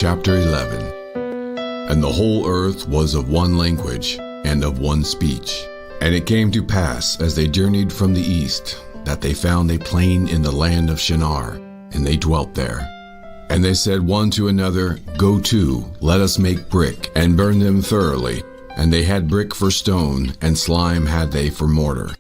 Chapter 11. And the whole earth was of one language and of one speech. And it came to pass, as they journeyed from the east, that they found a plain in the land of Shinar, and they dwelt there. And they said one to another, Go to, let us make brick, and burn them thoroughly. And they had brick for stone, and slime had they for mortar.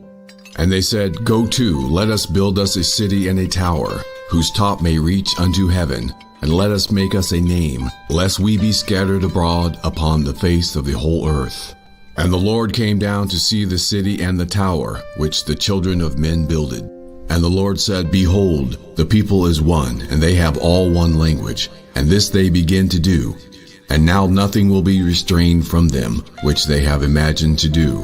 And they said, Go to, let us build us a city and a tower, whose top may reach unto heaven, and let us make us a name, lest we be scattered abroad upon the face of the whole earth. And the Lord came down to see the city and the tower, which the children of men builded. And the Lord said, Behold, the people is one, and they have all one language, and this they begin to do. And now nothing will be restrained from them, which they have imagined to do.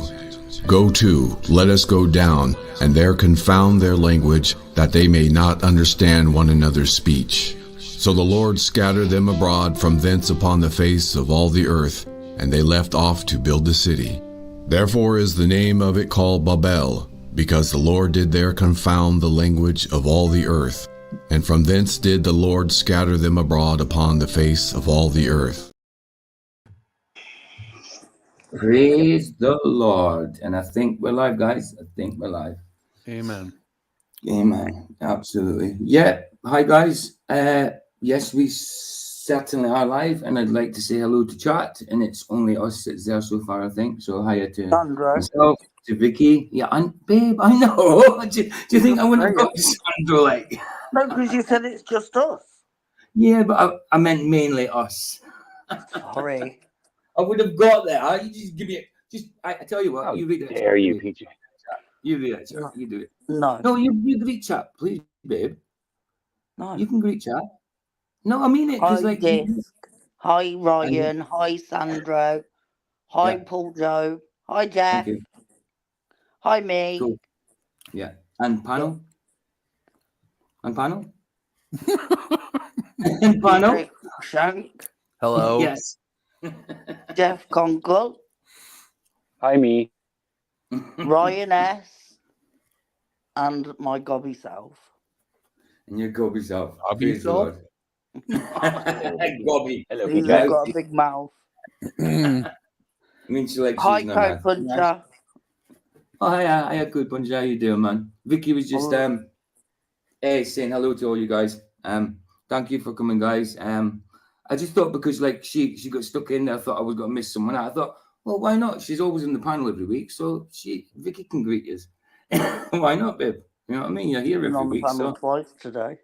Go to, let us go down, and there confound their language, that they may not understand one another's speech. So the Lord scattered them abroad from thence upon the face of all the earth, and they left off to build the city. Therefore is the name of it called Babel, because the Lord did there confound the language of all the earth, and from thence did the Lord scatter them abroad upon the face of all the earth. Praise the Lord. And I think we're live, guys. I think we're live. Amen. Amen. Absolutely. Yeah. Hi, guys. Yes, we certainly are live, and I'd like to say hello to chat, and it's only us that's there so far, I think. So hiya to Sandra. myself, to Vicky. Yeah, and babe, I know. do you think I wouldn't have got Sandra like? No, because you said it's just us. Yeah, but I meant mainly us. Sorry. I would have got there. You just give me I tell you what, How you read it. dare you, PJ? You read it. No. You do it. No. No, you greet chat, please, babe. No. You can greet chat. No, I mean it. Hi, Like, Disc. Hi, Ryan. Hi, Sandro. Hi, Yeah. Paul Joe. Hi, Jeff. Thank you. Hi, me. Cool. Yeah. And panel? And panel? And panel? Rick Shank. Hello. Yes. Jeff Conkle. Hi, me. Ryan S. And my gobby self. And you go yourself. Gobby Praise the self? Lord. Gobby. Hello, He's PJ. got a big mouth. I mean, she likes Hi, using her mouth. Co-Puncher. Oh, hiya, good bunch. How you doing, man? Vicky was just saying hello to all you guys. Thank you for coming, guys. I just thought because like she got stuck in there, I thought I was gonna miss someone out. I thought, well, why not? She's always in the panel every week, so Vicky can greet us. Why not, babe? You know what I mean? You're here Been every on the week, panel so twice today.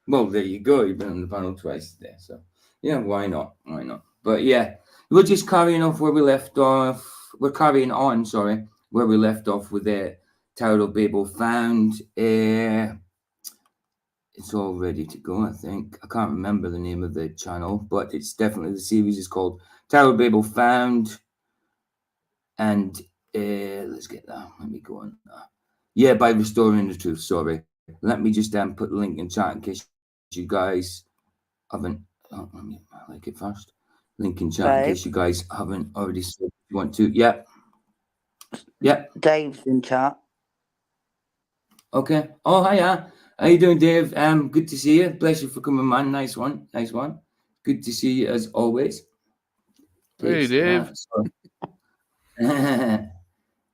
well, there you go. You've been on the panel twice today, so yeah, why not? Why not? But yeah, we're just carrying off where we left off. We're carrying on, sorry, where we left off with the Tower of Babel found. It's all ready to go, I think. I can't remember the name of the channel, but it's definitely, the series is called Tower of Babel Found. And let's get that. Let me go on. Yeah, by Restoring the Truth, sorry. Let me just put the link in chat in case you guys haven't. Oh, let me like it first. Link in chat in case you guys haven't already said you want to. Yep. Yep. Dave's in chat. Okay. Oh, hiya. How you doing, Dave? Good to see you. Bless you for coming, man. Nice one. Nice one. Good to see you as always. Hey, Dave.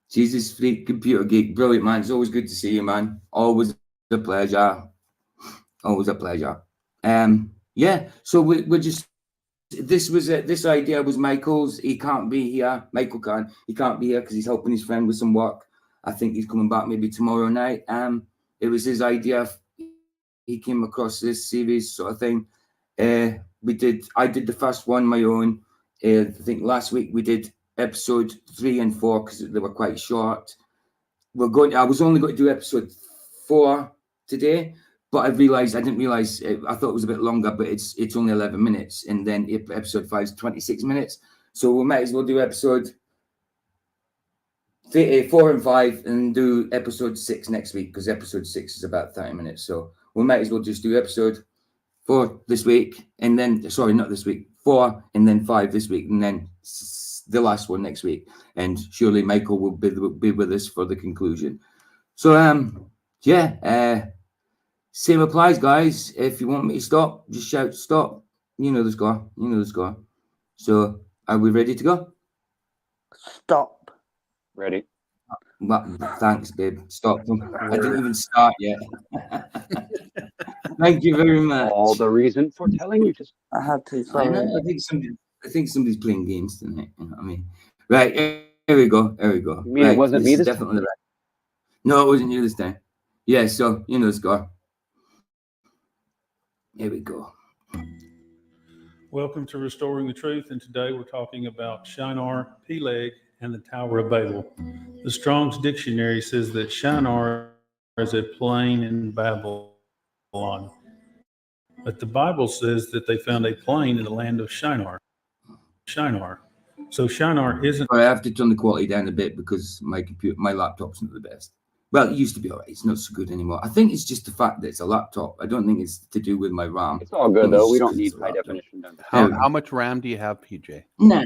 Jesus freak computer geek. Brilliant, man. It's always good to see you, man. Always a pleasure. Always a pleasure. Yeah. So we're just. This idea was Michael's. He can't be here. Michael can't. He can't be here because he's helping his friend with some work. I think he's coming back maybe tomorrow night. It was his idea. He came across this series sort of thing. I did the first one my own. I think last week we did episode 3 and 4 because they were quite short. I was only going to do episode 4 today, but I didn't realize. I thought it was a bit longer, but it's only 11 minutes, and then episode 5 is 26 minutes. So we might as well do episode 4 and 5 and do episode 6 next week because episode 6 is about 30 minutes. So we might as well just do episode 4 this week, and then not this week, 4 and then 5 this week, and then the last one next week. And surely Michael will be with us for the conclusion. So same applies, guys. If you want me to stop, just shout stop. You know the score. You know the score. So, are we ready to go? Stop. Ready? Well, thanks, babe. Stop. I didn't even start yet. Thank you very much. All the reason for telling you to. I had to. I Sorry. know. I think somebody's playing games tonight. You know what I mean? Right. Here we go. Here we go. You mean it right, wasn't me is this definitely right. No, it wasn't you this time. Yeah. So you know the score. Here we go. Welcome to Restoring the Truth, and today we're talking about Shinar, Peleg, and the Tower of Babel. The Strong's Dictionary says that Shinar is a plain in Babylon, but the Bible says that they found a plain in the land of Shinar. So Shinar isn't. I have to turn the quality down a bit because my laptop's not the best. Well, it used to be alright. It's not so good anymore. I think it's just the fact that it's a laptop. I don't think it's to do with my RAM. It's all good though. We don't need high definition done. How much RAM do you have, PJ? Nah,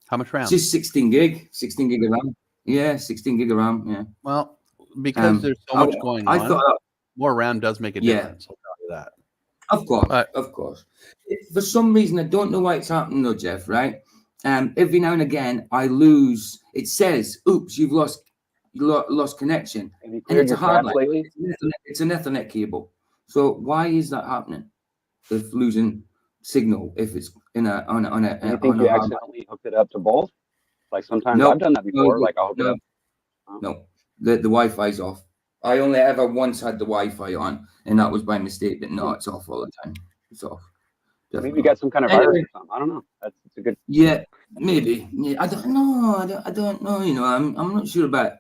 How much RAM? it's just 16 gig of RAM. Yeah, 16 gig of RAM. Yeah. Well, because there's so much going on, thought, more RAM does make a Yeah. difference. I'll tell you that. of course, But- of course. For some reason, I don't know why it's happening though, Jeff. Right? Every now and again, I lose. It says, "Oops, you've lost connection." Have you And cleared it's your a hard tracks line. lately? It's an Ethernet cable. So why is that happening? If losing signal, if it's on a Do you think you hard accidentally hooked it up to both? Like sometimes No, I've done that before. no, Like I'll hook it no. up. No, the Wi-Fi's off. I only ever once had the Wi-Fi on, and that was by mistake. But no, it's off all the time. It's off. Maybe Definitely you got some kind of virus Anyway. or something. I don't know. It's a good. Yeah, maybe. Yeah, I don't know. I don't know. You know, I'm not sure about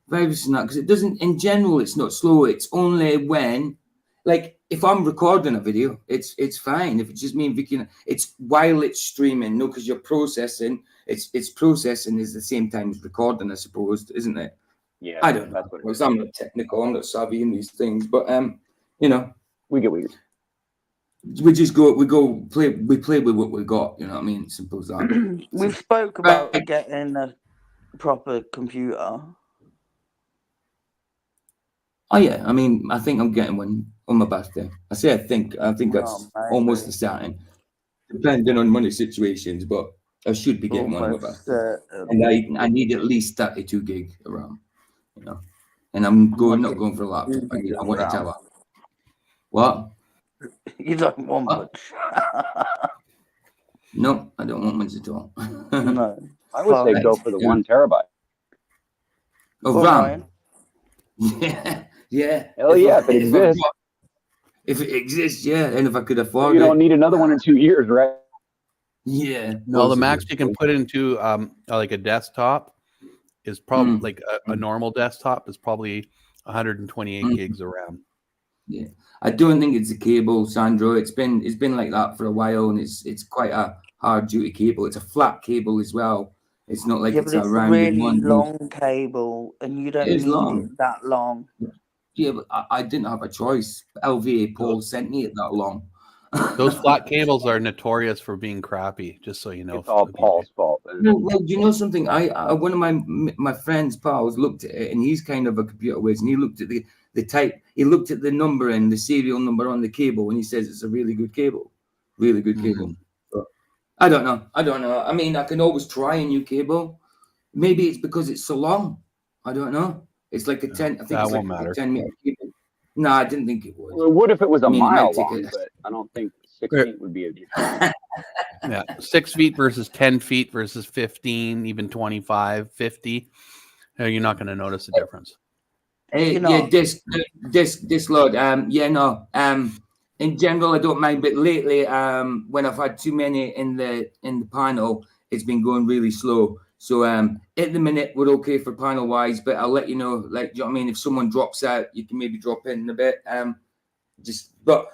virus and that because it doesn't. In general, it's not slow. It's only when, like, if I'm recording a video, it's fine. If it's just me and Vicky, it's while it's streaming. No, because you're processing. It's processing is the same time as recording, I suppose, isn't it? Yeah, I don't know. That's what it Because is. I'm not technical. I'm not savvy in these things. But you know, We get weird. we play with what we got. You know what I mean? Simple as that. We spoke about Right. getting a proper computer. Oh yeah, I mean, I think I'm getting one on my birthday. I say I think that's Oh, maybe. almost the starting, depending on money situations. But I should be getting one on my Almost birthday, certain. and I need at least 32 gig of RAM. You know, and I'm not not going for a laptop. I getting want a RAM. tower. What? You don't want What? much. No, I don't want much at all. No. I would say Right. go for the Yeah. 1 terabyte. Of Go on, RAM. Ryan. Yeah, yeah. Hell yeah, if it I've exists. got- if it exists, yeah, and if I could afford You it, don't need another one in 2 years, right? yeah. No, the possibly. max you can put into like a desktop is probably like a normal desktop is probably 128 gigs of RAM. Yeah, I don't think it's a cable, Sandro. It's been like that for a while, and it's quite a hard duty cable. It's a flat cable as well. It's not like Yeah, it's but a it's a rounded really one. long cable, and you don't It is need long. it that long. Yeah, but I didn't have a choice. LVA Paul sent me it that long. Those flat cables are notorious for being crappy, just so you know. It's all Paul's fault. Well, do you know something? I one of my friends' pals looked at it, and he's kind of a computer whiz, and he looked at the type. He looked at the number and the serial number on the cable, and he says it's a really good cable, really good cable. But I don't know. I mean, I can always try a new cable. Maybe it's because it's so long. I don't know. It's like a 10. I think that it's like won't matter. a 10-meter cable. No, I didn't think it would. Well, it would if it was a I mean, it mile might take long, a- but I don't think 6 Right. feet would be a Yeah, 6 feet versus 10 feet versus 15, even 25, 50. You're not going to notice a difference. Hey, You yeah, know- this load. Yeah, no. In general, I don't mind, but lately, when I've had too many in the panel, it's been going really slow. So, at the minute, we're okay for panel wise, but I'll let you know. Like, do you know what I mean? If someone drops out, you can maybe drop in a bit. But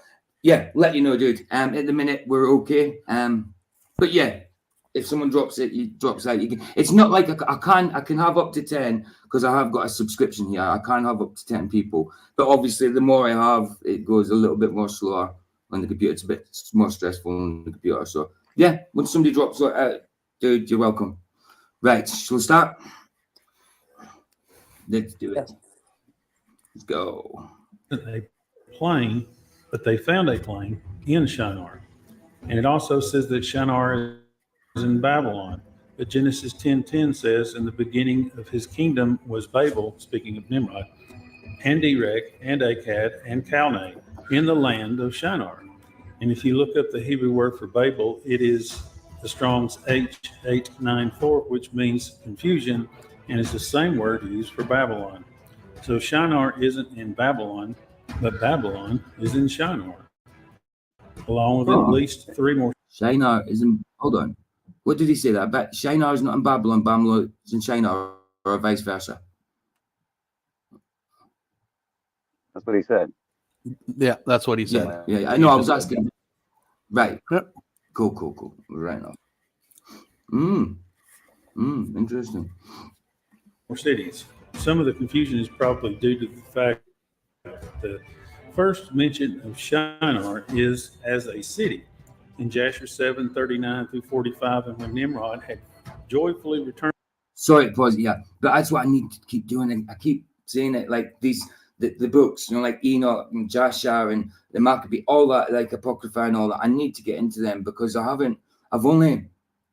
yeah, let you know, dude. At the minute, we're okay. But yeah, if someone drops out, you can. It's not like I can have up to 10 because I have got a subscription here. I can have up to 10 people, but obviously the more I have, it goes a little bit more slower on the computer. It's a bit more stressful on the computer. So yeah, when somebody drops out, dude, you're welcome. Right, shall we start? Let's do it. Yes. Let's go. A plane, but they found a plane in Shinar. And it also says that Shinar is in Babylon. But Genesis 10:10 says, in the beginning of his kingdom was Babel, speaking of Nimrod, and Erech, and Akkad, and Calneh, in the land of Shinar. And if you look up the Hebrew word for Babel, it is the Strong's H894, which means confusion, and is the same word used for Babylon. So Shinar isn't in Babylon, but Babylon is in Shinar, along with at least three more. Shinar is in. Hold on. What did he say that? But Shinar is not in Babylon. Babylon is in Shinar, or vice versa. That's what he said. Yeah, that's what he said. Yeah. I know. I was asking. Right. Yep. Cool. Right now. Interesting. More cities. Some of the confusion is probably due to the fact that the first mention of Shinar is as a city in Jasher 7:39 through 45, and when Nimrod had joyfully returned. Sorry, pause. Yeah, but that's what I need to keep doing. I keep saying it like these the books, like Enoch and Jasher and the Maccabee, all that, like Apocrypha and all that. I need to get into them because I've only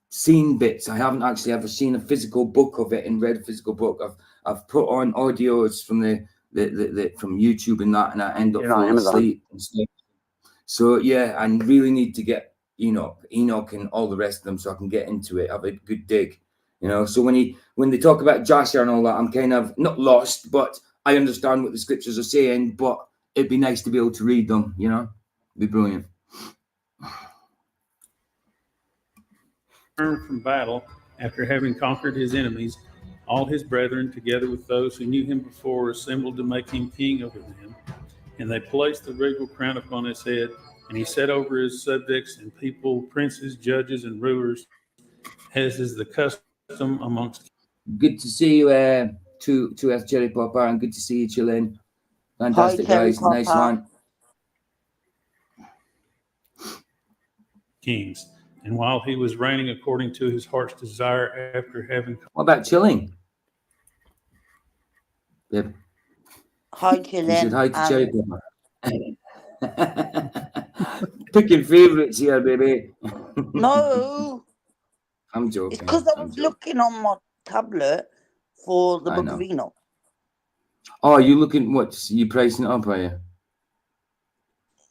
seen bits. I haven't actually ever seen a physical book of it and read a physical book. I've put on audios from the from YouTube and that, and I end up falling asleep and stuff. So yeah, I really need to get Enoch and all the rest of them so I can get into it, have a good dig. So when they talk about Joshua and all that, I'm kind of not lost, but I understand what the scriptures are saying, but it'd be nice to be able to read them, It'd be brilliant. From battle after having conquered his enemies, all his brethren, together with those who knew him before, assembled to make him king over them. And they placed the regal crown upon his head, and he set over his subjects and people, princes, judges, and rulers, as is the custom amongst. Good to see you, 2F Cherry Popper, and good to see you chilling. Fantastic, guys. Nice one. Kings. And while he was reigning according to his heart's desire after having. What about chilling? Yep. Hi, Chilling. You said hi to Cherry Popper. Picking favourites here, baby. No. I'm joking. It's because I was looking on my tablet for the Book of Enoch. Oh, you looking, you pricing it up, are you?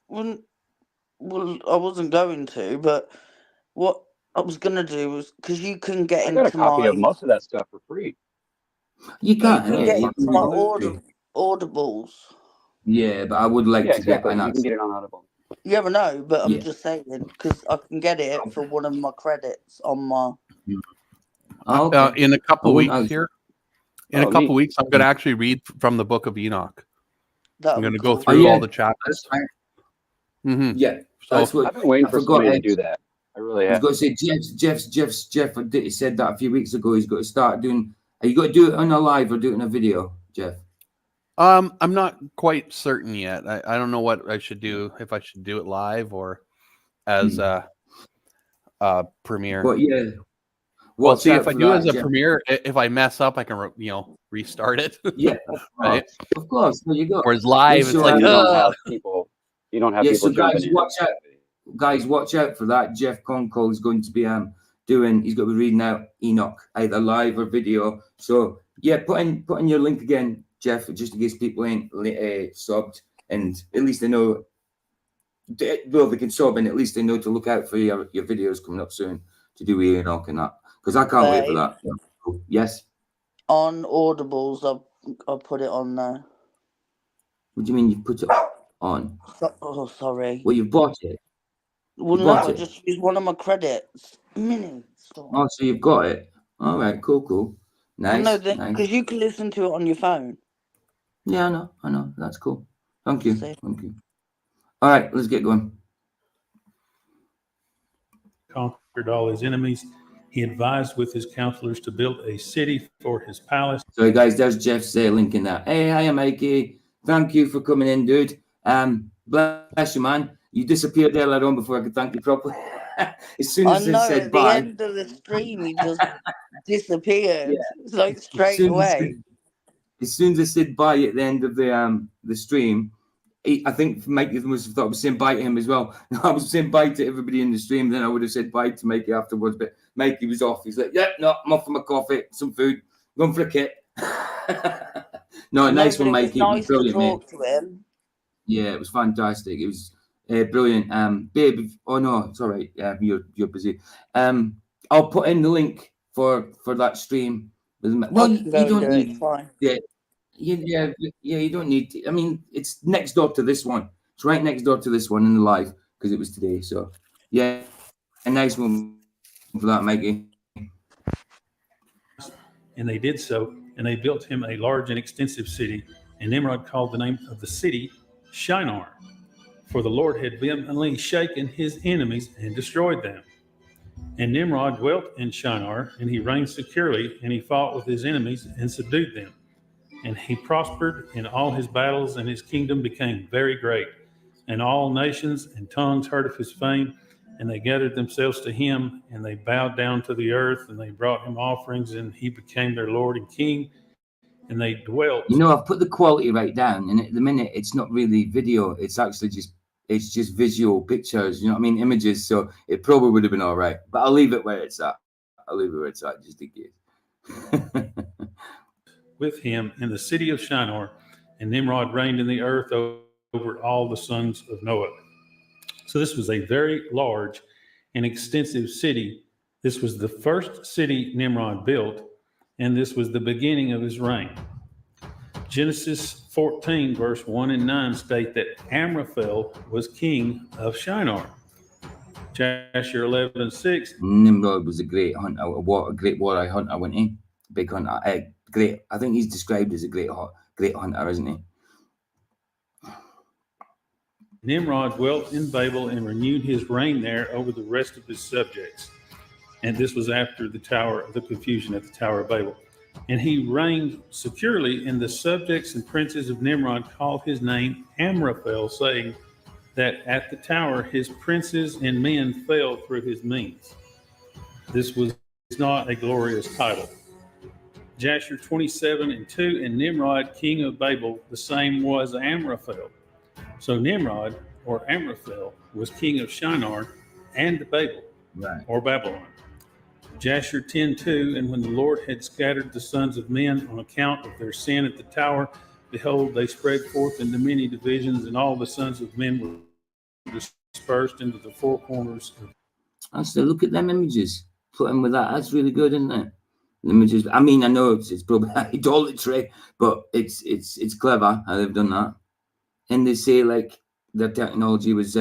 Well, I wasn't going to, but what I was going to do was, because you can get I got a copy of most of that stuff for free. You can get into my Audibles. Yeah, but I would like to get an You can get it on Audible. You never know, but I'm just saying, because I can get it for one of my credits on my. In a couple of weeks here. In a couple of weeks, I'm going to actually read from the Book of Enoch. I'm going to go through all the chapters. Mm-hmm. Yeah, that's what I've been waiting for somebody to do that. I really have. He's got to say, Jeff said that a few weeks ago. He's got to start doing. Are you got to do it on a live or do it in a video, Jeff? I'm not quite certain yet. I don't know what I should do, if I should do it live or as a premiere. But yeah. Well, see, if I do as a premiere, if I mess up, I can restart it. Yeah, right. Of course. There you go. Whereas live, it's like you don't have people. You don't have people. So guys, watch out for that. Jeff Conkle is going to be he's going to be reading out Enoch either live or video. So yeah, put in your link again, Jeff, just in case people ain't subbed, and at least they know. Well, they can sub, and at least they know to look out for your videos coming up soon to do Enoch and that. Because I can't wait for that. Yes. On Audibles, I'll put it on there. What do you mean you put it on? Oh, sorry. Well, you've bought it. Well, no, I just used one of my credits. Oh, so you've got it. All right, cool. Nice. No, because you can listen to it on your phone. Yeah, I know. That's cool. Thank you. All right, let's get going. Conquered all his enemies. He advised with his counselors to build a city for his palace. So, guys, there's Jeff's link in that. Hey, hiya, Mikey. Thank you for coming in, dude. Bless you, man. You disappeared there later on before I could thank you properly. As soon as I said bye. At the end of the stream, he just disappeared. Yeah. It's like straight away. As soon as I said bye at the end of the stream, I think Mikey must have thought I was saying bye to him as well. I was saying bye to everybody in the stream. Then I would have said bye to Mikey afterwards. But Mikey was off. He's like, yeah, no, I'm off for my coffee, some food, going for a kit. No, nice one, Mikey. Nice Brilliant, to talk to him. Yeah, it was fantastic. It was brilliant. Babe, oh no, it's all right. You're busy. I'll put in the link for that stream. Well, you don't need. It's fine. Yeah, you don't need to. I mean, it's next door to this one. It's right next door to this one in the live because it was today. So, yeah, a nice one for that, Mikey. And they did so, and they built him a large and extensive city. And Nimrod called the name of the city Shinar, for the Lord had vehemently shaken his enemies and destroyed them. And Nimrod dwelt in Shinar, and he reigned securely, and he fought with his enemies and subdued them. And he prospered in all his battles, and his kingdom became very great. And all nations and tongues heard of his fame, and they gathered themselves to him, and they bowed down to the earth, and they brought him offerings, and he became their Lord and King, and they dwelt. You know, I've put the quality right down, and at the minute, it's not really video. It's actually just visual pictures. You know what I mean? Images. So it probably would have been all right, but I'll leave it where it's at. Just in case. With him in the city of Shinar, and Nimrod reigned in the earth over all the sons of Noah. So this was a very large and extensive city. This was the first city Nimrod built, and this was the beginning of his reign. Genesis 14, verse 1 and 9 state that Amraphel was king of Shinar. Jasher 11:6. Nimrod was a great hunter, a great warrior hunter, wasn't he? Big hunter. Great. I think he's described as a great hunter, isn't he? Nimrod dwelt in Babel and renewed his reign there over the rest of his subjects. And this was after the confusion at the Tower of Babel. And he reigned securely, and the subjects and princes of Nimrod called his name Amraphel, saying that at the tower his princes and men fell through his means. This was not a glorious title. Jasher 27:2, and Nimrod, king of Babel, the same was Amraphel. So Nimrod, or Amraphel, was king of Shinar and Babel, right, or Babylon. Jasher 10:2, and when the Lord had scattered the sons of men on account of their sin at the tower, behold, they spread forth into many divisions, and all the sons of men were dispersed into the four corners. Actually, look at them images. Put them with that. That's really good, isn't it? The images. I mean, I know it's probably idolatry, but it's clever how they've done that. And they say like their technology was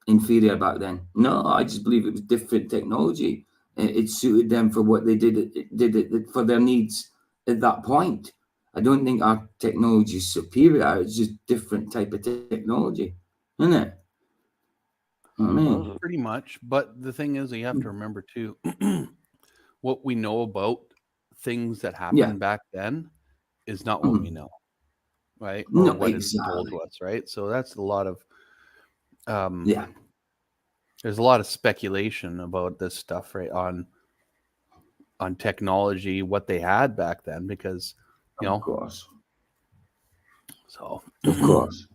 inferior back then. No, I just believe it was different technology. It suited them for what they did it for their needs at that point. I don't think our technology is superior. It's just different type of technology, isn't it? I mean, pretty much. But the thing is, you have to remember too, what we know about things that happened back then is not what we know, right? Or what is told to us, right? So that's a lot of there's a lot of speculation about this stuff, right? On technology, what they had back then, because of course. So of course.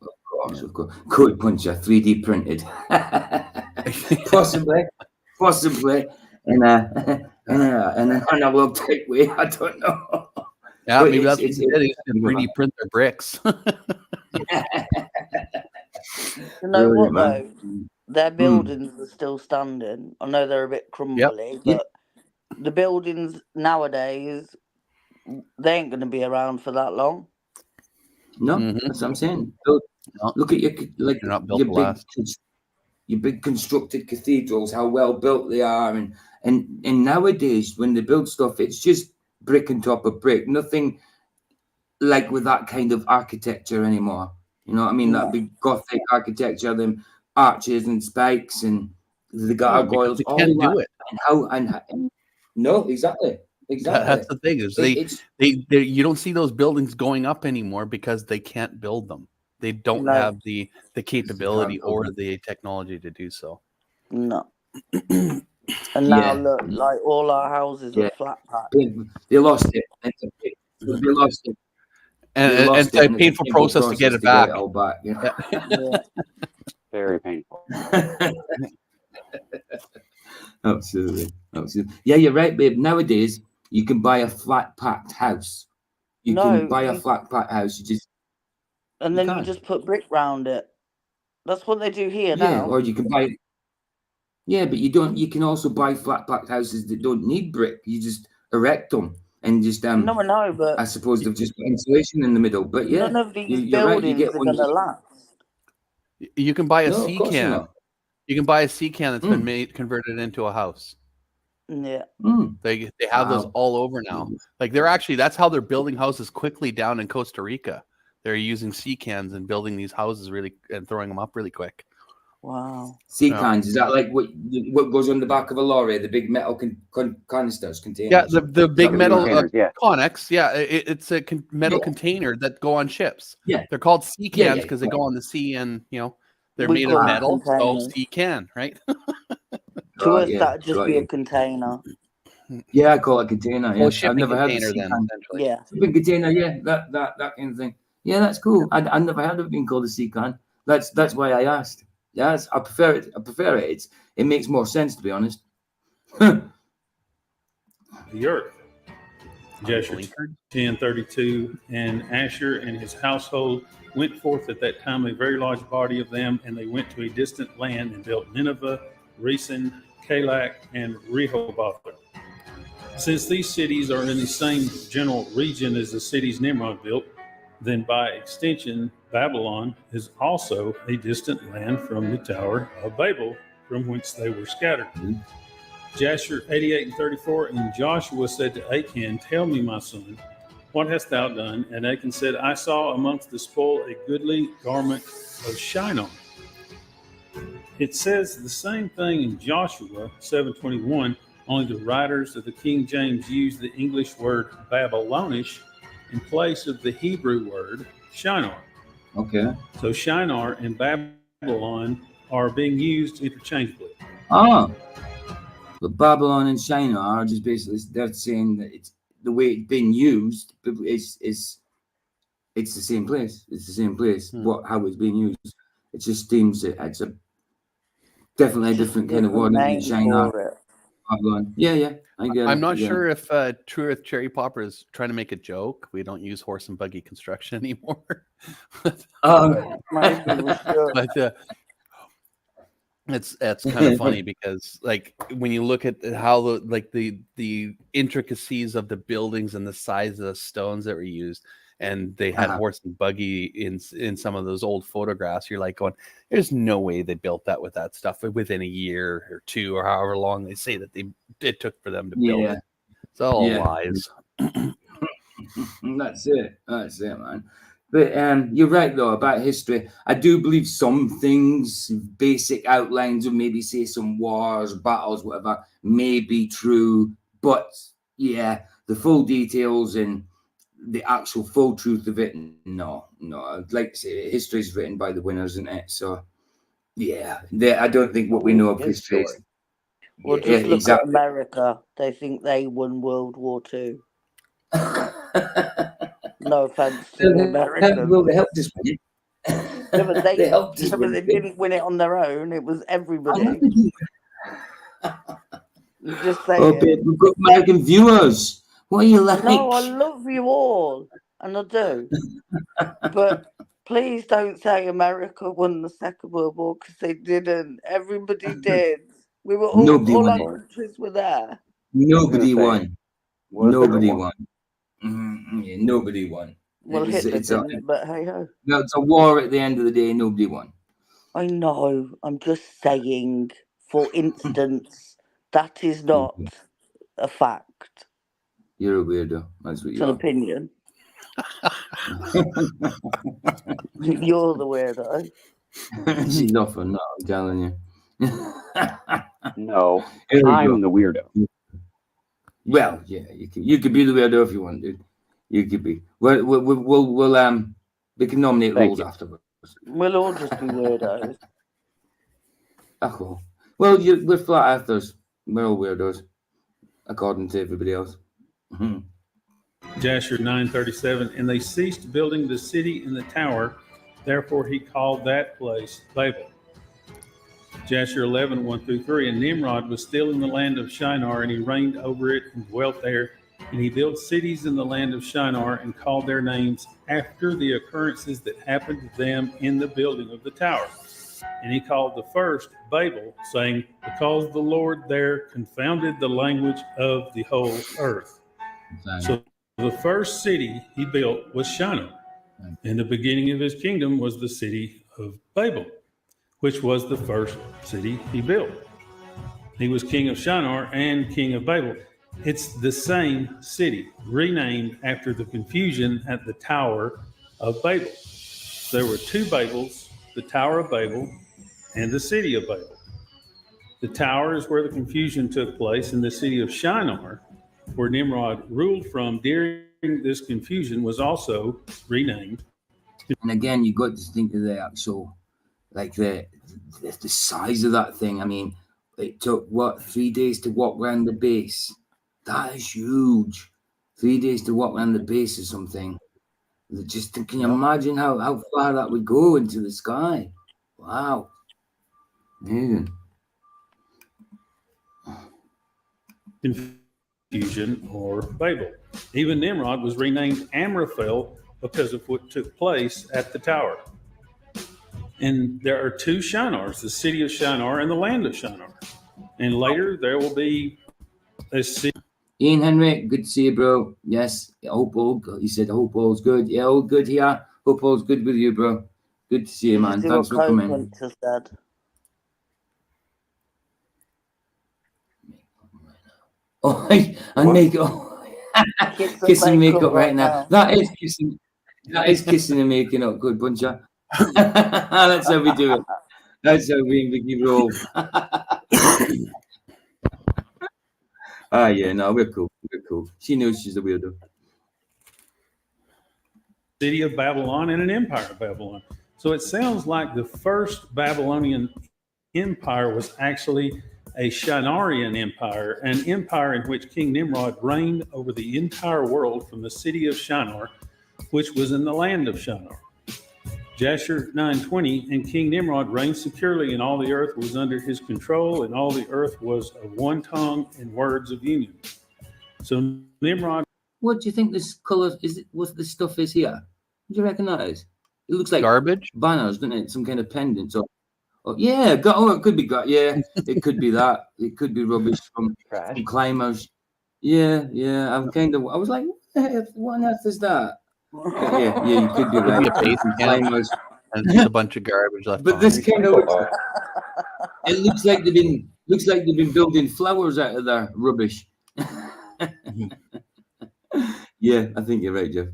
Code puncher, 3D printed, possibly, in an analog type way. I don't know. Yeah, maybe that's what they did. 3D print their bricks. You know what though? Their buildings are still standing. I know they're a bit crumbly, but the buildings nowadays, they ain't going to be around for that long. No, that's what I'm saying. Look at your big constructed cathedrals, how well built they are, and nowadays when they build stuff, it's just brick on top of brick. Nothing like with that kind of architecture anymore. You know what I mean? That big Gothic architecture, them arches and spikes and the gargoyles. They can't do it. And no, exactly. That's the thing is they you don't see those buildings going up anymore because they can't build them. They don't have the capability or the technology to do so. No. And now look, like all our houses are flat pack. They lost it. They lost it. and it's a painful process to get it back. Get it all back, you know? Yeah. Very painful. Absolutely. Yeah, you're right, babe. Nowadays, you can buy a flat-packed house. You can buy a flat-packed house. You just put brick round it. That's what they do here now. Yeah, or you can buy. Yeah, but you don't. You can also buy flat-packed houses that don't need brick. You just erect them and just No, I know, but I suppose they've just put insulation in the middle. But yeah, none of these you're right. You buildings get are one. going to last. You can buy a No, of sea course can. not. You can buy a sea can that's been converted into a house. Yeah. They have those all over now. Like that's how they're building houses quickly down in Costa Rica. They're using sea cans and building these houses and throwing them up really quick. Wow. Sea cans, is that like what goes on the back of a lorry? The big metal canisters, containers? Yeah, the big metal Connex. Yeah, it's a metal container that go on ships. Yeah, they're called sea cans because they go on the sea, and they're made of metal. So sea can, right? To us, that'd just be a container. Yeah, I call it a container. Yeah. I've never heard of essentially. Yeah, shipping container. Yeah, that kind of thing. Yeah, that's cool. I never heard of it being called a sea can. That's why I asked. Yes, I prefer it. It makes more sense, to be honest. The earth. Joshua 10:32, and Asher and his household went forth at that time, a very large body of them, and they went to a distant land and built Nineveh, Resen, Calach, and Rehoboth. Since these cities are in the same general region as the cities Nimrod built, then by extension, Babylon is also a distant land from the Tower of Babel, from whence they were scattered. Jasher 88:34, and Joshua said to Achan, "Tell me, my son, what hast thou done?" And Achan said, "I saw amongst the spoil a goodly garment of Shinar." It says the same thing in Joshua 7:21, only the writers of the King James use the English word Babylonish in place of the Hebrew word Shinar. Okay. So Shinar and Babylon are being used interchangeably. But Babylon and Shinar are just basically, they're saying that it's the way it's been used is it's the same place. It's the same place. How it's being used. It just seems it's a definitely a different kind of word than Shinar. Babylon. Yeah. I'm not sure if True Earth Cherry Popper is trying to make a joke. We don't use horse and buggy construction anymore. But it's kind of funny because like when you look at how the intricacies of the buildings and the size of the stones that were used, and they had horse and buggy in some of those old photographs, you're like going, there's no way they built that with that stuff within a year or two or however long they say that it took for them to build it. It's all lies. That's it, man. But you're right though about history. I do believe some things, basic outlines, or maybe say some wars, battles, whatever, may be true. But yeah, the full details and the actual full truth of it, no. I'd like to say history is written by the winners, isn't it? So yeah, I don't think what we know of history is. Well, just look at America. They think they won World War II. No offense to America. Well, they helped us win it. Yeah, but they helped us win it. They didn't win it on their own. It was everybody. Just saying. Oh, babe, we've got American viewers. What are you like? No, I love you all, and I do. But please don't say America won the Second World War, because they didn't. Everybody did. We were all our countries were there. Nobody won. Nobody won. Yeah, nobody won. Well, Hitler didn't, but hey ho. No, it's a war at the end of the day. Nobody won. I know. I'm just saying. For instance, that is not a fact. You're a weirdo. That's what you are. It's an opinion. You're the weirdo. She's nothing. No, I'm telling you. No, I'm the weirdo. Well, yeah, you could be the weirdo if you want, dude. You could be. We'll we can nominate rules afterwards. We'll all just be weirdos. Oh, cool. Well, we're flat earthers. We're all weirdos, according to everybody else. Jasher 9:37, and they ceased building the city and the tower, therefore he called that place Babel. Jasher 11, 1-3, and Nimrod was still in the land of Shinar, and he reigned over it and dwelt there. And he built cities in the land of Shinar and called their names after the occurrences that happened to them in the building of the tower. And he called the first Babel, saying, because the Lord there confounded the language of the whole earth. So the first city he built was Shinar, and the beginning of his kingdom was the city of Babel, which was the first city he built. He was king of Shinar and king of Babel. It's the same city, renamed after the confusion at the Tower of Babel. There were two Babels, the Tower of Babel and the city of Babel. The tower is where the confusion took place, and the city of Shinar, where Nimrod ruled from during this confusion, was also renamed. And again, you got to think of the actual, like the size of that thing. I mean, it took, 3 days to walk around the base. That is huge. 3 days to walk around the base of something. Just can you imagine how far that would go into the sky? Wow. Amazing. Confusion or Babel. Even Nimrod was renamed Amraphel because of what took place at the tower. And there are two Shinars, the city of Shinar and the land of Shinar. And later there will be a city. Ian Henry, good to see you, bro. Yes, hope all. He said hope all's good. Yeah, all good here. Hope all's good with you, bro. Good to see you, man. Thanks for coming. Oh, and makeup. Kissing makeup right now. That is kissing. That is kissing and making up. Good bunch of. That's how we do it. That's how we and Vicky roll. Yeah, no, we're cool. We're cool. She knows she's a weirdo. City of Babylon and an empire of Babylon. So it sounds like the first Babylonian empire was actually a Shinarian empire, an empire in which King Nimrod reigned over the entire world from the city of Shinar, which was in the land of Shinar. Jasher 9:20, and King Nimrod reigned securely, and all the earth was under his control, and all the earth was of one tongue and words of union. So Nimrod. What do you think this color is? What this stuff is here? What do you reckon that is? It looks like garbage banners, doesn't it? Some kind of pendants. Yeah, it could be. Yeah, it could be that. It could be rubbish from climbers. Yeah. I was like, what on earth is that? Yeah, you could be right. Climbers. And just a bunch of garbage left. But this kind of it looks like they've been building flowers out of their rubbish. Yeah, I think you're right, Jeff.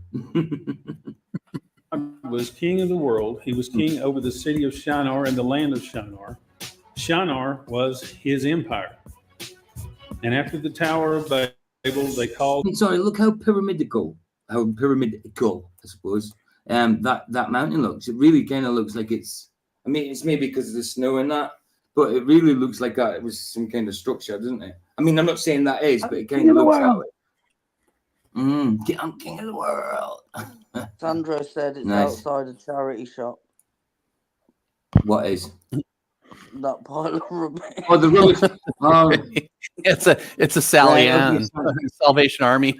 Was king of the world. He was king over the city of Shinar and the land of Shinar. Shinar was his empire. And after the Tower of Babel, they called. Sorry, look how pyramidical, I suppose. That mountain looks. It really kind of looks like it's. I mean, it's maybe because of the snow and that, but it really looks like it was some kind of structure, doesn't it? I mean, I'm not saying that is, but it kind of looks that way. I'm king of the world. Sandro said it's outside a charity shop. What is? That pile of rubbish. Oh, the rubbish. It's a Sally Ann Salvation Army.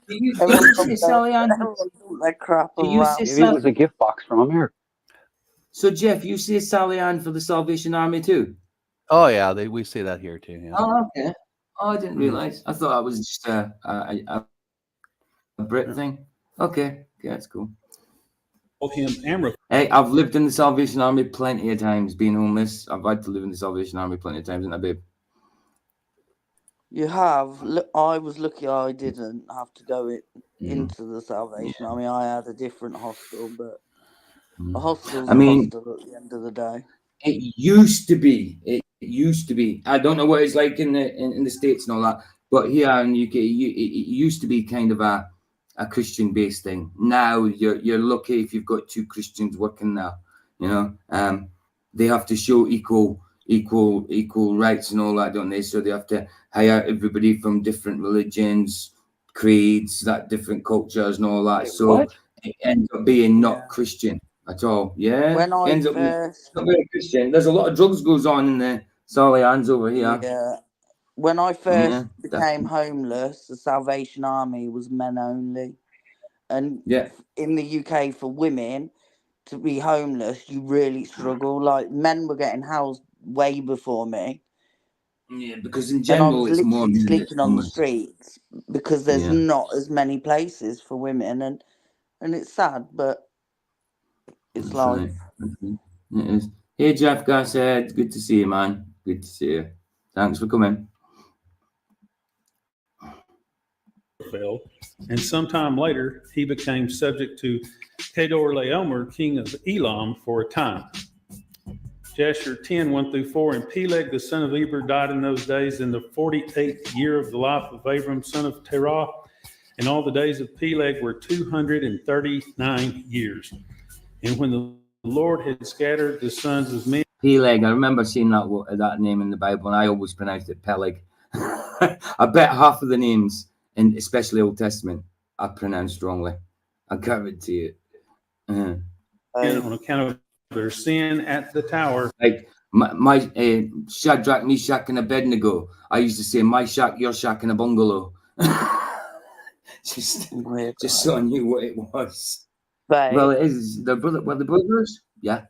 You say Sally Ann? That crap Maybe it was a gift box from America. So Jeff, you say Sally Ann for the Salvation Army too? Oh yeah, we say that here too. Yeah. Oh, okay. Oh, I didn't realize. I thought that was just a Brit thing. Okay, that's cool. Hey, I've lived in the Salvation Army plenty of times, being homeless. I've had to live in the Salvation Army plenty of times, haven't I, babe? You have. Look, I was lucky I didn't have to go into the Salvation Army. I had a different hostel, but a hostel's a hostel at the end of the day. It used to be. It used to be. I don't know what it's like in the States and all that, but here in the UK, it used to be kind of a Christian-based thing. Now you're lucky if you've got two Christians working there. You know, they have to show equal rights and all that, don't they? So they have to hire everybody from different religions, creeds, that different cultures and all that. So what? it ends up being not Christian at all. Yeah, When I ends up first, not very Christian. There's a lot of drugs goes on in there. Sorry, hands over here. yeah, when I Yeah, first became definitely. homeless, the Salvation Army was men only, and Yeah, in the UK for women to be homeless, you really struggle. Like men were getting housed way before me, yeah, because in and I general was it's more literally men that's sleeping on the homeless. streets because there's Yeah, not as many places for women, and it's sad, but it's that's right. life. That's right. It is. Hey, Jeff Gasshead, good to see you, man. Good to see you. Thanks for coming. Fell, and sometime later he became subject to Kedorlaomer, king of Elam, for a time. Jasher 10, 1 through 4, and Peleg, the son of Eber, died in those days in the 48th year of the life of Abram, son of Terah, and all the days of Peleg were 239 years. And when the Lord had scattered the sons of men, Peleg, I remember seeing that name in the Bible, and I always pronounced it Peleg. I bet half of the names, and especially Old Testament, I pronounced wrongly. I guarantee it. Uh-huh. on account of their sin at the tower, Like my Shadrach, Meshach, and Abednego. I used to say my shack, your shack, and a bungalow. just Weird, so I knew what it was. babe. Well, it is the brother. Well, the brothers. Yeah.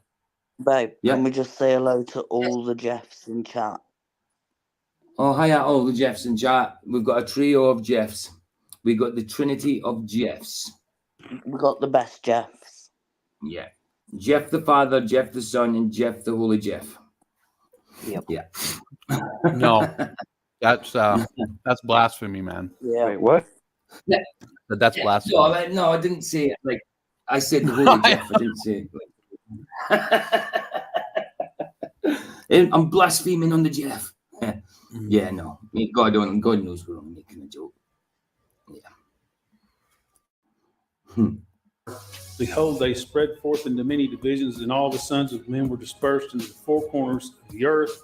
Babe, Yeah. can we just say hello to all the Jeffs in chat? Oh, hiya, all the Jeffs in chat. We've got a trio of Jeffs. We got the Trinity of Jeffs. We got the best Jeffs. Yeah. Jeff the Father, Jeff the Son, and Jeff the Holy Jeff. Yep. Yeah. No, that's blasphemy, man. Yeah. Wait, what? That's blasphemy. No, I didn't say it. Like I said, the Holy Jeff. I didn't say it. I'm blaspheming on the Jeff. Yeah, no. I mean, God knows we're only making a joke. Yeah. behold, they spread forth into many divisions, and all the sons of men were dispersed into the four corners of the earth,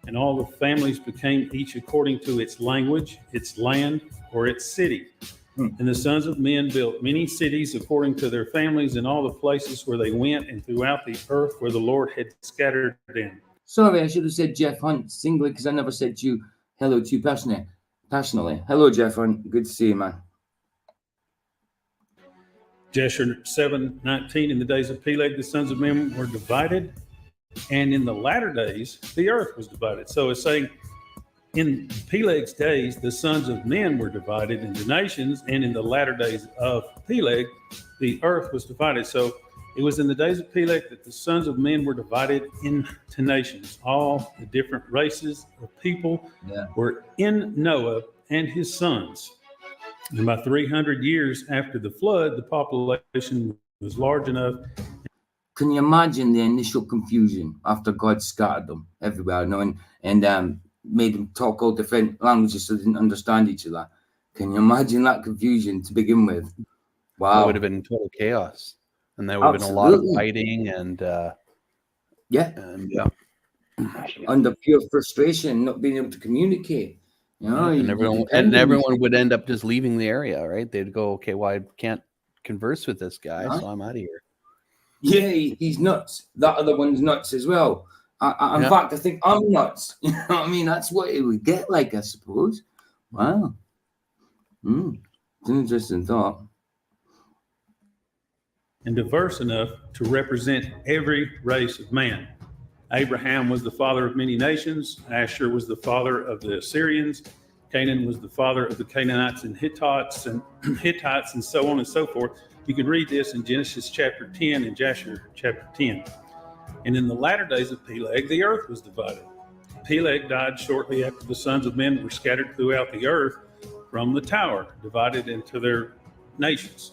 and all the families became each according to its language, its land, or its city. And the sons of men built many cities according to their families in all the places where they went, and throughout the earth where the Lord had scattered them. Sorry, I should have said Jeff Hunt singly because I never said to you hello to you personally. Hello, Jeff Hunt. Good to see you, man. Jasher 7:19, in the days of Peleg, the sons of men were divided, and in the latter days, the earth was divided. So it's saying in Peleg's days, the sons of men were divided into nations, and in the latter days of Peleg, the earth was divided. So it was in the days of Peleg that the sons of men were divided into nations. All the different races of people were in Noah and his sons. And by 300 years after the flood, the population was large enough. Can you imagine the initial confusion after God scattered them everywhere, and made them talk all different languages so they didn't understand each other? Can you imagine that confusion to begin with? Wow. It would have been total chaos. And there would have been a lot of fighting and under pure frustration, not being able to communicate. You know, and everyone would end up just leaving the area, right? They'd go, okay, well, I can't converse with this guy, so I'm out of here. Yeah, he's nuts. That other one's nuts as well. In fact, I think I'm nuts. You know what I mean? That's what it would get like, I suppose. Wow. It's an interesting thought. And diverse enough to represent every race of man. Abraham was the father of many nations. Asher was the father of the Assyrians. Canaan was the father of the Canaanites and Hittites, and so on and so forth. You can read this in Genesis chapter 10 and Jasher chapter 10. And in the latter days of Peleg, the earth was divided. Peleg died shortly after the sons of men were scattered throughout the earth from the tower, divided into their nations,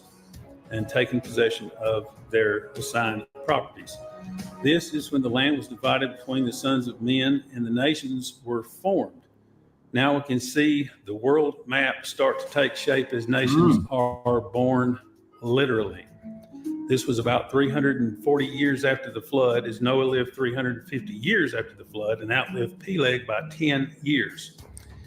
and taken possession of their assigned properties. This is when the land was divided between the sons of men and the nations were formed. Now we can see the world map start to take shape as nations are born literally. This was about 340 years after the flood, as Noah lived 350 years after the flood and outlived Peleg by 10 years.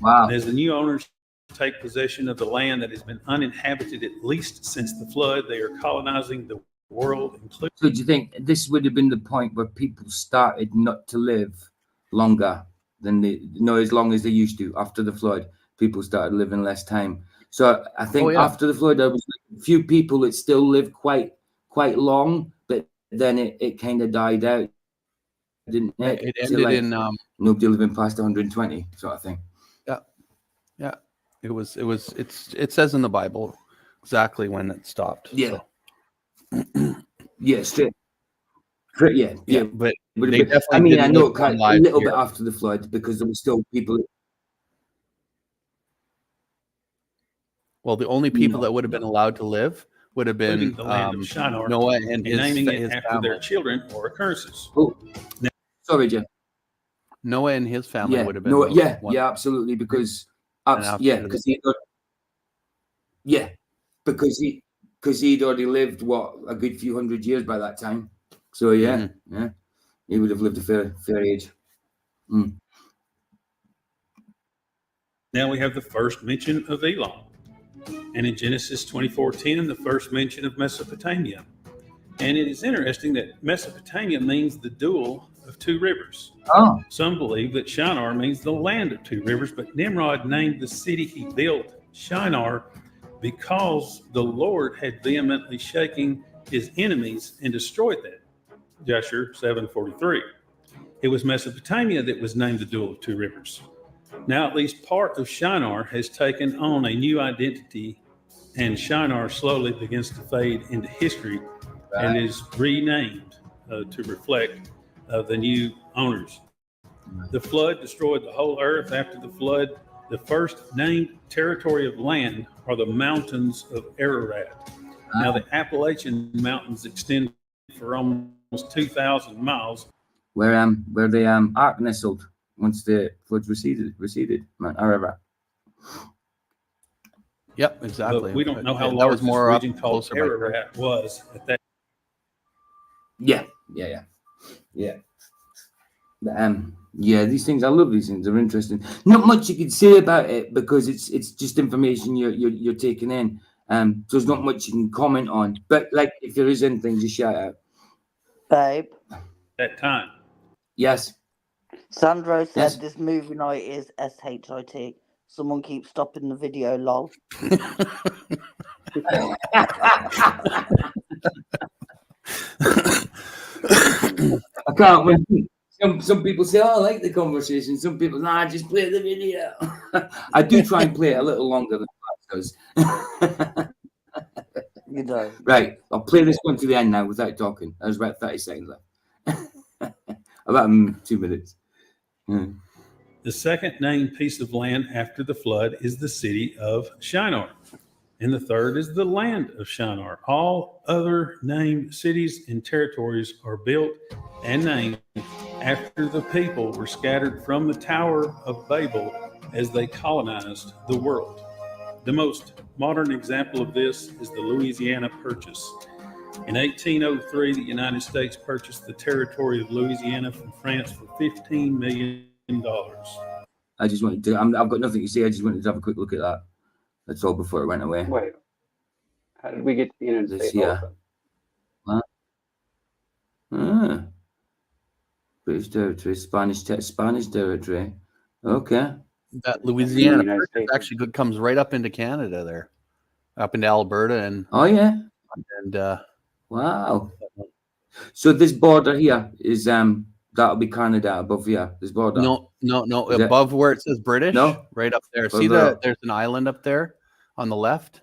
Wow. And as the new owners take possession of the land that has been uninhabited at least since the flood. They are colonizing the world, including. So do you think this would have been the point where people started not to live longer than as long as they used to after the flood? People started living less time. So I think after the flood, there was a few people that still lived quite long, but then it kind of died out, didn't it? It ended in nobody living past 120 sort of thing. Yeah. It says in the Bible exactly when it stopped. Yeah. So. Yeah, straight. Yeah. But they definitely. I mean, I know a little bit after the flood because there were still people. Well, the only people that would have been allowed to live would have been the land of Shinar, Noah and naming it his after family. their children or occurrences. Oh, sorry, Jim. Noah and his family would have been. No, absolutely, because because he'd already lived a good few hundred years by that time. So he would have lived a fair age. Mm. Now we have the first mention of Elam. And in Genesis 24:10, the first mention of Mesopotamia. And it is interesting that Mesopotamia means the dual of two rivers. Oh. Some believe that Shinar means the land of two rivers, but Nimrod named the city he built Shinar because the Lord had vehemently shaken his enemies and destroyed them. Joshua 7:43. It was Mesopotamia that was named the dual of two rivers. Now at least part of Shinar has taken on a new identity, and Shinar slowly begins to fade into history and is renamed to reflect the new owners. The flood destroyed the whole earth. After the flood, the first named territory of land are the mountains of Ararat. Now the Appalachian Mountains extend for almost 2,000 miles. Where the ark nestled once the floods receded, Mount Ararat. Yep, exactly. But we don't know how that large was more this region called Ararat was at that. Yeah. These things, I love these things. They're interesting. Not much you can say about it because it's just information you're taking in. So there's not much you can comment on. But like, if there is anything, just shout out. Babe. That time. Yes. Sandro said this movie night is SHIT. Someone keeps stopping the video, lol. I can't wait. Some people say, "Oh, I like the conversation." Some people, "Nah, just play the video." I do try and play it a little longer than that does. You know. Right, I'll play this one to the end now without talking. There's about 30 seconds left. About 2 minutes. The second named piece of land after the flood is the city of Shinar. And the third is the land of Shinar. All other named cities and territories are built and named after the people were scattered from the Tower of Babel as they colonized the world. The most modern example of this is the Louisiana Purchase. In 1803, the United States purchased the territory of Louisiana from France for $15 million. I just wanted to, I've got nothing to say. I just wanted to have a quick look at that. That's all before it went away. Wait, how did we get to the United States? Yeah. British territory, Spanish territory. Okay. That Louisiana Purchase actually comes right up into Canada there, up into Alberta and. Oh yeah. And wow. So this border here is that'll be Canada above here. This border. No. Above where it says British. No, right up there. See that? There's an island up there on the left,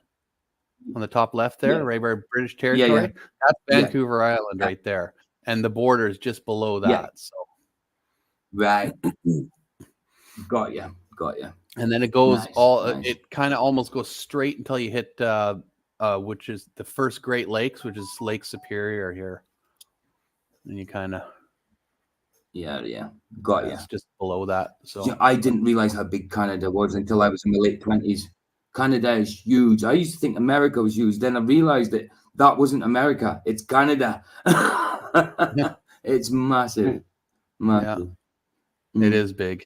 on the top left there, right where British territory. Yeah. That's Vancouver Island right there, and the border is just below that. Yeah. So. Right. Got you. And then it goes nice. It kind of almost goes straight until you hit which is the first Great Lakes, which is Lake Superior here. And you kind of got you. It's just below that. So I didn't realize how big Canada was until I was in my late 20s. Canada is huge. I used to think America was huge. Then I realized that wasn't America. It's Canada. It's massive. Yeah. It is big.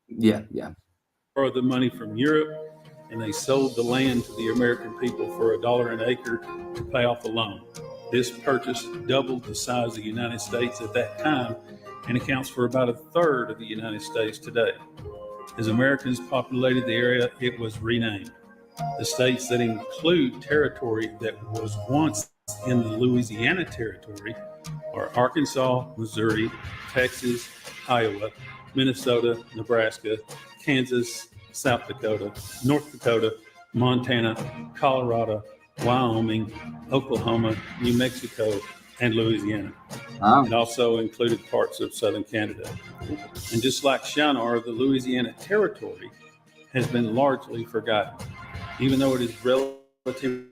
Yeah. borrowed the money from Europe, and they sold the land to the American people for $1 an acre to pay off the loan. This purchase doubled the size of the United States at that time and accounts for about a third of the United States today. As Americans populated the area, it was renamed. The states that include territory that was once in the Louisiana Territory are Arkansas, Missouri, Texas, Iowa, Minnesota, Nebraska, Kansas, South Dakota, North Dakota, Montana, Colorado, Wyoming, Oklahoma, New Mexico, and Louisiana. It also included parts of southern Canada. And just like Shinar, the Louisiana Territory has been largely forgotten, even though it is relatively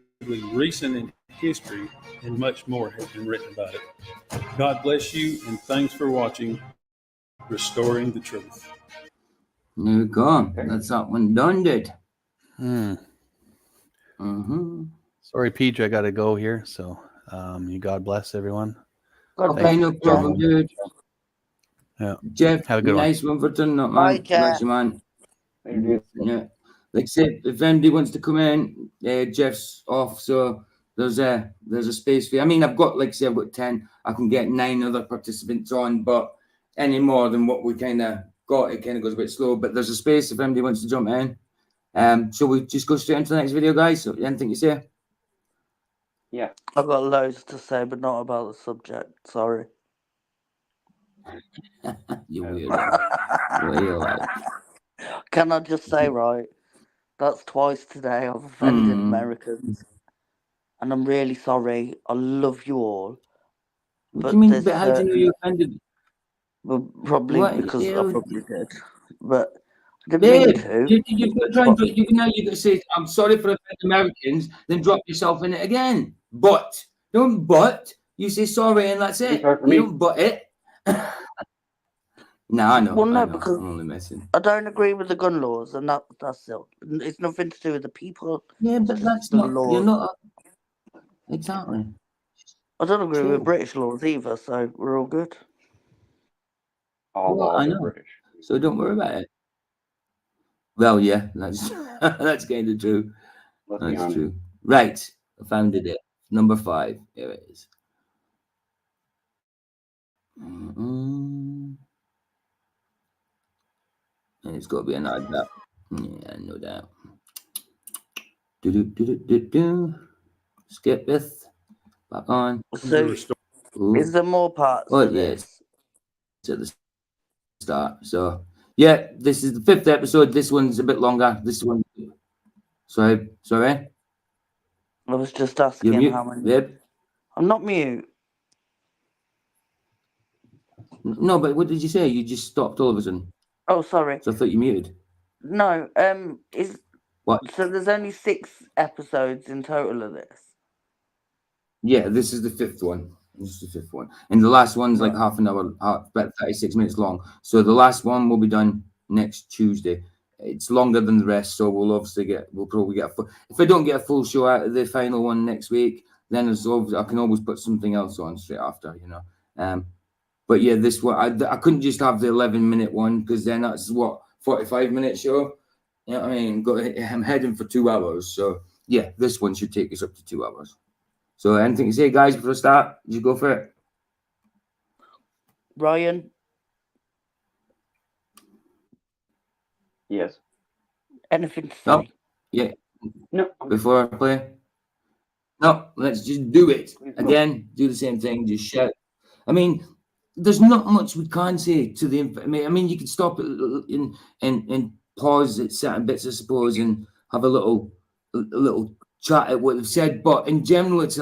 recent in history and much more has been written about it. God bless you, and thanks for watching Restoring the Truth. There you go. That's that one done, did. Sorry, Peach, I got to go here. So you God bless everyone. Okay, no problem, dude. Yeah. Jeff, have a good nice one for turning up, man. Bye, Jeff. Bless you, man. Yeah. Like I said, if anybody wants to come in, Jeff's off, so there's a space for you. I mean, I've got, like I said, I've got 10. I can get 9 other participants on, but any more than what we kind of got, it kind of goes a bit slow. But there's a space if anybody wants to jump in. Shall we just go straight into the next video, guys? Anything you say? Yeah. I've got loads to say, but not about the subject. Sorry. You weirdo. What are you like? Can I just say, right? That's twice today I've offended Americans. And I'm really sorry. I love you all. What do you mean? But how do you know you offended? Well, probably What? because I probably did. But I didn't Babe, mean to. you've got to try and now you've got to say, I'm sorry for offending Americans, then drop yourself in it again. But don't but. You say sorry and that's it. You don't but it. No, I know. Well, no, I know. because I'm only messing. I don't agree with the gun laws, and that's it. It's nothing to do with the people. Yeah, but that's the not. laws. You're not. Exactly. I don't agree with British laws either, so we're all good. All laws are British. So don't worry about it. Well, yeah, that's that's kind of true. That's true. Right, I found it. Number 5. Here it is. And it's got to be an odd that. Yeah, no doubt. Skip this. Back on. So, is there more parts to this? It's at the start. So, yeah, this is the 5th episode. This one's a bit longer. This one. Sorry. I was just asking how many. Babe? I'm not mute. No, but what did you say? You just stopped all of a sudden. Oh, sorry. So I thought you muted. No, is what? So there's only 6 episodes in total of this. Yeah, this is the 5th one. This is the 5th one, and the last one's like half an hour, about 36 minutes long. So the last one will be done next Tuesday. It's longer than the rest, so we'll probably get if I don't get a full show out of the final one next week, then I can always put something else on straight after, you know. But yeah, this one I couldn't just have the 11-minute one because then that's 45-minute show. You know what I mean? I'm heading for 2 hours, so yeah, this one should take us up to 2 hours. So anything to say, guys, before I start? You go for it. Ryan? Yes. Anything to say? No. Yeah. No. Before I play? No, let's just do it. Again, do the same thing, just shout. I mean, there's not much we can say to the... I mean, you can stop it and pause at certain bits, I suppose, and have a little chat at what they've said, but in general, it's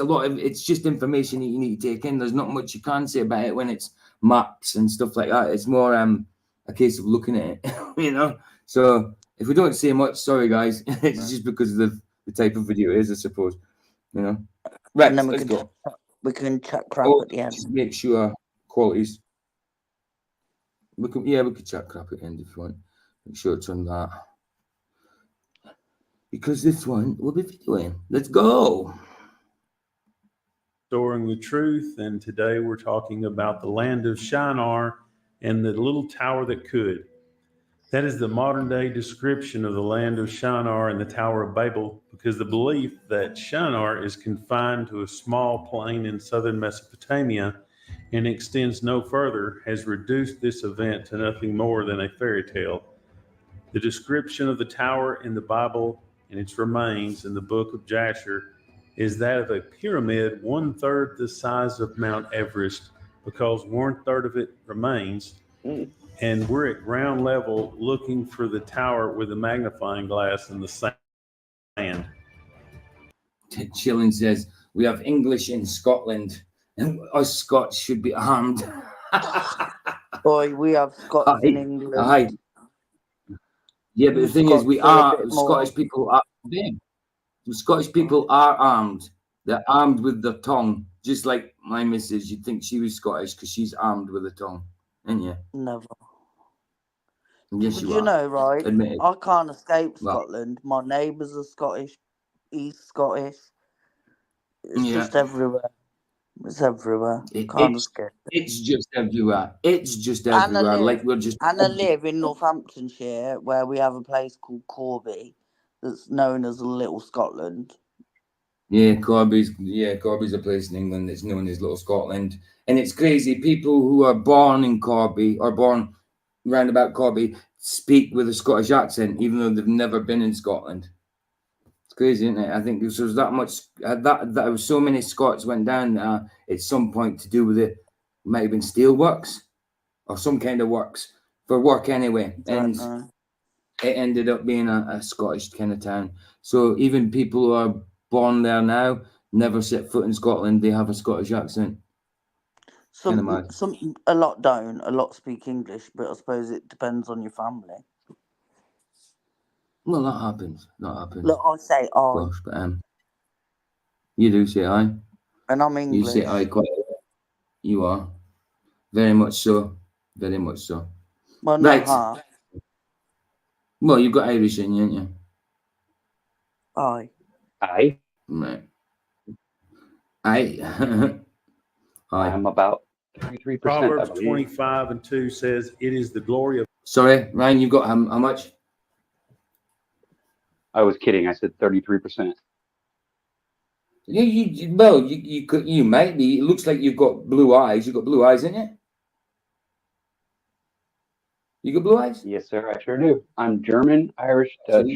just information that you need to take in. There's not much you can say about it when it's maps and stuff like that. It's more a case of looking at it, you know. So if we don't say much, sorry guys, it's just because of the type of video it is, I suppose, you know. Right, and then let's go. We can chat crap at the end. Just make sure qualities. We could chat crap at the end if you want. Make sure it's on that. Because this one will be videoing. Let's go. Restoring the Truth, and today we're talking about the land of Shinar and the little tower that could. That is the modern day description of the land of Shinar and the Tower of Babel, because the belief that Shinar is confined to a small plain in southern Mesopotamia and extends no further has reduced this event to nothing more than a fairy tale. The description of the tower in the Bible and its remains in the book of Jasher is that of a pyramid 1/3 the size of Mount Everest, because 1/3 of it remains. And we're at ground level looking for the tower with a magnifying glass in the sand. Chilling says, we have English in Scotland, and us Scots should be armed. Boy, we have Scots in England. Aye. Yeah, but the thing is, we are Scottish people are big. Scottish people are armed. They're armed with their tongue, just like my missus. You'd think she was Scottish because she's armed with a tongue, ain't you? Never. Yes, But you you are. know, right? Admit it. I can't escape Well, Scotland. My neighbours are Scottish. He's Scottish. It's yeah. just everywhere. It's everywhere. Can't escape. It's just everywhere. It's just everywhere. Like we're just. And I live in Northamptonshire, where we have a place called Corby, that's known as Little Scotland. Yeah, Corby's a place in England that's known as Little Scotland, and it's crazy. People who are born in Corby or born round about Corby speak with a Scottish accent, even though they've never been in Scotland. It's crazy, isn't it? I think there was that much that was so many Scots went down at some point to do with it. Might have been steelworks or some kind of works for work anyway, and it ended up being a Scottish kind of town. So even people who are born there now never set foot in Scotland. They have a Scottish accent. A lot don't. A lot speak English, but I suppose it depends on your family. Well, that happens. Look, I say I. Gosh, but you do say I. And I'm English. You say I quite a lot. You are. Very much so. Very much so. Well, right. Half. Well, you've got Irish in you, ain't you? Aye. Aye. Right. Aye. I'm about 33%. Proverbs 25:2 says, "It is the glory of." Sorry, Ryan, you've got how much? I was kidding. I said 33%. You might be. It looks like you've got blue eyes. You've got blue eyes, ain't you? You got blue eyes? Yes, sir. I sure do. I'm German, Irish, Dutch,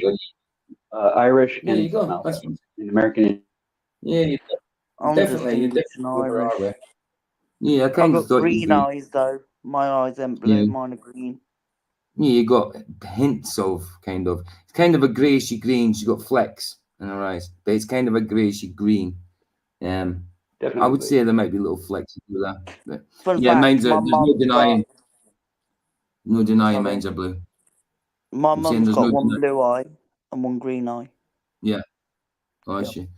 Irish, there you and go. That's an American. Yeah, definitely. You're definitely Irish. Yeah, I kind of thought green eyes though. My eyes ain't blue. Mine are green. Yeah, you got hints of It's kind of a greyish green. She's got flecks in her eyes, but it's kind of a greyish green. Definitely. I would say there might be little flecks to that. But Fun yeah, fact, mine's there's no denying. No denying mine's are blue. My mum's got one blue eye and one green eye. Yeah. Oh, is she?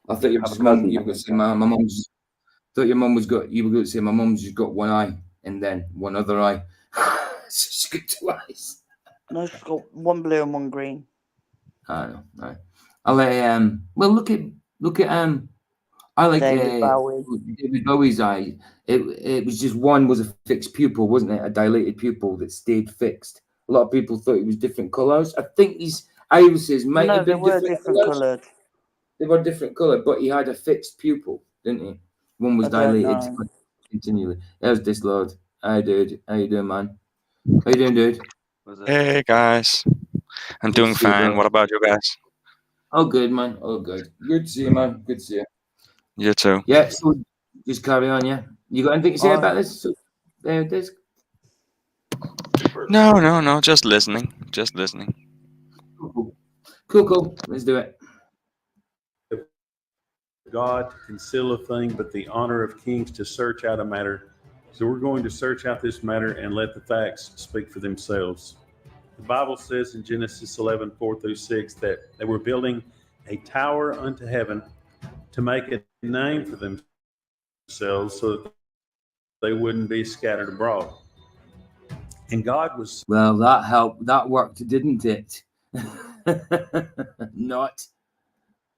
I thought you were going to say my mum's. Thought your mum was got. You were going to say my mum's just got one eye and then one other eye. So she's got two eyes. No, she's got one blue and one green. I know. Right. I'll let well look at I like David Bowie's eye. It was just one was a fixed pupil, wasn't it? A dilated pupil that stayed fixed. A lot of people thought it was different colours. I think his irises might have been different coloured. They were different colour, but he had a fixed pupil, didn't he? One was dilated continually. There's this Lord. Hi, dude. How you doing, man? How you doing, dude? Hey, guys. I'm doing fine. What about you guys? Oh, good, man. Oh, good. Good to see you, man. Good to see you. You too. Yeah, so just carry on, yeah? You got anything to say about this? No. Just listening. Cool. Let's do it. God to conceal a thing, but the honor of kings to search out a matter. So we're going to search out this matter and let the facts speak for themselves. The Bible says in Genesis 11:4-6 that they were building a tower unto heaven to make a name for themselves so that they wouldn't be scattered abroad. And God was... Well, that helped. That worked, didn't it? Not.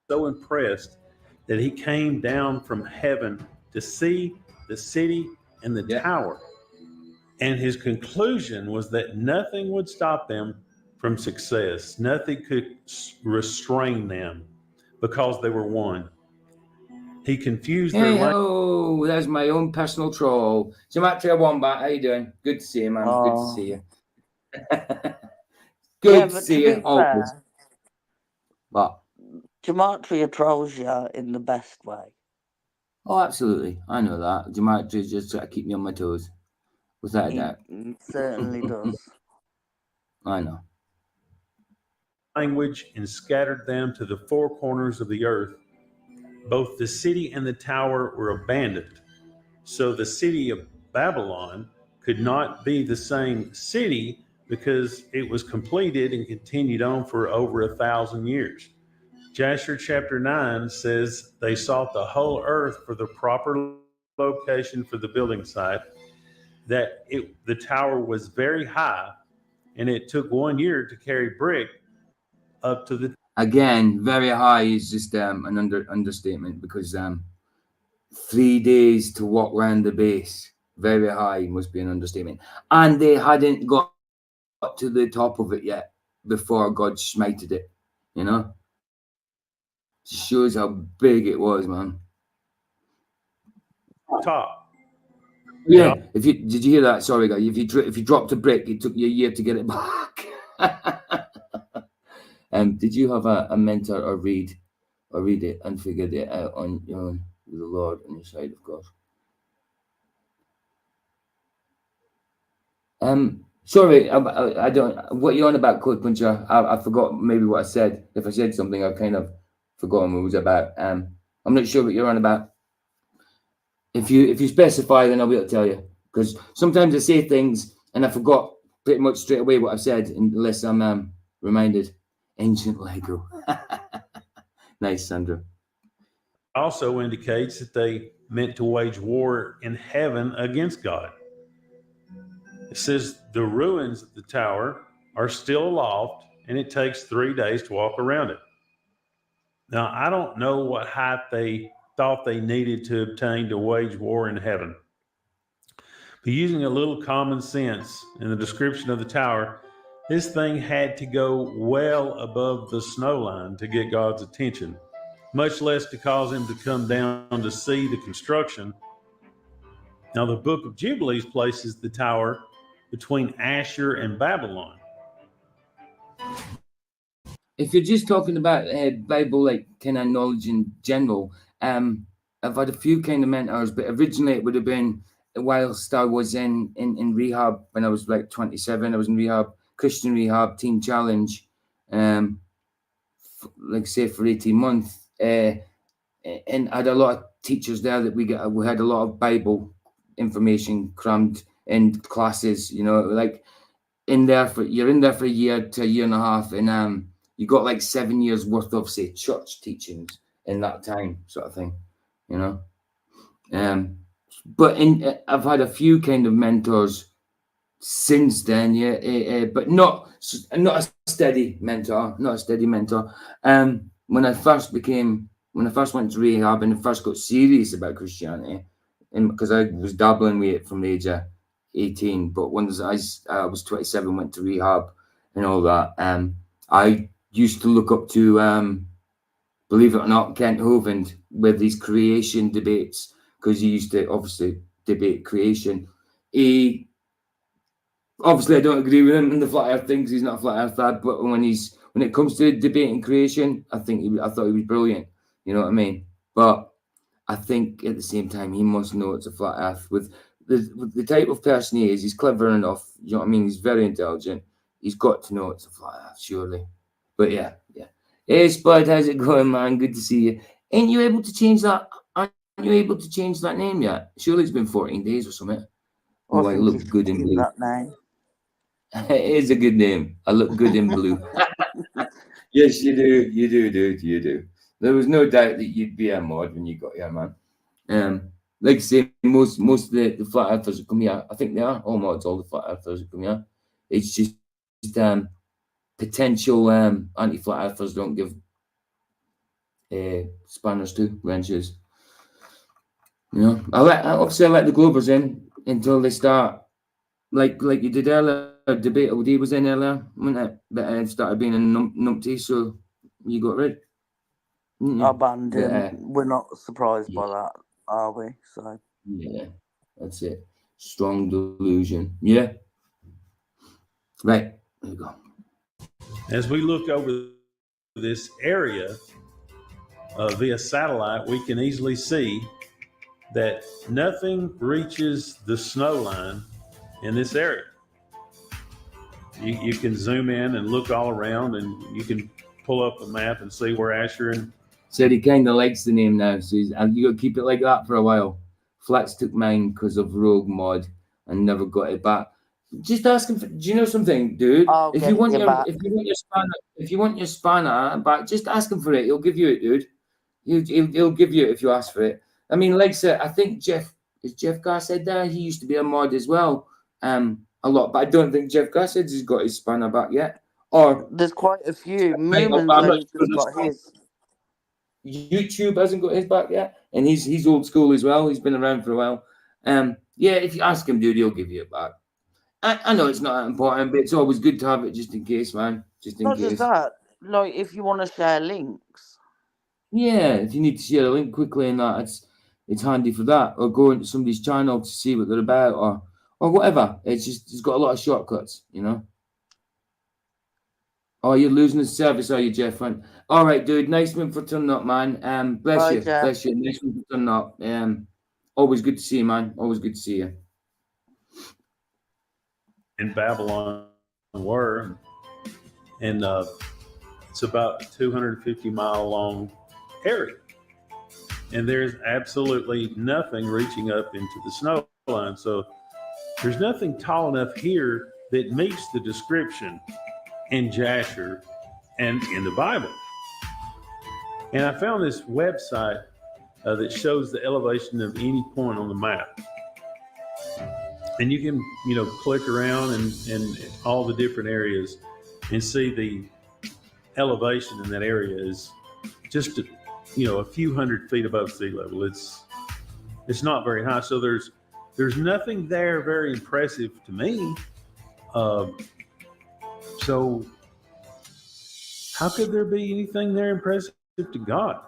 So impressed that he came down from heaven to see the city and the tower. And his conclusion was that nothing would stop them from success. Nothing could restrain them because they were one. He confused their language. Oh, there's my own personal troll. Gematria Wombat, how you doing? Good to see you, man. Good to see you. Good to see you. Always. What? Gematria trolls you in the best way. Oh, absolutely. I know that. Gematria just try to keep me on my toes. Without a doubt. It certainly does. I know. Language and scattered them to the four corners of the earth. Both the city and the tower were abandoned. So the city of Babylon could not be the same city because it was completed and continued on for over 1,000 years. Jasher chapter 9 says they sought the whole earth for the proper location for the building site, that the tower was very high, and it took 1 year to carry brick up to the... Again, very high is just an understatement, because 3 days to walk around the base, very high must be an understatement. And they hadn't got to the top of it yet before God smited it, you know? Shows how big it was, man. Top. Yeah. Did you hear that? Sorry, guys. If you dropped a brick, it took you a year to get it back. Did you have a mentor or read it and figured it out on your own with the Lord on your side, of course? Sorry, I don't. What you on about, Code Puncher? I forgot maybe what I said. If I said something, I've kind of forgotten what it was about. I'm not sure what you're on about. If you specify, then I'll be able to tell you. Because sometimes I say things and I forgot pretty much straight away what I've said unless I'm reminded. Ancient Lego. Nice, Sandra. Also indicates that they meant to wage war in heaven against God. It says the ruins of the tower are still aloft, and it takes 3 days to walk around it. Now, I don't know what height they thought they needed to obtain to wage war in heaven. But using a little common sense in the description of the tower, this thing had to go well above the snow line to get God's attention, much less to cause him to come down to see the construction. Now, the book of Jubilees places the tower between Ashur and Babylon. If you're just talking about Bible, like kind of knowledge in general, I've had a few kind of mentors, but originally it would have been whilst I was in rehab when I was like 27. I was in rehab, Christian rehab, Teen Challenge, like say for 18 months, and I had a lot of teachers there that we had a lot of Bible information crammed in classes, you know, like you're in there for a year to a year and a half, and you got like 7 years worth of, say, church teachings in that time, sort of thing, you know. But I've had a few kind of mentors since then, yeah, but not a steady mentor, When I first went to rehab and I first got serious about Christianity, and because I was dabbling with it from the age of 18, but once I was 27, went to rehab and all that, I used to look up to, believe it or not, Kent Hovind with these creation debates, because he used to obviously debate creation. Obviously I don't agree with him in the flat earth thing, because he's not a flat earth dad, but when it comes to debating creation, I thought he was brilliant, you know what I mean? But I think at the same time he must know it's a flat earth. With the type of person he is, he's clever enough, you know what I mean? He's very intelligent. He's got to know it's a flat earth, surely. But yeah. Hey Spud, how's it going, man? Good to see you. Ain't you able to change that? Aren't you able to change that name yet? Surely it's been 14 days or something. Oh, I look good in blue. That name. It is a good name. I look good in blue. Yes, you do. You do, dude. You do. There was no doubt that you'd be a mod when you got here, man. Like I say, most of the flat earthers that come here, I think they are all mods. All the flat earthers that come here, it's just potential anti-flat earthers don't give spanners to wrenches. You know, I let the Globers in until they start like you did earlier, debate OD was in earlier, wasn't it? But it started being a numpty, so you got rid. I banned him. We're not surprised by that, are we? So yeah, that's it. Strong delusion. Yeah. Right. There you go. As we look over this area via satellite, we can easily see that nothing reaches the snow line in this area. You can zoom in and look all around, and you can pull up the map and see where Asher and said he kind of likes the name now, so you got to keep it like that for a while. Flats took mine because of Rogue Mod and never got it back. Just ask him. Do you know something, dude? If you want your spanner back, just ask him for it. He'll give you it, dude. He'll give you it if you ask for it. I mean, like I said, I think Jeff Gar said that he used to be a mod as well, a lot, but I don't think Jeff Gar said he's got his spanner back yet. Or there's quite a few. Moomin's just got his. YouTube hasn't got his back yet, and he's old school as well. He's been around for a while. Yeah, if you ask him, dude, he'll give you it back. I know it's not that important, but it's always good to have it just in case, man. Just in case. Not just that, like if you want to share links. Yeah, if you need to share a link quickly and that, it's handy for that. Or go into somebody's channel to see what they're about, or whatever. It's got a lot of shortcuts, you know. Oh, you're losing the service, are you, Jeff? All right, dude. Nice one for turning up, man. Bless you. Jeff. Bless you. Nice one for turning up. Always good to see you, man. Always good to see you. In Babylon were, and it's about a 250-mile long area, and there's absolutely nothing reaching up into the snow line. So there's nothing tall enough here that meets the description in Jasher and in the Bible. And I found this website that shows the elevation of any point on the map. And you can, click around and all the different areas and see the elevation in that area is just, a few hundred feet above sea level. It's not very high. So there's nothing there very impressive to me. So how could there be anything there impressive to God?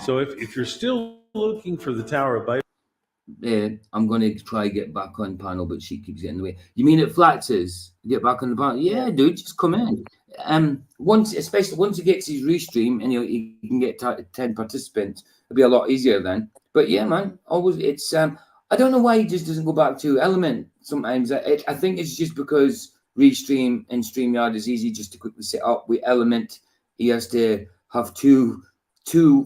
So if you're still looking for the Tower of Babel, I'm going to try get back on panel, but she keeps getting in the way. You mean at Flax's? Get back on the panel? Yeah, dude, just come in. Especially once he gets his restream and he can get 10 participants, it'll be a lot easier then. But yeah, man, always it's I don't know why he just doesn't go back to Element sometimes. I think it's just because Restream and StreamYard is easy just to quickly set up. With Element, he has to have two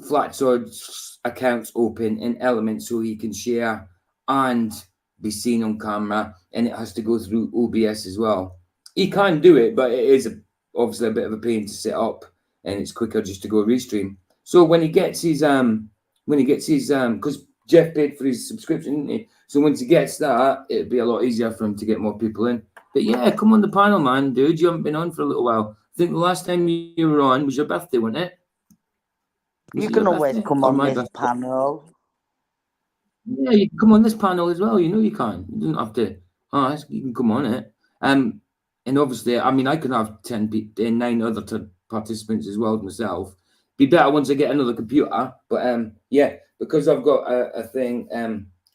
Flat Swords accounts open in Element so he can share and be seen on camera, and it has to go through OBS as well. He can do it, but it is obviously a bit of a pain to set up, and it's quicker just to go Restream. So when he gets his because Jeff paid for his subscription, didn't he? So once he gets that, it'd be a lot easier for him to get more people in. But yeah, come on the panel, man, dude. You haven't been on for a little while. I think the last time you were on was your birthday, wasn't it? You can always come on this panel. Yeah, you can come on this panel as well. You know you can. You don't have to ask. You can come on it. And obviously, I mean, I can have 9 other participants as well as myself. Be better once I get another computer. But yeah, because I've got a thing.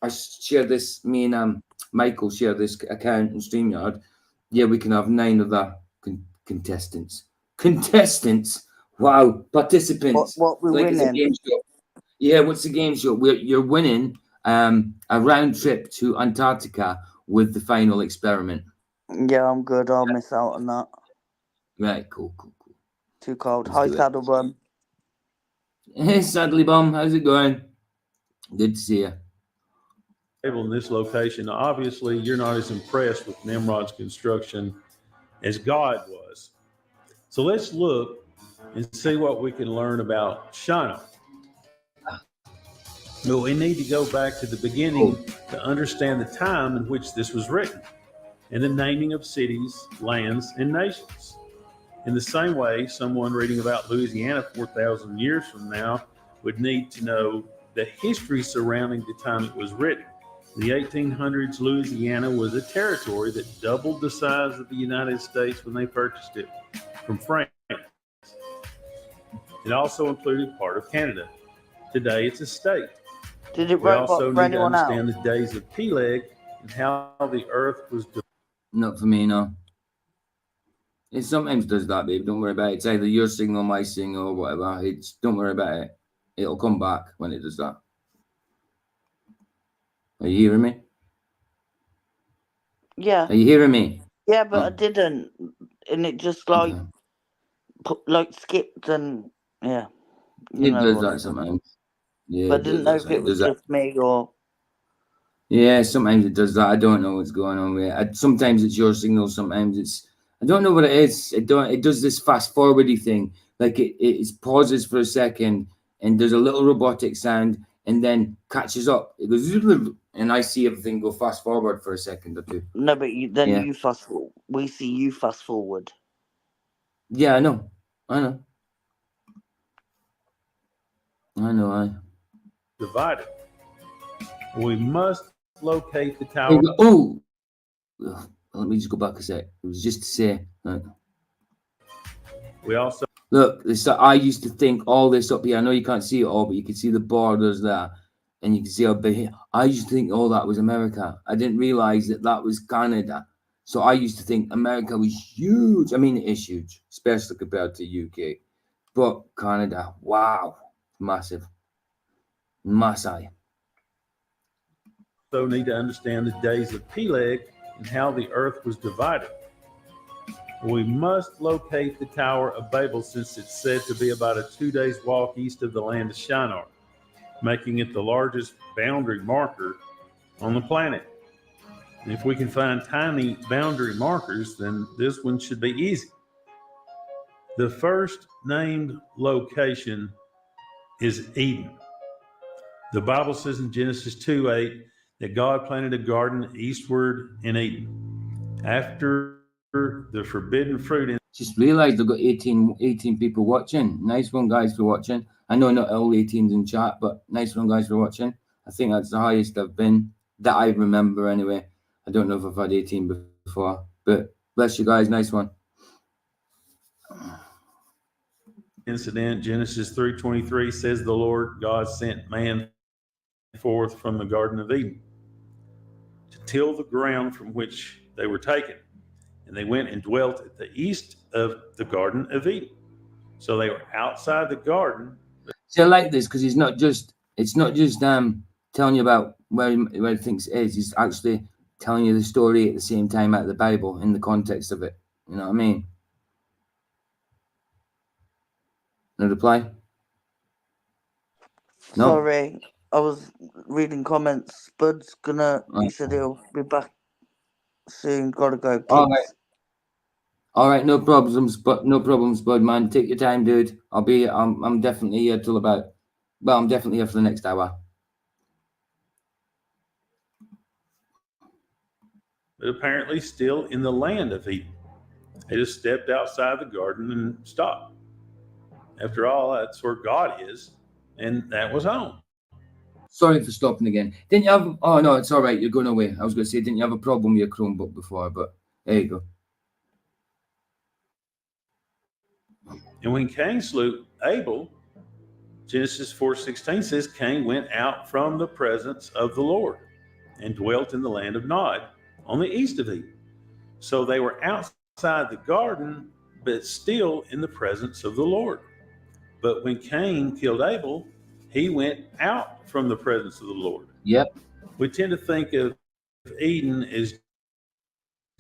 I share this. Me and Michael share this account in StreamYard. Yeah, we can have 9 other contestants. Wow, participants. What we're like winning? Yeah, what's the game show? You're winning a round trip to Antarctica with the final experiment. Yeah, I'm good. I'll miss out on that. Right, cool. Too cold. Hi, Saddlebum. Hey, Sadly Bum, how's it going? Good to see you. In this location, obviously, you're not as impressed with Nimrod's construction as God was. So let's look and see what we can learn about Shinar. Well, we need to go back to the beginning to understand the time in which this was written and the naming of cities, lands, and nations. In the same way, someone reading about Louisiana 4,000 years from now would need to know the history surrounding the time it was written. The 1800s Louisiana was a territory that doubled the size of the United States when they purchased it from France. It also included part of Canada. Today it's a state. Did it We break also up for need to anyone understand else? the days of Peleg and how the earth was divided. Not for me, no. It sometimes does that, babe. Don't worry about it. It's either your signal, my signal, or whatever. Don't worry about it. It'll come back when it does that. Are you hearing me? Yeah. Are you hearing me? Yeah, but I didn't, and it just like skipped and yeah. It does that sometimes. Yeah, but I didn't know if it was just me or. Yeah, sometimes it does that. I don't know what's going on with it. Sometimes it's your signal. Sometimes it's. I don't know what it is. It does this fast forwardy thing. Like it pauses for a second and there's a little robotic sound and then catches up. It goes and I see everything go fast forward for a second or two. No, but you fast forward. We see you fast forward. Yeah, I know. Divided. We must locate the tower. Oh, let me just go back a sec. It was just to say. We also look. I used to think all this up here. I know you can't see it all, but you can see the borders there, and you can see how big. I used to think all that was America. I didn't realize that was Canada. So I used to think America was huge. I mean, it is huge, especially compared to UK. But Canada, wow, massive. Massive. So need to understand the days of Peleg and how the earth was divided. We must locate the Tower of Babel since it's said to be about a 2 days walk east of the land of Shinar, making it the largest boundary marker on the planet. And if we can find tiny boundary markers, then this one should be easy. The first named location is Eden. The Bible says in Genesis 2:8 that God planted a garden eastward in Eden. After the forbidden fruit. Just realized I've got 18 people watching. Nice one, guys, for watching. I know not all 18's in chat, but nice one, guys, for watching. I think that's the highest I've been, that I remember anyway. I don't know if I've had 18 before, but bless you guys. Nice one. Incident, Genesis 3:23 says the Lord God sent man forth from the Garden of Eden to till the ground from which they were taken. And they went and dwelt at the east of the Garden of Eden. So they were outside the garden. See, I like this because it's not just telling you about where he thinks it is. He's actually telling you the story at the same time out of the Bible in the context of it. You know what I mean? No reply? No? Sorry, I was reading comments. Spud's he said he'll be back soon. Gotta go, kids. All right, no problems, bud, man. Take your time, dude. I'm definitely here till about, well, I'm definitely here for the next hour. But apparently still in the land of Eden. They just stepped outside the garden and stopped. After all, that's where God is, and that was home. Sorry for stopping again. Didn't you have, oh no, it's all right, you're going away. I was going to say, didn't you have a problem with your Chromebook before, but there you go. And when Cain slew Abel, Genesis 4:16 says Cain went out from the presence of the Lord and dwelt in the land of Nod on the east of Eden. So they were outside the garden, but still in the presence of the Lord. But when Cain killed Abel, he went out from the presence of the Lord. Yep. We tend to think of Eden as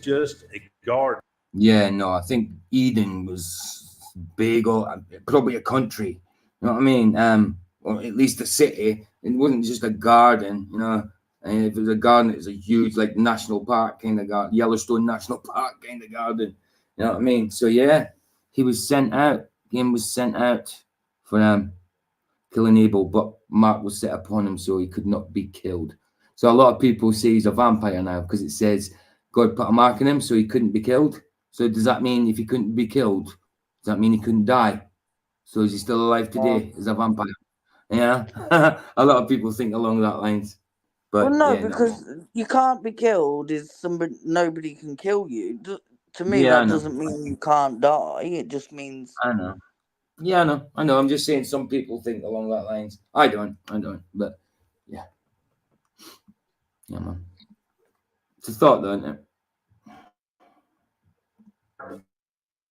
just a garden. Yeah, no, I think Eden was big, or probably a country. You know what I mean? Or at least a city. It wasn't just a garden, you know. And if it was a garden, it was a huge, like, national park kind of garden, Yellowstone National Park kind of garden. You know what I mean? So yeah, he was sent out. Cain was sent out for killing Abel, but mark was set upon him, so he could not be killed. So a lot of people say he's a vampire now because it says God put a mark on him, so he couldn't be killed. So does that mean if he couldn't be killed, does that mean he couldn't die? So is he still alive today as a vampire? Yeah, a lot of people think along that lines. But well, no, yeah, because you can't be killed. Is somebody? Nobody can kill you. To me, Yeah, I that know. doesn't mean you can't die. It just means I know. Yeah, I know. I'm just saying some people think along that lines. I don't. But yeah. Yeah, man. It's a thought, though, isn't it?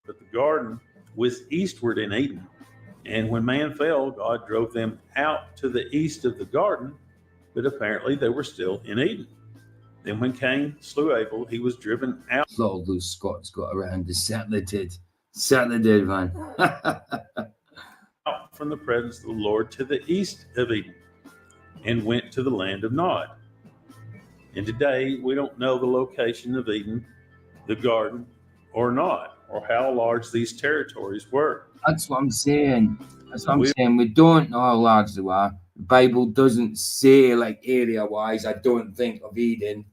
But the garden was eastward in Eden. And when man fell, God drove them out to the east of the garden, but apparently they were still in Eden. Then when Cain slew Abel, he was driven out All those Scots got around. They certainly did. Certainly did, man. from the presence of the Lord to the east of Eden and went to the land of Nod. And today we don't know the location of Eden, the garden, or not, or how large these territories were. That's what I'm saying. We don't know how large they were. The Bible doesn't say, like, area-wise, I don't think of Eden.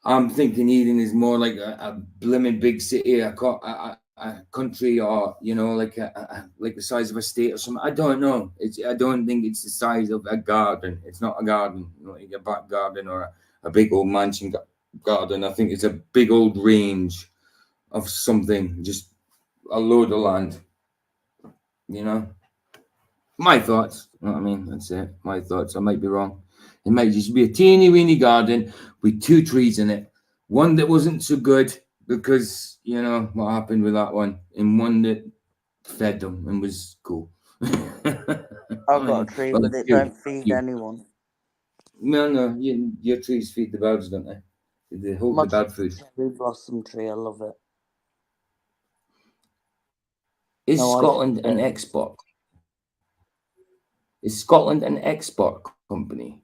I'm thinking Eden is more like a blooming big city, a country, or like like the size of a state or something. I don't know. I don't think it's the size of a garden. It's not a garden, like a back garden or a big old mansion garden. I think it's a big old range of something, just a load of land. My thoughts. You know what I mean? That's it. My thoughts. I might be wrong. It might just be a teeny weeny garden with 2 trees in it. One that wasn't so good because what happened with that one, and one that fed them and was cool. I've got a tree, but it don't feed anyone. No, your trees feed the birds, don't they? They hold the bird food. Cherry blossom tree, I love it. Is Scotland an export? Is Scotland an export company?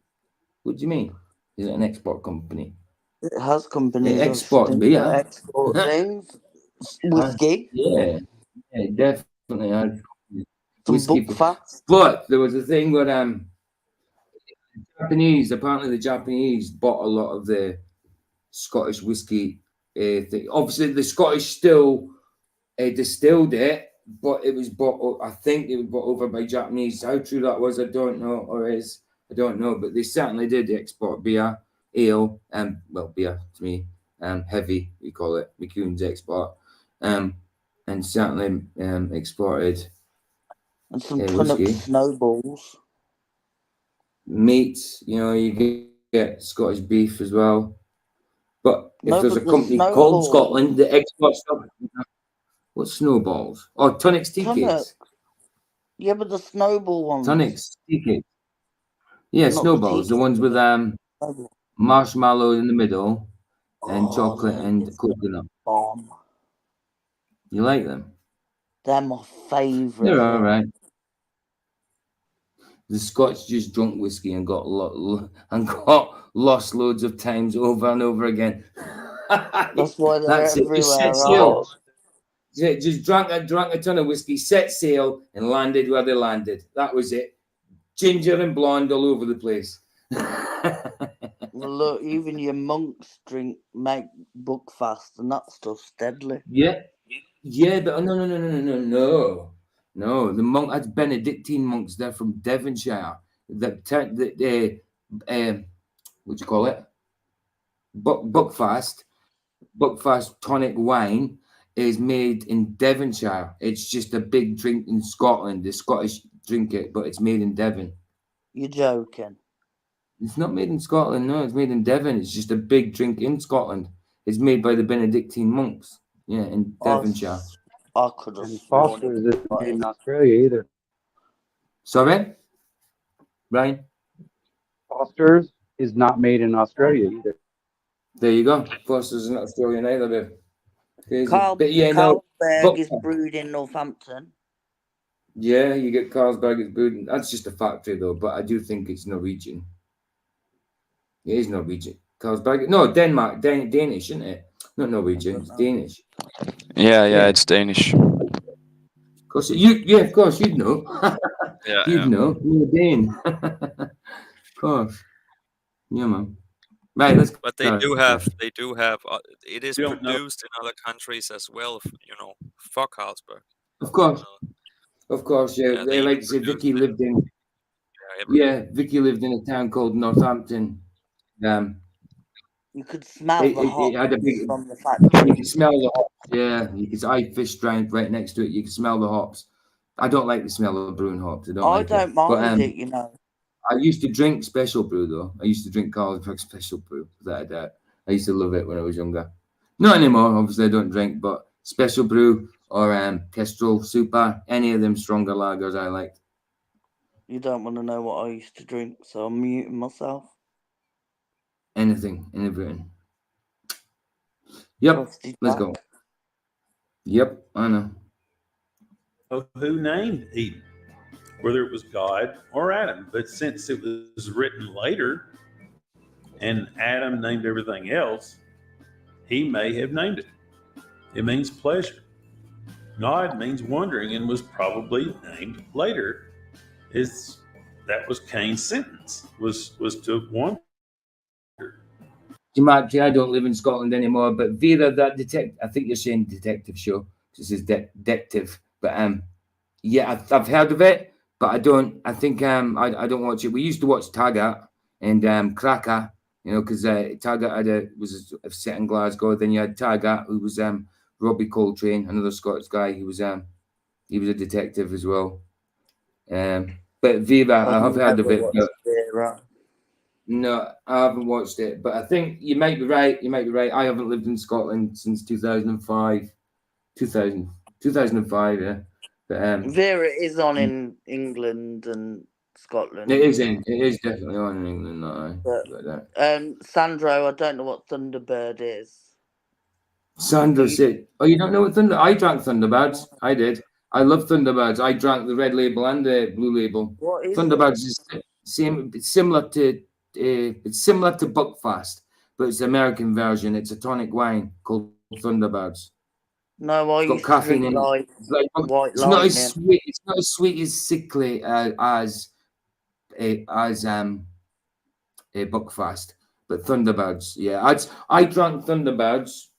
What do you mean? Is it an export company? It has companies It exports beer. Export things. Whiskey. Yeah, definitely has whiskey. But there was a thing where apparently the Japanese bought a lot of the Scottish whiskey thing. Obviously, the Scottish still distilled it, but it was bought. I think it was bought over by Japanese. How true that was, I don't know, or is I don't know. But they certainly did export beer, ale, and beer to me, heavy we call it, McCoon's export, and certainly exported. And some whiskey. Snowballs. Meat, you get Scottish beef as well. But if there's a company called Scotland that exports stuff, what snowballs? Oh, Tunnock's tea cakes. Yeah, but the snowball ones. Tunnock's tea cakes. Yeah, snowballs. The ones with marshmallow in the middle and chocolate and coconut. Bomb. You like them? They're my favourite. They're all right. The Scots just drunk whiskey and got lost loads of times over and over again. That's why they're everywhere. Just drank a ton of whiskey, set sail, and landed where they landed. That was it. Ginger and blonde all over the place. Well, look, even your monks make Buckfast, and that stuff's deadly. Yeah, but no. The monk, that's Benedictine monks. They're from Devonshire. What do you call it? Buckfast tonic wine is made in Devonshire. It's just a big drink in Scotland. The Scottish drink it, but it's made in Devon. You're joking. It's not made in Scotland, no. It's made in Devon. It's just a big drink in Scotland. It's made by the Benedictine monks. Yeah, in Devonshire. I could have Foster's isn't made in Australia either. Sorry? Brian? Foster's is not made in Australia either. There you go. Foster's not Australian either, babe. Carlsberg is brewed in Northampton. Yeah, you get Carlsberg is brewed. That's just a factory, though, but I do think it's Norwegian. It is Norwegian. Carlsberg. No, Denmark. Danish, isn't it? Not Norwegian. It's Danish. Yeah, it's Danish. Of course, of course, you'd know. You'd know. You're a Dane. Of course. Yeah, man. Right, let's. But they do have. It is produced in other countries as well. For Carlsberg. Of course. Yeah. They like to say Vicky lived in. Vicky lived in a town called Northampton, You could smell the it had a hops big. from the You factory. could smell the hops. Yeah, I fished right next to it. You could smell the hops. I don't like the smell of brewing hops. I don't I like it. don't mind it, you know. I used to drink special brew though. I used to drink Carlsberg special brew without a doubt. I used to love it when I was younger. Not anymore, obviously I don't drink, but special brew or Kestrel Super, any of them stronger lagers I liked. You don't want to know what I used to drink, so I'm muting myself. Anything, everything. Yep, Frosty let's Jack. go. Yep, I know. Who named Eden, whether it was God or Adam. But since it was written later and Adam named everything else, he may have named it. It means pleasure. Nod means wondering and was probably named later. That was Cain's sentence, was to wonder. Gematria, I don't live in Scotland anymore, but Vera, that detective, I think you're saying detective show. This is detective, but yeah, I've heard of it, but I don't. I think I don't watch it. We used to watch Taggart and Cracker, you know, because Taggart was set in Glasgow. Then you had Taggart, who was Robbie Coltrane, another Scottish guy. He was a detective as well. But Viva, I I've have heard of never it, but watched Vera. no, I haven't watched it. But I think you might be right. You might be right. I haven't lived in Scotland since 2005. 2005, yeah. But Vera is on in England and Scotland, it is you know. it is definitely on in England, no, like that. Sandro, I don't know what Thunderbird is. Sandra said, "Oh, you don't know what Thunder? I drank Thunderbirds. I did. I love Thunderbirds. I drank the red label and the blue label. What is Thunderbirds it? is same. It's similar to Buckfast, but it's the American version. It's a tonic wine called Thunderbirds. No, I It's got used to caffeine drink in it. like It's like White it's not as Lightning. sweet. It's not as sweet as sickly as Buckfast, but Thunderbirds. Yeah, I drank Thunderbirds.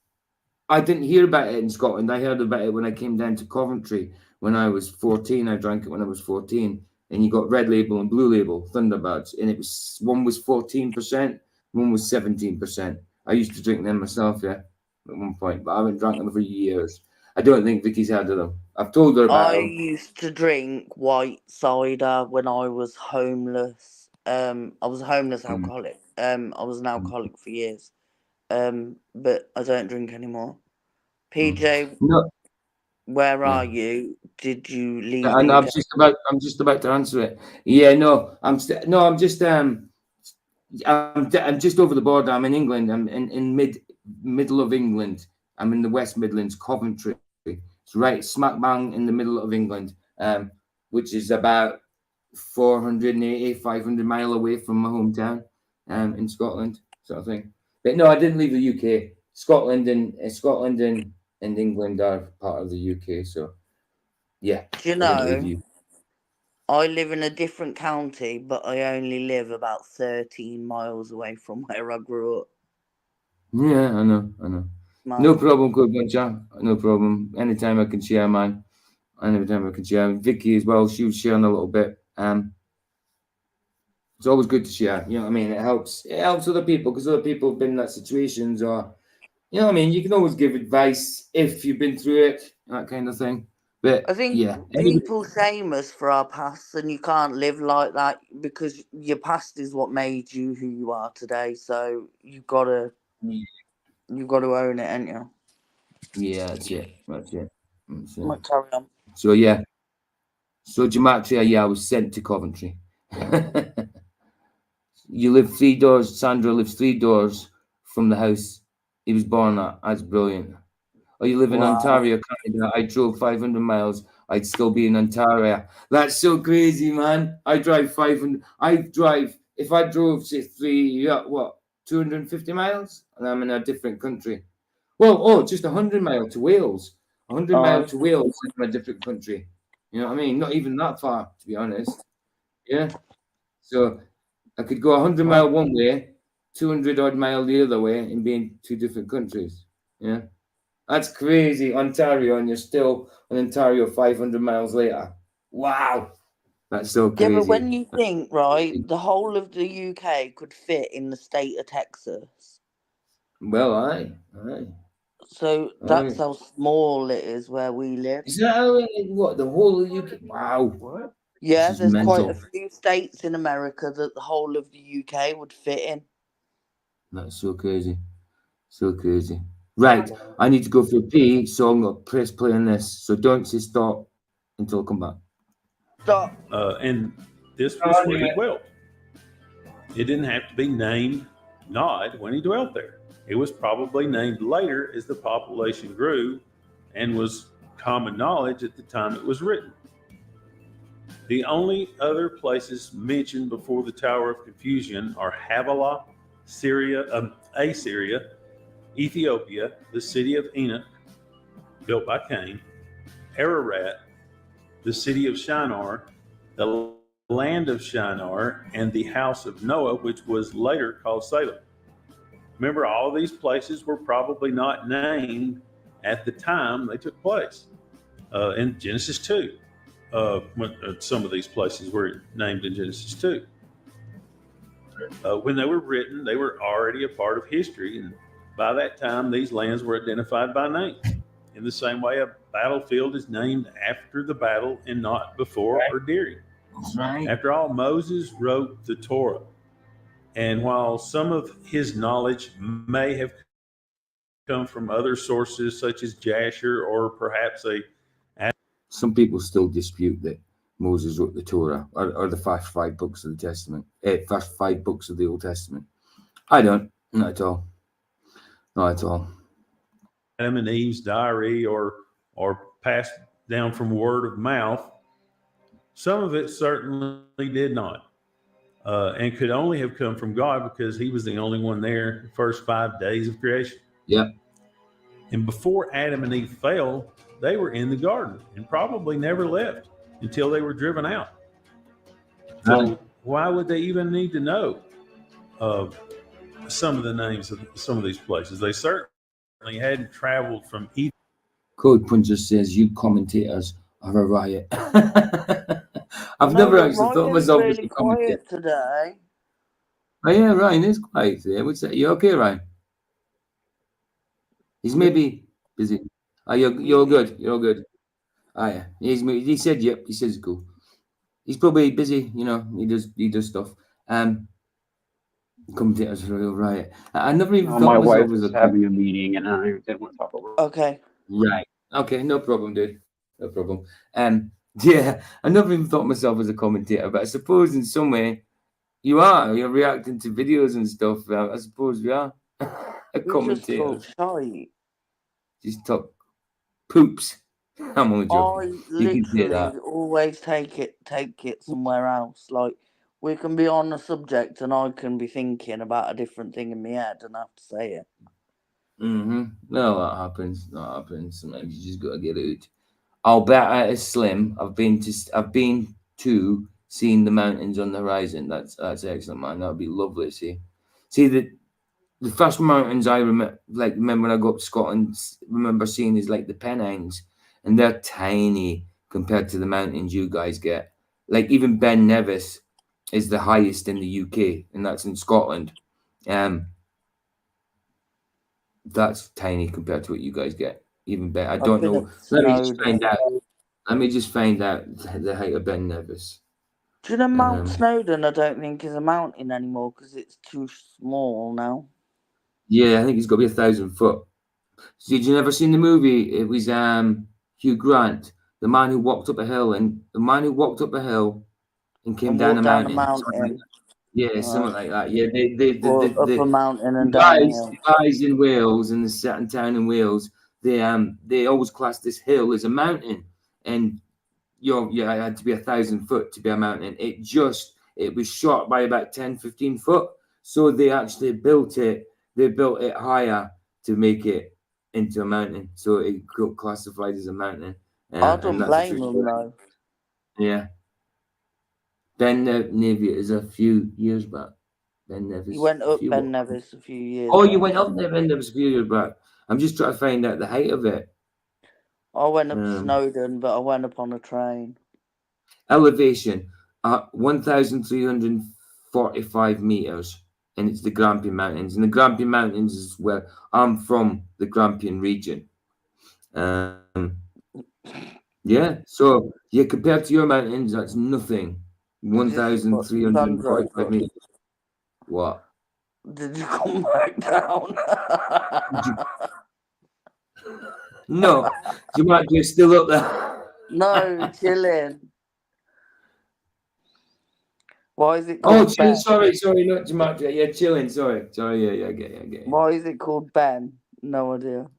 I didn't hear about it in Scotland. I heard about it when I came down to Coventry when I was 14. I drank it when I was 14. And you got red label and blue label, Thunderbirds. And it was one was 14%, one was 17%. I used to drink them myself, yeah, at one point, but I haven't drank them for years. I don't think Vicky's heard of them. I've told her about I them. used to drink white cider when I was homeless. I was a homeless alcoholic. I was an alcoholic for years. But I don't drink anymore. PJ, No, where yeah. are you? Did you leave And the UK? I'm just about to answer it. Yeah, no, I'm just I'm just over the border. I'm in England. I'm in middle of England. I'm in the West Midlands, Coventry. It's right smack bang in the middle of England, which is about 480, 500 mile away from my hometown, in Scotland, sort of thing. But no, I didn't leave the UK. Scotland and England are part of the UK, so yeah, Do you I didn't leave know, you. I live in a different county, but I only live about 13 miles away from where I grew up. Yeah, I know. No problem, good buncher. No problem. Anytime I can share, man. Anytime I can share. Vicky as well, she was sharing a little bit. It's always good to share. You know what I mean? It helps other people because other people have been in that situations or you know what I mean? You can always give advice if you've been through it, that kind of thing. But I think yeah. people shame us for our past, and you can't live like that because your past is what made you who you are today. So you've got to own it, ain't you? Yeah, that's it. That's it. Carry on. So yeah. So Gematria, yeah, I was sent to Coventry. You live 3 doors. Sandra lives 3 doors from the house he was born at. That's brilliant. Oh, you live in Wow. Ontario, Canada. I drove 500 miles. I'd still be in Ontario. That's so crazy, man. I drive 500. If I drove, say, 250 miles? And I'm in a different country. Well, just 100 miles to Wales. 100 miles to Wales in a different country. You know what I mean? Not even that far, to be honest. Yeah. So I could go 100 mile one way, 200 odd mile the other way, and be in two different countries. Yeah. That's crazy, Ontario, and you're still in Ontario 500 miles later. Wow. That's so crazy. Yeah, but when you think, right, the whole of the UK could fit in the state of Texas. Well, aye. So that's how small it is where we live. Is that how what the whole of the UK? Wow. What? Yeah, This is there's quite mental. a few states in America that the whole of the UK would fit in. That's so crazy. So crazy. Right, I need to go for a pee, so I'm going to press play on this. So don't say stop until I come back. Stop. And this was where he dwelt. It didn't have to be named Nod when he dwelt there. It was probably named later as the population grew and was common knowledge at the time it was written. The only other places mentioned before the Tower of Confusion are Havilah, Assyria, Ethiopia, the city of Enoch, built by Cain, Ararat, the city of Shinar, the land of Shinar, and the house of Noah, which was later called Salem. Remember, all of these places were probably not named at the time they took place. In Genesis 2, some of these places were named in Genesis 2. When they were written, they were already a part of history, and by that time, these lands were identified by name. In the same way, a battlefield is named after the battle and not before or during. Right. After all, Moses wrote the Torah, and while some of his knowledge may have come from other sources such as Jasher or perhaps some people still dispute that Moses wrote the Torah or the first 5 books of the Testament, first 5 books of the Old Testament. I don't, not at all. Not at all. Adam and Eve's diary or passed down from word of mouth. Some of it certainly did not, and could only have come from God because he was the only one there the first 5 days of creation. Yeah. And before Adam and Eve fell, they were in the garden and probably never left until they were driven out. So why would they even need to know some of the names of some of these places? They certainly hadn't traveled from Eden. Code Puncher says, you commentators are a riot. I've never actually thought of myself as a commentator today. Oh yeah, Ryan is quiet today. What's that? You okay, Ryan? He's maybe busy. Oh, you're good. You're good. Oh yeah. He said yep. He says cool. He's probably busy. You know, he does stuff. Commentators are a real riot. I never even thought my myself wife as was having a meeting and I didn't want to talk over. Okay. Right. Okay. No problem, dude. No problem. Yeah, I never even thought myself as a commentator, but I suppose in some way you are. You're reacting to videos and stuff. I suppose we are. A commentator. Just talk shite. Just talk poops. I'm only joking. I literally always take it somewhere else. Like, we can be on a subject and I can be thinking about a different thing in my head and I have to say it. No, that happens. That happens. Sometimes you just gotta get it. I'll bet at a slim. I've been to seeing the mountains on the horizon. That's excellent, man. That'd be lovely to see. See the first mountains I remember when I go up to Scotland. Remember seeing is like the Pennines, and they're tiny compared to the mountains you guys get. Like even Ben Nevis is the highest in the UK, and that's in Scotland. That's tiny compared to what you guys get. Even better. I don't know. Let me just find out the height of Ben Nevis. Do you know Mount Snowdon? I don't think is a mountain anymore because it's too small now. Yeah, I think it's got to be 1,000 foot. So did you never seen the movie? It was Hugh Grant, the man who walked up a hill and came down a mountain. Yeah, something like that. Yeah, up a mountain and the guys in Wales and the certain town in Wales, they always class this hill as a mountain, and it had to be 1,000 foot to be a mountain. It was shot by about 10-15 foot, so they actually built it. They built it higher to make it into a mountain, so it got classified as a mountain. I don't blame them though. Yeah. Ben Nevis is a few years back. Ben Nevis. You went up Ben Nevis a few years back. You went up there, Ben Nevis a few years back. I'm just trying to find out the height of it. I went up to Snowdon, but I went up on a train. Elevation. 1,345 meters, and it's the Grampian Mountains. And the Grampian Mountains is where I'm from, the Grampian region. Yeah, so yeah, compared to your mountains, that's nothing. Did you see what Sandra 1,345 did? meters. What? Did you come back down? No, Gematria still up there. No, chilling. Why is it called chilling, Ben? sorry, not Gematria. Yeah, chilling, sorry, yeah, I get it. Why is it called Ben? No idea.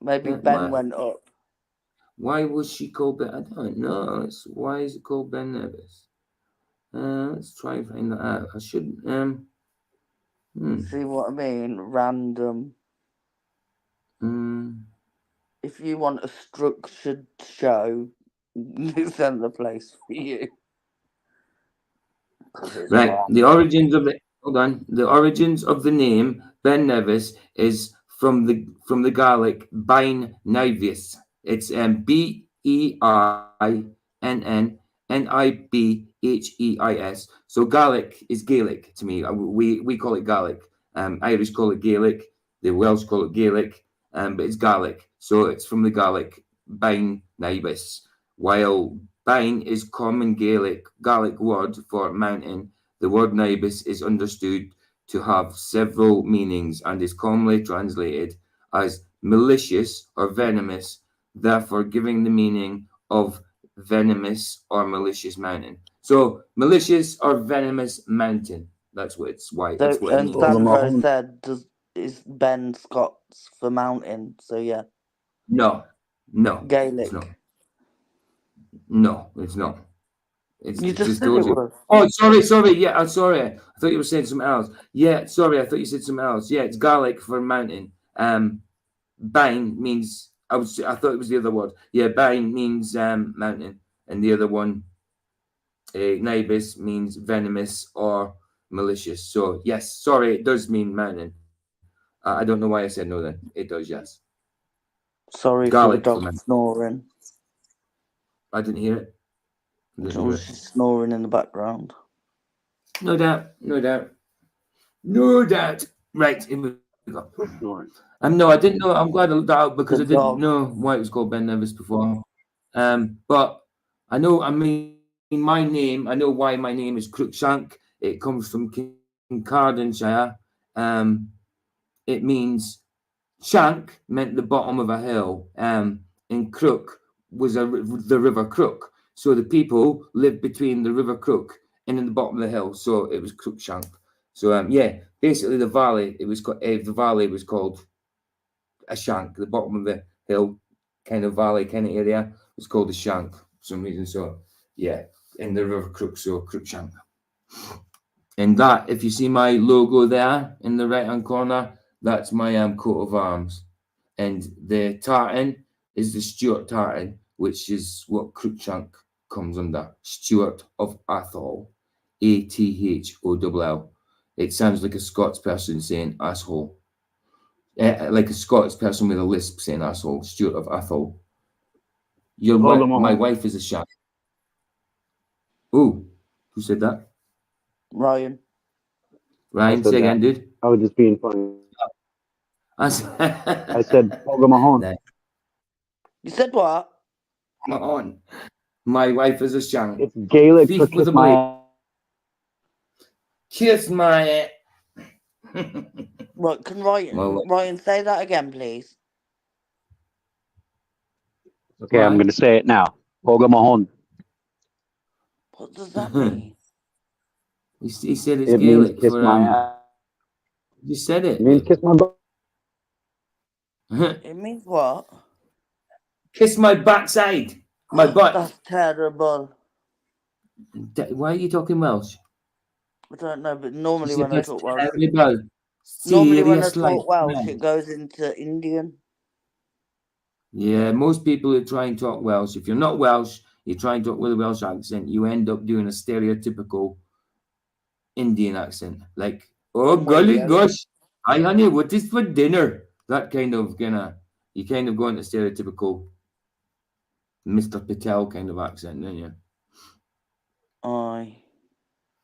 Maybe Ben went up. Why was she called Ben? I don't know. Why is it called Ben Nevis? Let's try and find that out. I should. See what I mean? Random. If you want a structured show, this isn't the place for you. Right. The origins of the name Ben Nevis is from the Gaelic Bain Nevis. It's BEINNNIBHEIS. So Gaelic is Gaelic to me. We call it Gaelic. Irish call it Gaelic. The Welsh call it Gaelic. But it's Gaelic. So it's from the Gaelic Bain Nevis. While Bain is common Gaelic word for mountain, the word Nibis is understood to have several meanings and is commonly translated as malicious or venomous, therefore giving the meaning of venomous or malicious mountain. So malicious or venomous mountain. That's what it's why. That's what it means. Sandro said, "Is Ben Scots for mountain?" So yeah. No. Gaelic. It's not. No, it's not. You just said it was. Oh, sorry. Yeah, I'm sorry. I thought you were saying something else. Yeah, sorry. I thought you said something else. Yeah, it's Gaelic for mountain. Bain means I thought it was the other word. Yeah, Bain means mountain, and the other one, Nibis, means venomous or malicious. So yes, sorry, it does mean mountain. I don't know why I said no. Then it does. Yes. Sorry Gaelic for the dog snoring. I didn't hear it. It was just snoring in the background. No doubt. Right, here we go. No, I didn't know. I'm glad I looked that out because I didn't know why it was called Ben Nevis before. But I know. I mean, my name. I know why my name is Crookshank. It comes from Kincardineshire. It means shank meant the bottom of a hill, and Crook was the River Crook. So the people lived between the River Crook and in the bottom of the hill. So it was Crookshank. So yeah, basically the valley. The valley was called a shank. The bottom of the hill, kind of valley, kind of area, was called a shank for some reason. So yeah, in the River Crook, so Crookshank. And that, if you see my logo there in the right hand corner, that's my coat of arms. And the tartan is the Stuart tartan, which is what Crookshank comes under. Stuart of Athol, Atholl. It sounds like a Scots person saying asshole. Like a Scots person with a lisp saying asshole. Stuart of Athol. My wife is a shank. Oh, who said that? Ryan, say again, dude. I was just being funny. I said Pogamahon. You said what? Mahon. My wife is a shank. It's Gaelic Thief for with kiss a my blade. ass. Kiss my. Right, can Ryan say that again, please? Okay, I'm going to say it now. Pogamahon. What does that mean? He said it's it Gaelic means kiss for my ass. You said it. It means kiss my butt. It means what? Kiss my backside. My butt. That's terrible. Why are you talking Welsh? I don't know, but normally when I talk Welsh, it goes into Indian. Yeah, most people who try and talk Welsh, if you're not Welsh, you try and talk with a Welsh accent, you end up doing a stereotypical Indian accent. Like, oh, golly gosh, hi honey, what is for dinner? That you kind of go into stereotypical Mr. Patel kind of accent, don't you?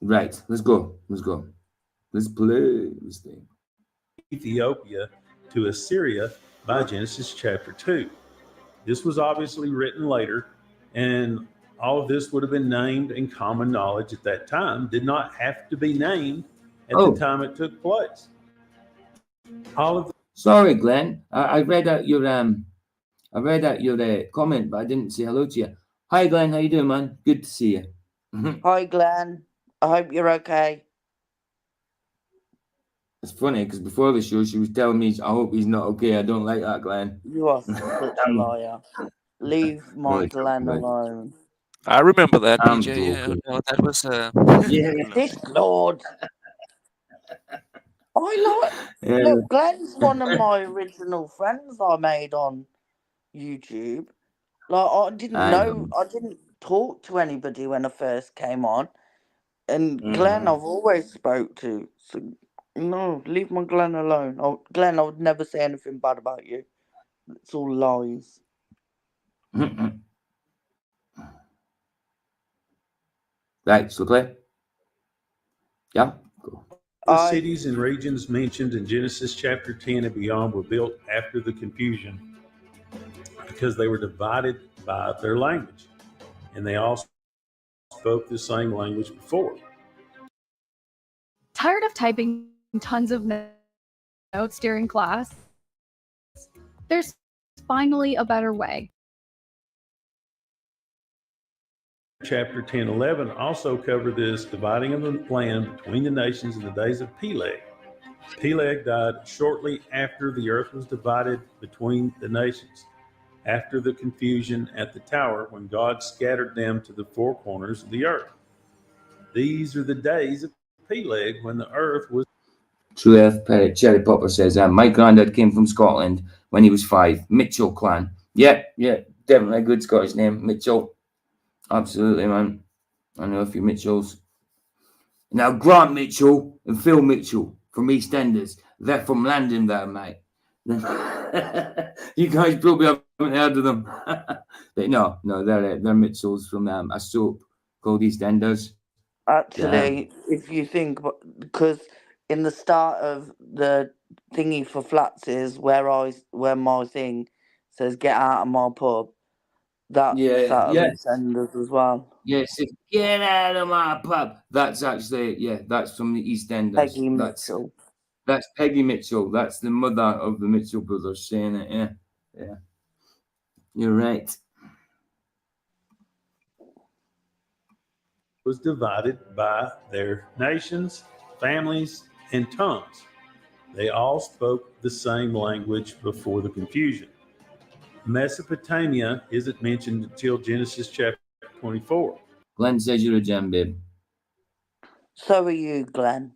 Right. Let's go. Let's play this thing. Ethiopia to Assyria by Genesis chapter 2. This was obviously written later, and all of this would have been named in common knowledge at that time, did not have to be named at the time it took place. Sorry, Glenn. I read out your comment, but I didn't say hello to you. Hi, Glenn. How you doing, man? Good to see you. Hi, Glenn. I hope you're okay. It's funny because before the show, she was telling me, "I hope he's not okay." I don't like that, Glenn. You are such a liar. Leave my Glenn alone. I remember that, I'm PJ. Yeah, joking. no, that was This Lord. Look, Glenn's one of my original friends I made on YouTube. Like, I didn't talk to anybody when I first came on. And Glenn I've always spoke to. So, no, leave my Glenn alone. Glenn, I would never say anything bad about you. It's all lies. Right, so clear? Yeah? Cool. The cities and regions mentioned in Genesis chapter 10 and beyond were built after the confusion because they were divided by their language, and they all spoke the same language before. Tired of typing tons of notes during class? There's finally a better way. Chapter 10 11 also cover this dividing of the land between the nations in the days of Peleg. Peleg died shortly after the earth was divided between the nations, after the confusion at the tower when God scattered them to the four corners of the earth. These are the days of Peleg when the earth was. True Earth Cherry Popper says, my granddad came from Scotland when he was 5. Mitchell clan. Yeah, definitely a good Scottish name. Mitchell. Absolutely, man. I know a few Mitchells. Now, Grant Mitchell and Phil Mitchell from EastEnders. They're from London, though, mate. You guys probably haven't heard of them. But no, they're Mitchells from a soap called EastEnders. Actually, if you think, because in the start of the thingy for flats is where my thing says "Get out of my pub." That's out of EastEnders as well. Yes, get out of my pub. That's actually that's from the EastEnders. Peggy Mitchell. That's Peggy Mitchell. That's the mother of the Mitchell brothers saying it. Yeah. You're right. Was divided by their nations, families, and tongues. They all spoke the same language before the confusion. Mesopotamia isn't mentioned until Genesis chapter 24. Glenn says you're a gem, babe. So are you, Glenn.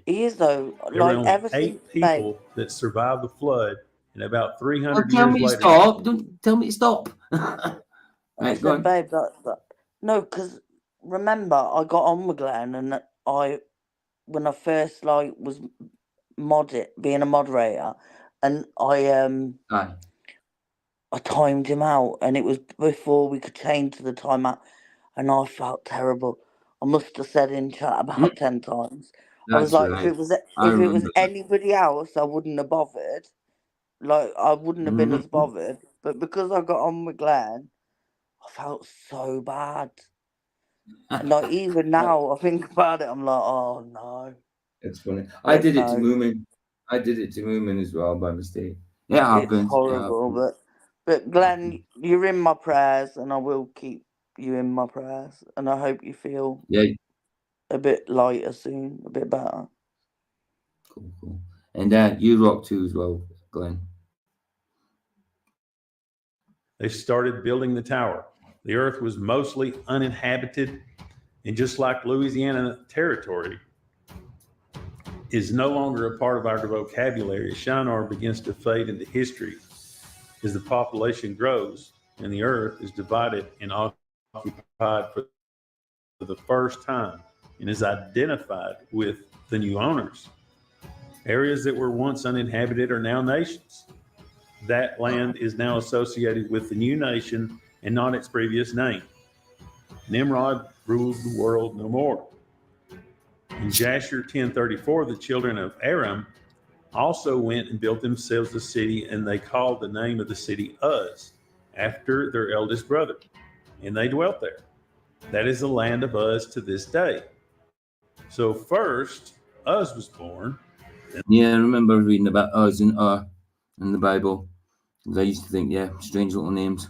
He is, though. There were only 8 people that survived the flood, and about 300 years later. Don't tell me to stop. I said, babe, no, because remember, I got on with Glenn, and when I first was being a moderator, and I timed him out, and it was before we could change the timeout, and I felt terrible. I must have said in chat about 10 times. I was like, if it was anybody else, I wouldn't have bothered. Like, I wouldn't have been as bothered. But because I got on with Glenn, I felt so bad. And like, even now, I think about it, I'm like, oh no. It's funny. I did it to Moomin as well by mistake. It happens. It's horrible, but Glenn, you're in my prayers, and I will keep you in my prayers, and I hope you feel a bit lighter soon, a bit better. Cool. And you rock too as well, Glenn. They started building the tower. The earth was mostly uninhabited, and just like Louisiana Territory is no longer a part of our vocabulary, Shinar begins to fade into history as the population grows and the earth is divided and occupied for the first time and is identified with the new owners. Areas that were once uninhabited are now nations. That land is now associated with the new nation and not its previous name. Nimrod ruled the world no more. In Jasher 10:34, the children of Aram also went and built themselves a city, and they called the name of the city Uz, after their eldest brother, and they dwelt there. That is the land of Uz to this day. So first, Uz was born. Yeah, I remember reading about Uz and in the Bible. I used to think, yeah, strange little names.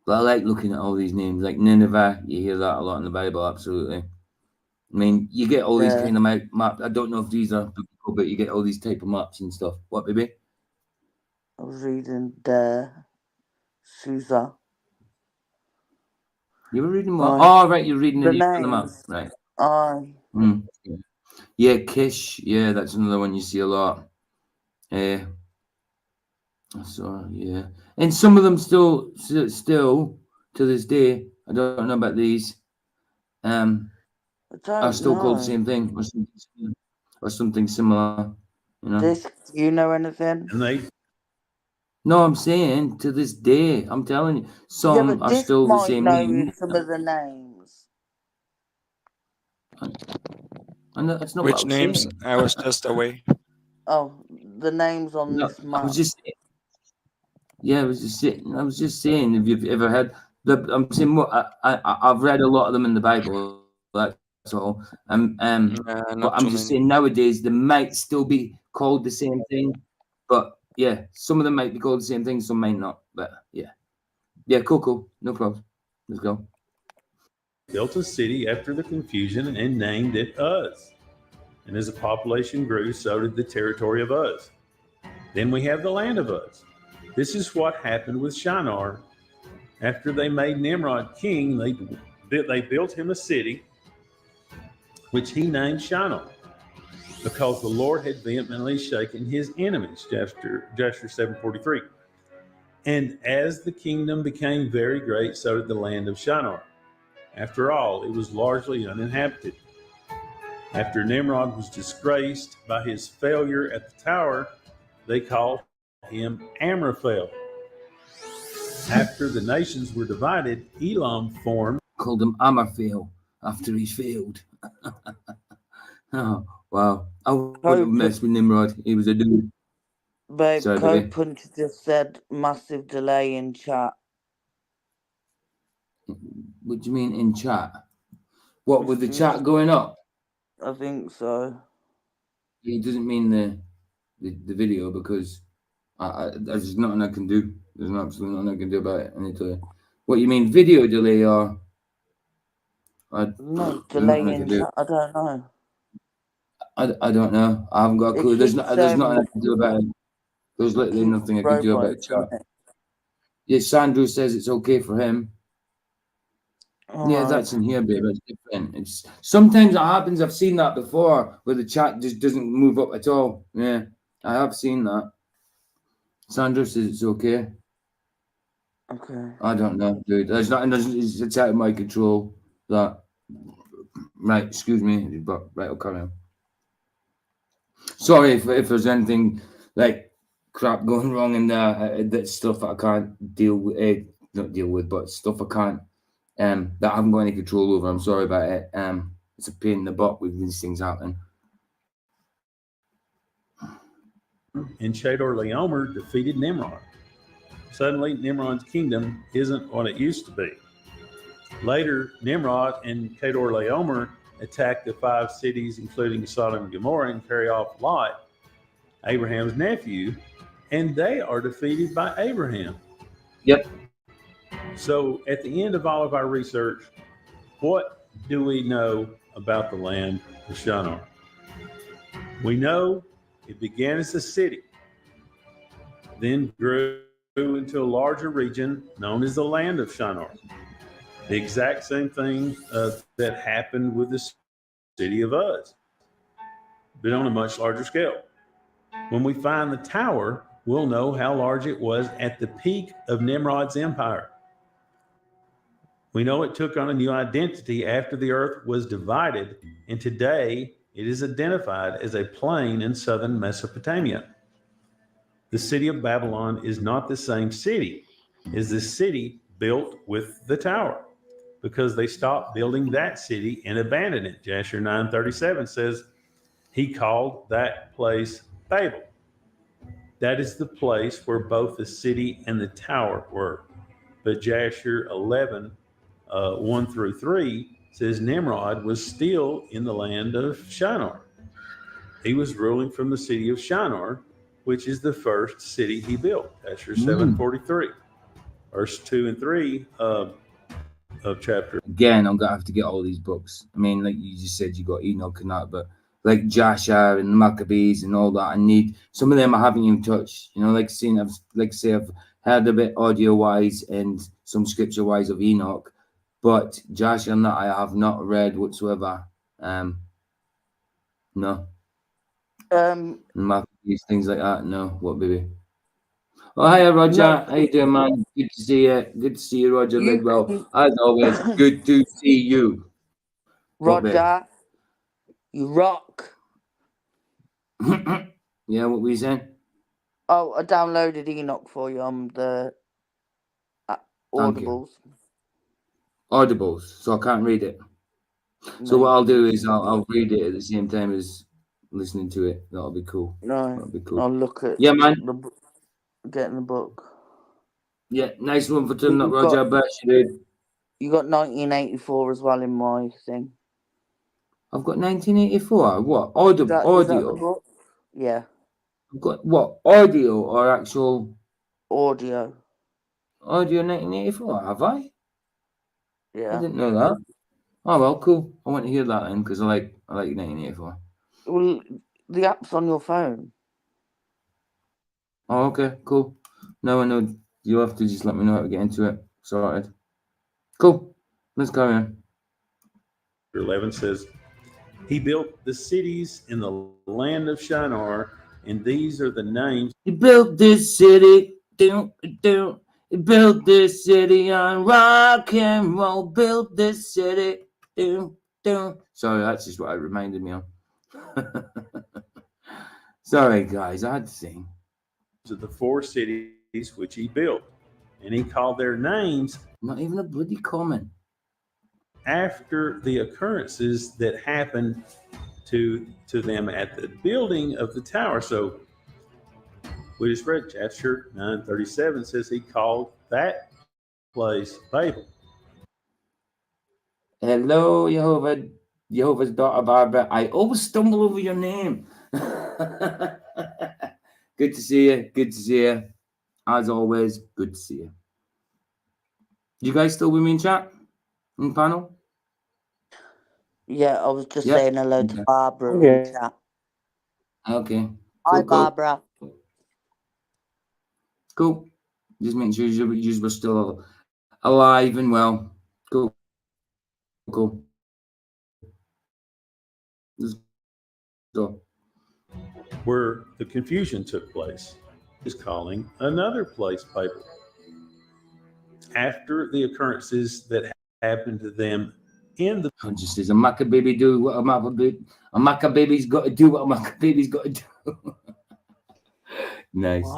But I like looking at all these names, like Nineveh. You hear that a lot in the Bible, absolutely. I mean, you get all these kind of maps. I don't know if these are biblical, but you get all these type of maps and stuff. What, baby? I was reading the Susa. You were reading what? Oh, right, you're reading the names on the map, right? Aye. Yeah, Kish. Yeah, that's another one you see a lot. So yeah, and some of them still to this day. I don't know about these. Are still called the same thing or something similar. You know. Do you know anything? No, I'm saying to this day. I'm telling you, some are still the same name. Some of the names. And that's not Which what I was names? saying. I was just away. Oh, the names on this map. I was just saying. Yeah, I was just saying. If you've ever had I'm saying I've read a lot of them in the Bible. That's all. But I'm just saying nowadays they might still be called the same thing. But yeah, some of them might be called the same thing, some might not. But yeah, cool. No problem. Let's go. Built a city after the confusion and named it Uz. And as the population grew, so did the territory of Uz. Then we have the land of Uz. This is what happened with Shinar. After they made Nimrod king, they built him a city, which he named Shinar, because the Lord had vehemently shaken his enemies, Jasher 7:43. And as the kingdom became very great, so did the land of Shinar. After all, it was largely uninhabited. After Nimrod was disgraced by his failure at the tower, they called him Amraphel. After the nations were divided, Elam formed. Called him Amraphel after he's failed. Oh, wow. I wouldn't mess with Nimrod. He was a dude. Babe, Code Punch just said massive delay in chat. What do you mean in chat? What, with the chat going up? I think so. He doesn't mean the video, because there's nothing I can do. There's absolutely nothing I can do about it. I need to. What you mean, video delay or? No, delay in chat. I don't know. I don't know. I haven't got a clue. There's nothing I can do about it. There's literally nothing I can do about chat. Yeah, Sandro says it's okay for him. Yeah, that's in here, babe. It's different. It's sometimes it happens. I've seen that before, where the chat just doesn't move up at all. Yeah, I have seen that. Sandra says it's okay. Okay. I don't know, dude. There's nothing. It's out of my control. That. Right. Excuse me. But right, I'll carry on. Sorry if there's anything like crap going wrong in there. That's stuff that I can't deal with. Not deal with, but stuff I can't. That I haven't got any control over. I'm sorry about it. It's a pain in the butt with these things happening. And Chedorlaomer defeated Nimrod. Suddenly, Nimrod's kingdom isn't what it used to be. Later, Nimrod and Chedorlaomer attack the 5 cities, including Sodom and Gomorrah, and carry off Lot, Abraham's nephew, and they are defeated by Abraham. Yep. So at the end of all of our research, what do we know about the land of Shinar? We know it began as a city, then grew into a larger region known as the land of Shinar. The exact same thing that happened with the city of Uz, but on a much larger scale. When we find the tower, we'll know how large it was at the peak of Nimrod's empire. We know it took on a new identity after the earth was divided, and today it is identified as a plain in southern Mesopotamia. The city of Babylon is not the same city as the city built with the tower. because they stopped building that city and abandoned it. Jasher 9:37 says he called that place Babel. That is the place where both the city and the tower were. But Jasher 11, 1 through 3 says Nimrod was still in the land of Shinar. He was ruling from the city of Shinar, which is the first city he built. Jasher 7:43, verse 2 and 3 of chapter. Again, I'm gonna have to get all these books. I mean, like you just said, you got Enoch and that, but like Jasher and the Maccabees and all that, I need some of them I haven't even touched. You know, I've heard a bit audio wise and some scripture wise of Enoch, but Jasher and that I have not read whatsoever. No. Maccabees, things like that. No, what baby? Oh, hi, Roger. No. How you doing, man? Good to see you. Good to see you, Roger Lidwell. As always, good to see you. Roger, you rock. Yeah, what were you saying? Oh, I downloaded Enoch for you on the Audibles. Audibles, so I can't read it. No, so what I'll do is I'll read it at the same time as listening to it. That'll be cool. No, that'll be cool. I'll look at. Yeah, man. Getting the book. Yeah, nice one for turning up, Roger. I bet you did. You got 1984 as well in my thing. I've got 1984. What? Audio. Is that the book? Yeah. I've got what? Audio or actual? Audio. Audio 1984. Have I? Yeah. I didn't know that. Oh well, cool. I want to hear that then because I like 1984. Well, the app's on your phone. Oh, okay, cool. Now I know. You'll have to just let me know how to get into it. Sorted. Cool. Let's go on. 11 says, he built the cities in the land of Shinar, and these are the names. He built this city. He built this city on rock and roll. Built this city. Sorry, that's just what it reminded me of. Sorry, guys, I had to sing. Of the 4 cities which he built, and he called their names. Not even a bloody comment. After the occurrences that happened to them at the building of the tower. So we just read Jasher 9:37 says he called that place Babel. Hello, Jehovah's daughter Barbara. I always stumble over your name. Good to see you. Good to see you. As always, good to see you. You guys still with me in chat? In panel? Yeah, I was just saying hello to Barbara in chat. Okay. Hi, Barbara. Cool. Just make sure you were still alive and well. Cool. Cool. Let's go. Where the confusion took place is calling another place Babel. After the occurrences that happened to them in the. Just as a Maccabee do what a Maccabee's got to do what a Maccabee's got to do. Nice.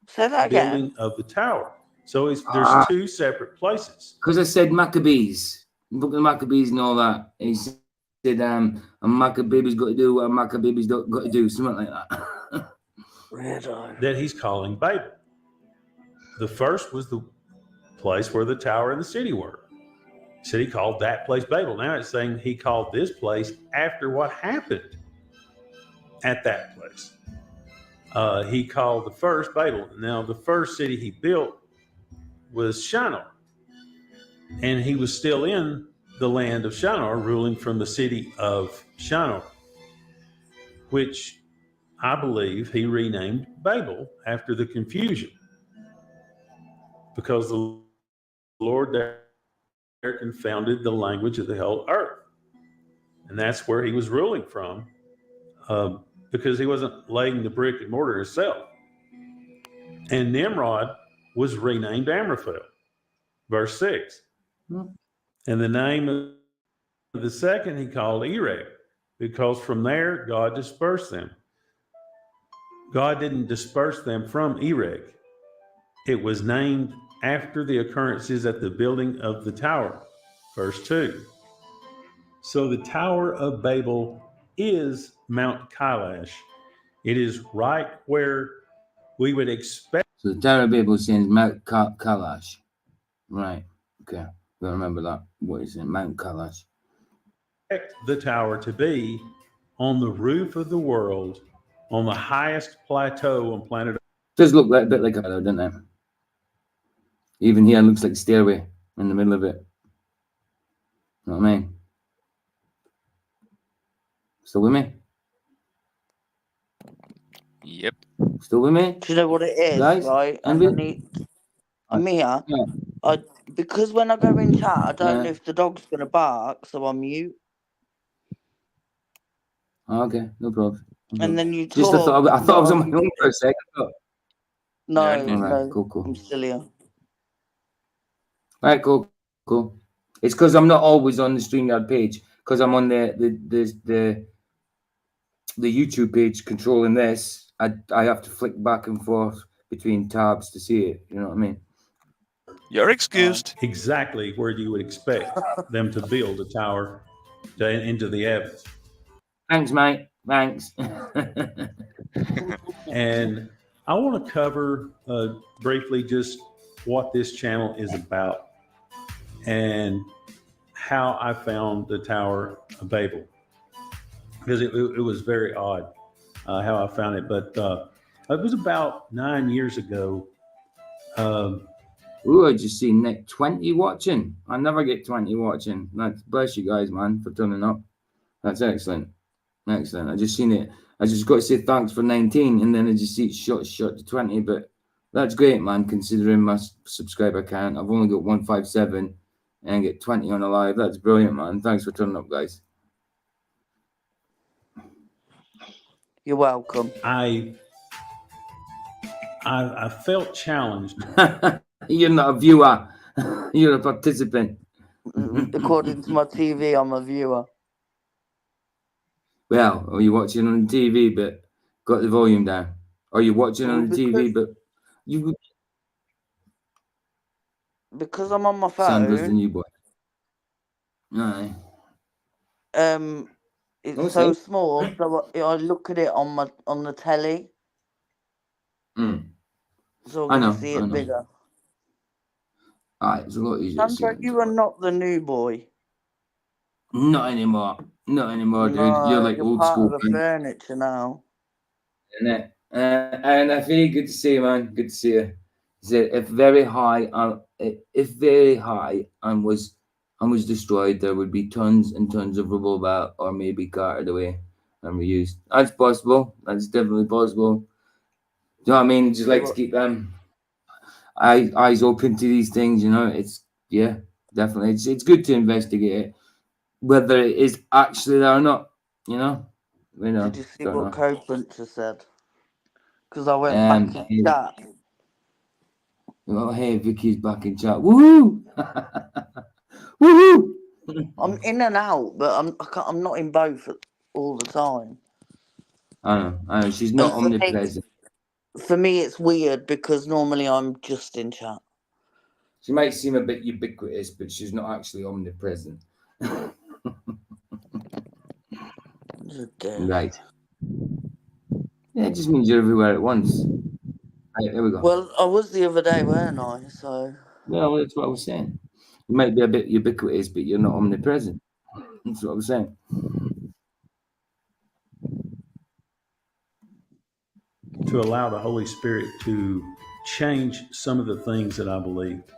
Say that again. Building of the tower. So there's 2 separate places. Because I said Maccabees, book of the Maccabees and all that. He said a Maccabee's got to do what a Maccabee's got to do, something like that. That he's calling Babel. The first was the place where the tower and the city were. He said he called that place Babel. Now it's saying he called this place after what happened at that place. He called the first Babel. Now the first city he built was Shinar. And he was still in the land of Shinar, ruling from the city of Shinar, which I believe he renamed Babel after the confusion, because the Lord there confounded the language of the whole earth. And that's where he was ruling from, because he wasn't laying the brick and mortar himself. And Nimrod was renamed Amraphel, verse 6. And the name of the second he called Erech, because from there God dispersed them. God didn't disperse them from Erech. It was named after the occurrences at the building of the tower. Verse 2. So the Tower of Babel is Mount Kailash. It is right where we would expect. So the Tower of Babel is saying Mount Kailash. Right. Okay. We'll remember that. What is it? Mount Kailash. The tower to be on the roof of the world, on the highest plateau on planet Earth. Does look like a bit like a tower, doesn't it? Even here, it looks like a stairway in the middle of it. You know what I mean? Still with me? Yep. Still with me? Do you know what it is, Guys? right? Envy? I'm here. Yeah. Because when I go in chat, I don't Yeah. know if the dog's going to bark, so I'm mute. Oh, okay, no problem. And then you talk. Just I thought I was on my own for a second. No, Yeah, no, Cool. I'm still here. Right, cool. It's because I'm not always on the StreamYard page, because I'm on the YouTube page controlling this. I have to flick back and forth between tabs to see it. You know what I mean? You're excused. Exactly where you would expect them to build a tower into the heavens. Thanks, mate. Thanks. And I want to cover briefly just what this channel is about and how I found the Tower of Babel, because it was very odd how I found it. But it was about 9 years ago. Ooh, I just seen Nick 20 watching. I never get 20 watching. That's bless you guys, man, for turning up. That's excellent. Excellent. I just seen it. I just got to say thanks for 19, and then I just see it shot to 20. But that's great, man, considering my subscriber count. I've only got 157 and get 20 on a live. That's brilliant, man. Thanks for turning up, guys. You're welcome. I felt challenged. You're not a viewer. You're a participant. According to my TV, I'm a viewer. Well, are you watching on the TV but got the volume down? Or are you watching on the TV but you? Because I'm on my Sandra's the phone. new boy. Aye. It's so small, so I look at it on the telly. So I'm going to see it bigger. Alright, it's a lot easier. Sandra, you are not the new boy. Not anymore. Not anymore, dude. No, You're like old part school. Of the furniture now. Isn't it? And I feel good to see you, man. Good to see you. If very high and was destroyed, there would be tons and tons of rubble about, or maybe carted away and reused. That's possible. That's definitely possible. Do you know what I mean? Just like to keep eyes open to these things. You know, definitely. It's good to investigate it, whether it is actually there or not. You know. Did you see what Co-Printer said? Because I went back in chat. Oh, hey, Vicky's back in chat. Woohoo! Woohoo! I'm in and out, but I'm not in both all the time. I know. She's not omnipresent. For me, it's weird because normally I'm just in chat. She might seem a bit ubiquitous, but she's not actually omnipresent. Right. Yeah, it just means you're everywhere at once. Right, there we go. Well, I was the other day, weren't I? So. Well, that's what I was saying. You might be a bit ubiquitous, but you're not omnipresent. That's what I was saying. To allow the Holy Spirit to change some of the things that I believed.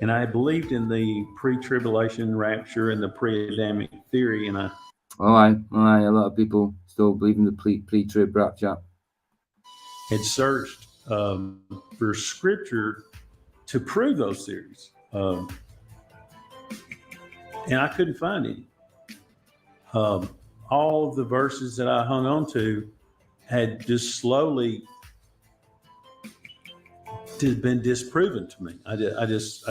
And I believed in the pre-tribulation rapture and the pre-Adamic theory, and a lot of people still believe in the pre-trib rapture. Had searched for scripture to prove those theories, and I couldn't find any. All of the verses that I hung on to had just slowly been disproven to me. I just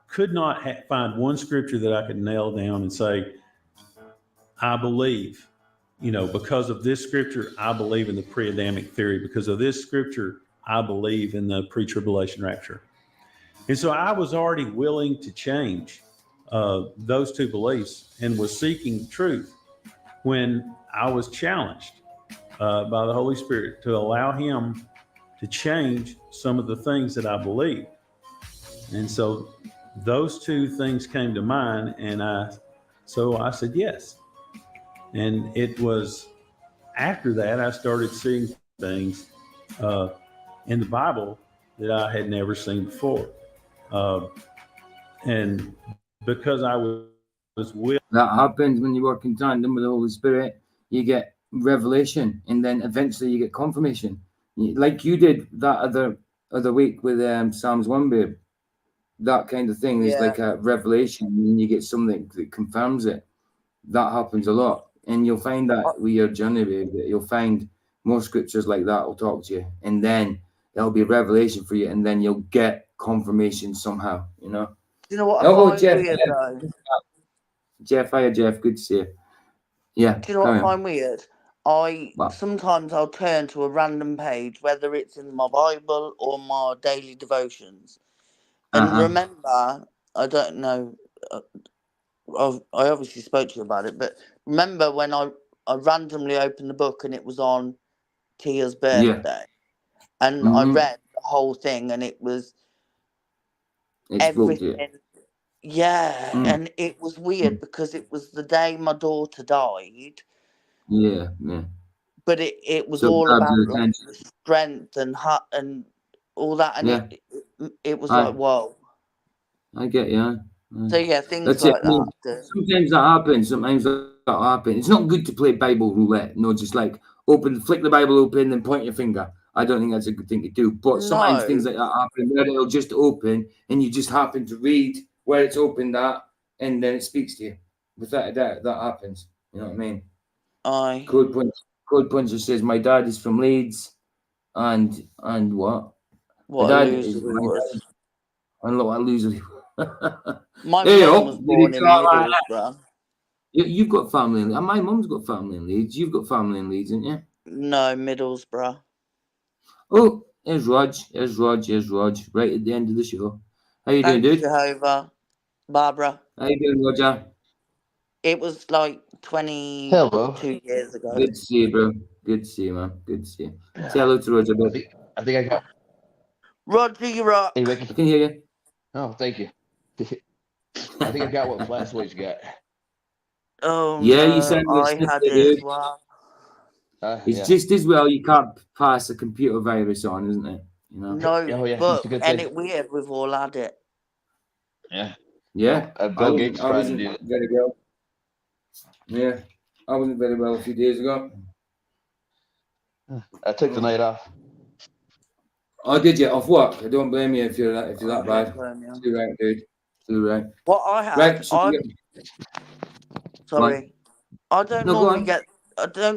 could not find one scripture that I could nail down and say, I believe, because of this scripture, I believe in the pre-Adamic theory. Because of this scripture, I believe in the pre-tribulation rapture. And so I was already willing to change those two beliefs and was seeking truth when I was challenged by the Holy Spirit to allow Him to change some of the things that I believe. And so those two things came to mind, and I said yes. And it was after that I started seeing things in the Bible that I had never seen before. And because I was with that happens when you work in tandem with the Holy Spirit, you get revelation, and then eventually you get confirmation, like you did that other week with Psalms 1, babe. That kind of thing is like a revelation, and you get something that confirms it. That happens a lot, and you'll find that with your journey, babe, that you'll find more scriptures like that will talk to you, and then there'll be revelation for you, and then you'll get confirmation somehow, you know. You know what I find Jeff, weird though? Jeff, hiya, Jeff. Good to see you. Yeah. Do you know what I find weird? Sometimes I'll turn to a random page, whether it's in my Bible or my daily devotions, and remember, I don't know, I obviously spoke to you about it, but remember when I randomly opened the book and it was on Tia's birthday, and I read the whole thing, and it was everything. Yeah, and it was weird because it was the day my daughter died. Yeah. But it was all about like the strength and all that, and it was like, whoa. I get you. So yeah, things That's like it. I mean, that. sometimes that happens. Sometimes that happens. It's not good to play Bible roulette. No, just like flick the Bible open, and point your finger. I don't think that's a good thing to do. But sometimes things like that happen where it'll just open, and you just happen to read where it's opened at, and then it speaks to you. Without a doubt, that happens. You know what I mean? Aye. Code Puncher says my dad is from Leeds, and what? What my a dad loser is he was. And look, what a loser he My mum was born in Middlesbrough. You've got family in Leeds. My mum's got family in Leeds. You've got family in Leeds, haven't you? No, Middlesbrough. Oh, here's Rog. Right at the end of the show. How you doing, dude? Jehovah. Barbara. How you doing, Roger? It was like 22 years ago. Good to see you, bro. Good to see you, man. Good to see you. Say hello to Roger, bro. I think I got. Roger, you rock. Hey, Ricky. I can hear you. Oh, thank you. I think I got what Flashlight's got. Oh, yeah, no, you said I had it as well. It's just as well you can't pass a computer virus on, isn't it? You know? No, but and it weird, we've all had it. Yeah. Bill Gates tried to do it. Very well. Yeah, I wasn't very well a few days ago. I took the night off. Oh, did you? Off work? I don't blame you if you're that bad. Too right, dude. Too right. What I had, right, sorry, I don't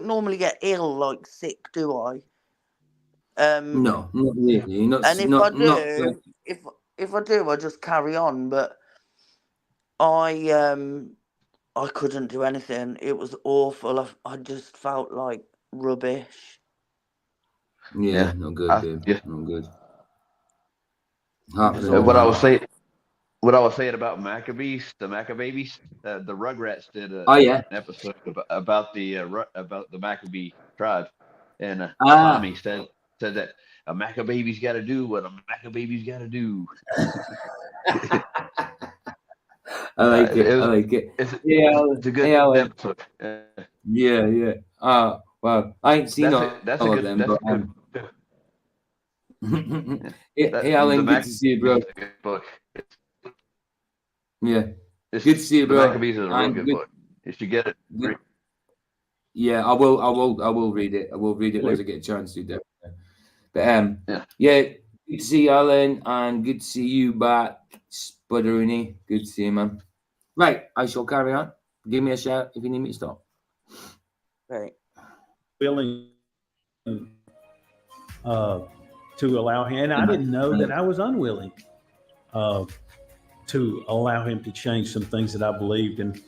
normally get ill, like sick, do I? No, not really. And if I do, I just carry on. But I couldn't do anything. It was awful. I just felt like rubbish. Yeah, no good, dude. Yeah. No good. What I was saying about Maccabees, the Rugrats did an episode about the Maccabee tribe, and Tommy said that a Maccabee's got to do what a Maccabee's got to do. I like it. It's a good episode. Yeah. Well, I ain't seen all of them, but hey, Alan, good to see you, bro. Book. Yeah, good to see you, bro. The Maccabees is a real good book. You should get it. Yeah, I will read it. I will read it once I get a chance to, definitely. But yeah, good to see you, Alan, and good to see you back, Spudderini. Good to see you, man. Right, I shall carry on. Give me a shout if you need me to stop. Right. Willing to allow him, and I didn't know that I was unwilling to allow him to change some things that I believed in.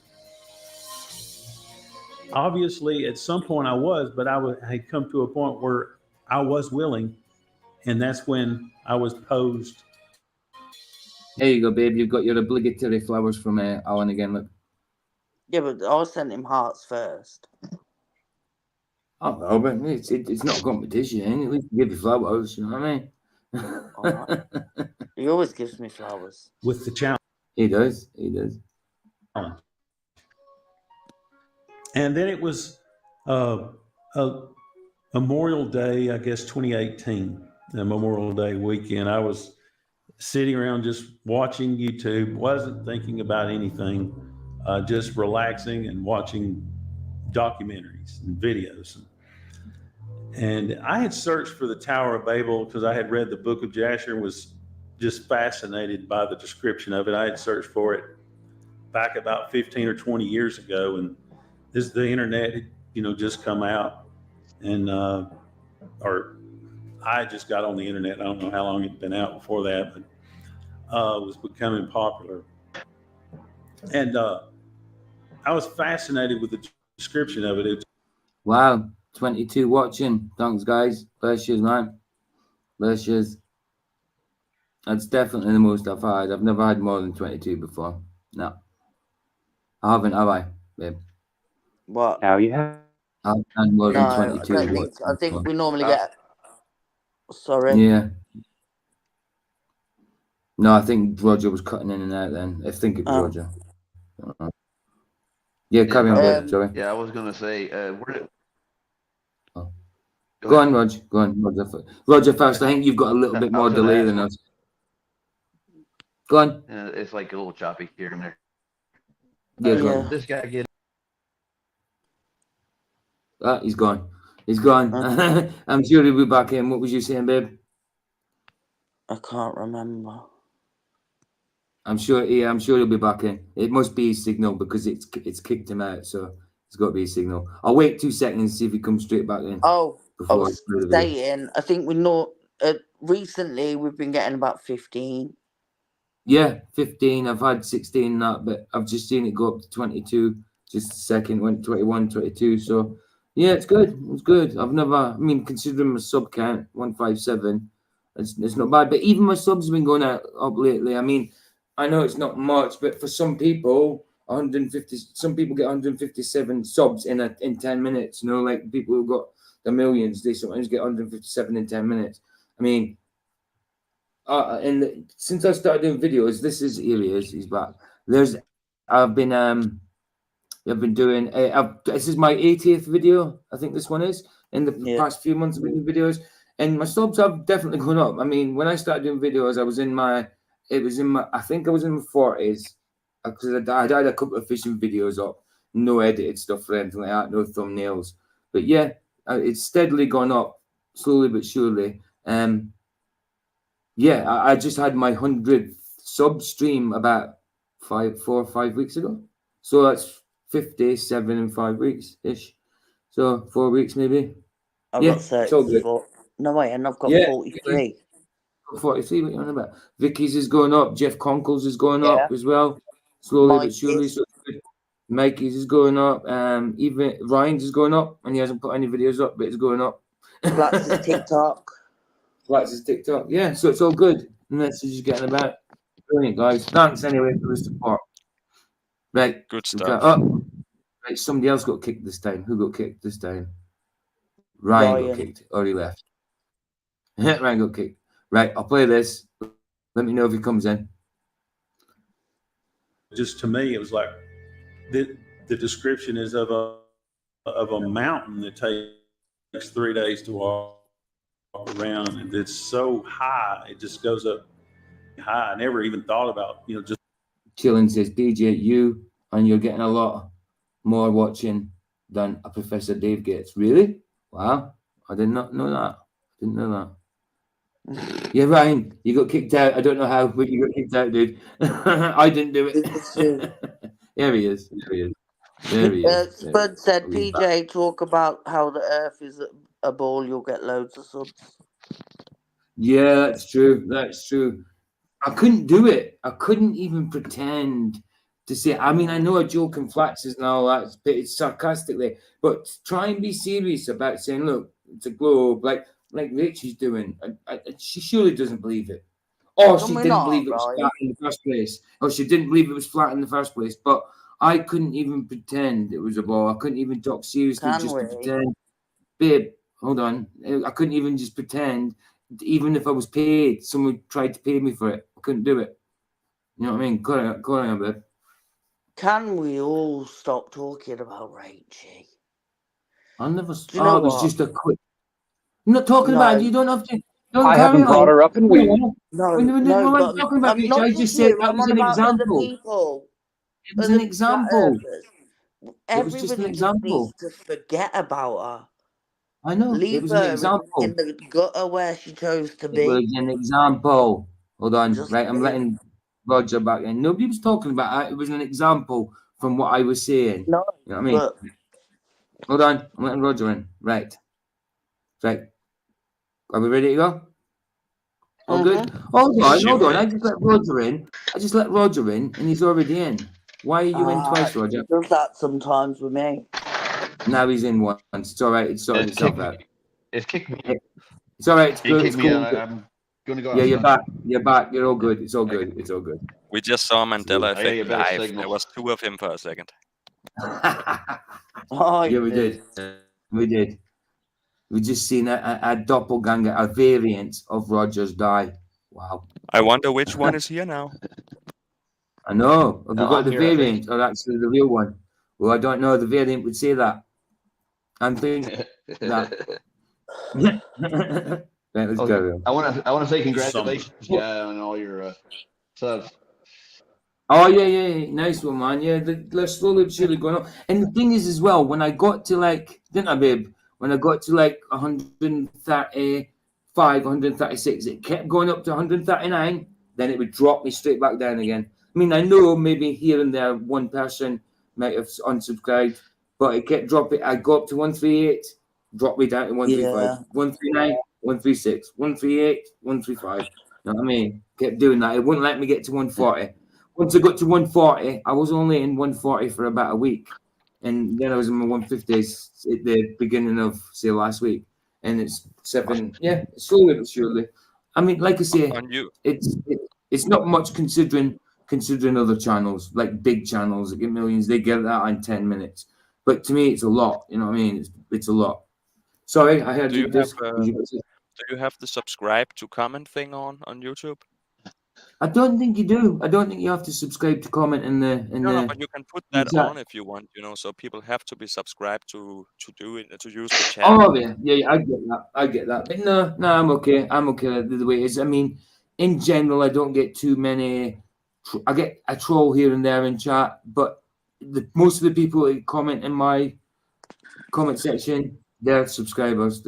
Obviously, at some point I was, but I had come to a point where I was willing, and that's when I was posed There you go, babe. You've got your obligatory flowers from Alan again. Look. Yeah, but I sent him hearts first. Oh, well, but it's not a competition. At least give you flowers. You know what I mean? Right. He always gives me flowers. With the challenge. He does. He does. And then it was Memorial Day, I guess 2018, Memorial Day weekend. I was sitting around just watching YouTube, wasn't thinking about anything, just relaxing and watching documentaries and videos. And I had searched for the Tower of Babel because I had read the book of Jasher, was just fascinated by the description of it. I had searched for it back about 15 or 20 years ago, and the internet had, just come out, and or I just got on the internet. I don't know how long it'd been out before that, but it was becoming popular. And I was fascinated with the description of it. Wow, 22 watching. Thanks, guys. Bless you, man. Bless you. That's definitely the most I've had. I've never had more than 22 before. No. I haven't, have I, babe? What? Now you have. I've had more than 22. I think we normally get... Sorry? Yeah. No, I think Roger was cutting in and out then. I think it was Roger. Yeah, carry on, sorry. Yeah, I was going to say, Go on, Roger. Go on, Roger. Roger first. I think you've got a little bit more delay than us. Go on. It's like a little choppy here and there. Yeah. This guy get. He's gone. He's gone. I'm sure he'll be back in. What was you saying, babe? I can't remember. I'm sure he'll be back in. It must be his signal because it's kicked him out, so it's got to be his signal. I'll wait 2 seconds and see if he comes straight back in. Oh, I was saying, I think we know. Recently, we've been getting about 15. Yeah, 15. I've had 16 that, but I've just seen it go up to 22. Just a second, went 21, 22. So yeah, it's good. It's good. Considering my sub count 157, it's not bad. But even my subs have been going up lately. I mean, I know it's not much, but for some people, 150. Some people get 157 subs in 10 minutes. Like people who got the millions, they sometimes get 157 in 10 minutes. I mean. And since I started doing videos, here he is. He's back. I've been doing. This is my 80th video. I think this one is in the past few months of doing videos, and my subs have definitely gone up. I mean, when I started doing videos, I was in my 40s because I had a couple of fishing videos up, no edited stuff or anything like that, no thumbnails. But yeah, it's steadily gone up, slowly but surely. Yeah, I just had my 100th sub stream about 4 or 5 weeks ago. So that's 57 in 5 weeks ish. So 4 weeks maybe. I've got 34. No way, and I've got 43. 43, what are you on about? Vicky's is going up. Jeff Conkle's is going up as well. Slowly but surely. So Mikey's is going up. Even Ryan's is going up, and he hasn't put any videos up, but it's going up. Flats is TikTok. Likes his TikTok, yeah. So it's all good. And that's just getting about. Brilliant, guys. Thanks anyway for the support. Right, good stuff. Right, somebody else got kicked this time. Who got kicked this time? Ryan got kicked, or he left. Ryan got kicked. Right, I'll play this. Let me know if he comes in. Just to me, it was like the description is of a mountain that takes 3 days to walk around, and it's so high, it just goes up high. I never even thought about just Chillin says DJ and you're getting a lot more watching than a Professor Dave gets. Really? Wow, I did not know that. Yeah, Ryan, you got kicked out. I don't know how, but you got kicked out, dude. I didn't do it. There he is. Spud said, PJ, talk about how the earth is a ball, you'll get loads of subs. Yeah, that's true. I couldn't do it. I couldn't even pretend to say. I mean, I know a joke and flaxes and all that, but it's sarcastically. But try and be serious about saying, look, it's a globe, like Rachel's doing. She surely doesn't believe it. Or she didn't believe it was flat in the first place. Or she didn't believe it was flat in the first place. But I couldn't even pretend it was a ball. I couldn't even talk seriously to pretend. Babe, hold on. I couldn't even just pretend. Even if I was paid, someone tried to pay me for it. I couldn't do it. You know what I mean? Go on, babe. Can we all stop talking about Rachie? I never. It was just a quick. I'm not talking about it. You don't have to. Don't I carry haven't brought on. her up in weeks. No, but talking about Rachie, I just said that was an example. It was an example. It was just an example. Needs to forget about her. I know. Leave it was an her example. in the gutter where she chose to be. It was an example. Hold on. Right, I'm letting Roger back in. Nobody was talking about that. It was an example from what I was saying. No, you know what I mean? Hold on. I'm letting Roger in. Right. Are we ready to go? All good? Hold on. I just let Roger in. And he's already in. Why are you in twice, Roger? He does that sometimes with me. Now he's in once. It's all right. It's sorting itself out. It's kicked me. It's all right. It's He cool. kicked me out. I'm going to go. Yeah, you're back. You're back. You're all good. It's all good. It's all good. We just saw Mandela I gotta get Effect better live. signals. There was 2 of him for a second. Yeah, we did. We did. We just seen a doppelganger, a variant of Roger's die. Wow. I wonder which one is here now. I know. Have we got the here, I variant or actually the real one? Well, I don't know. The variant would say that. I'm thinking that. Right, let's go. I want to say congratulations, on all your subs. Oh yeah, nice one, man. Yeah, they're slowly but surely going up. And the thing is, as well, when I got to didn't I, babe? When I got to 135, 136, it kept going up to 139. Then it would drop me straight back down again. I mean, I know maybe here and there one person might have unsubscribed, but it kept dropping. I got up to 138, dropped me down to 135, 139, 136, 138, 135. You know what I mean? Kept doing that. It wouldn't let me get to 140. Once I got to 140, I was only in 140 for about a week. And then I was in my 150s at the beginning of, say, last week. And it's 7, slowly but surely. I mean, like I say, it's not much considering other channels, like big channels that get millions. They get that in 10 minutes. But to me, it's a lot. You know what I mean? It's a lot. Sorry, I heard do you this. Do you have the subscribe to comment thing on YouTube? I don't think you do. I don't think you have to subscribe to comment in the. No, but you can put that on if you want. So people have to be subscribed to do it, to use the chat. Oh yeah, I get that. But no, I'm okay. I'm okay the way it is. I mean, in general, I don't get too many. I get a troll here and there in chat, but most of the people that comment in my comment section, they're subscribers.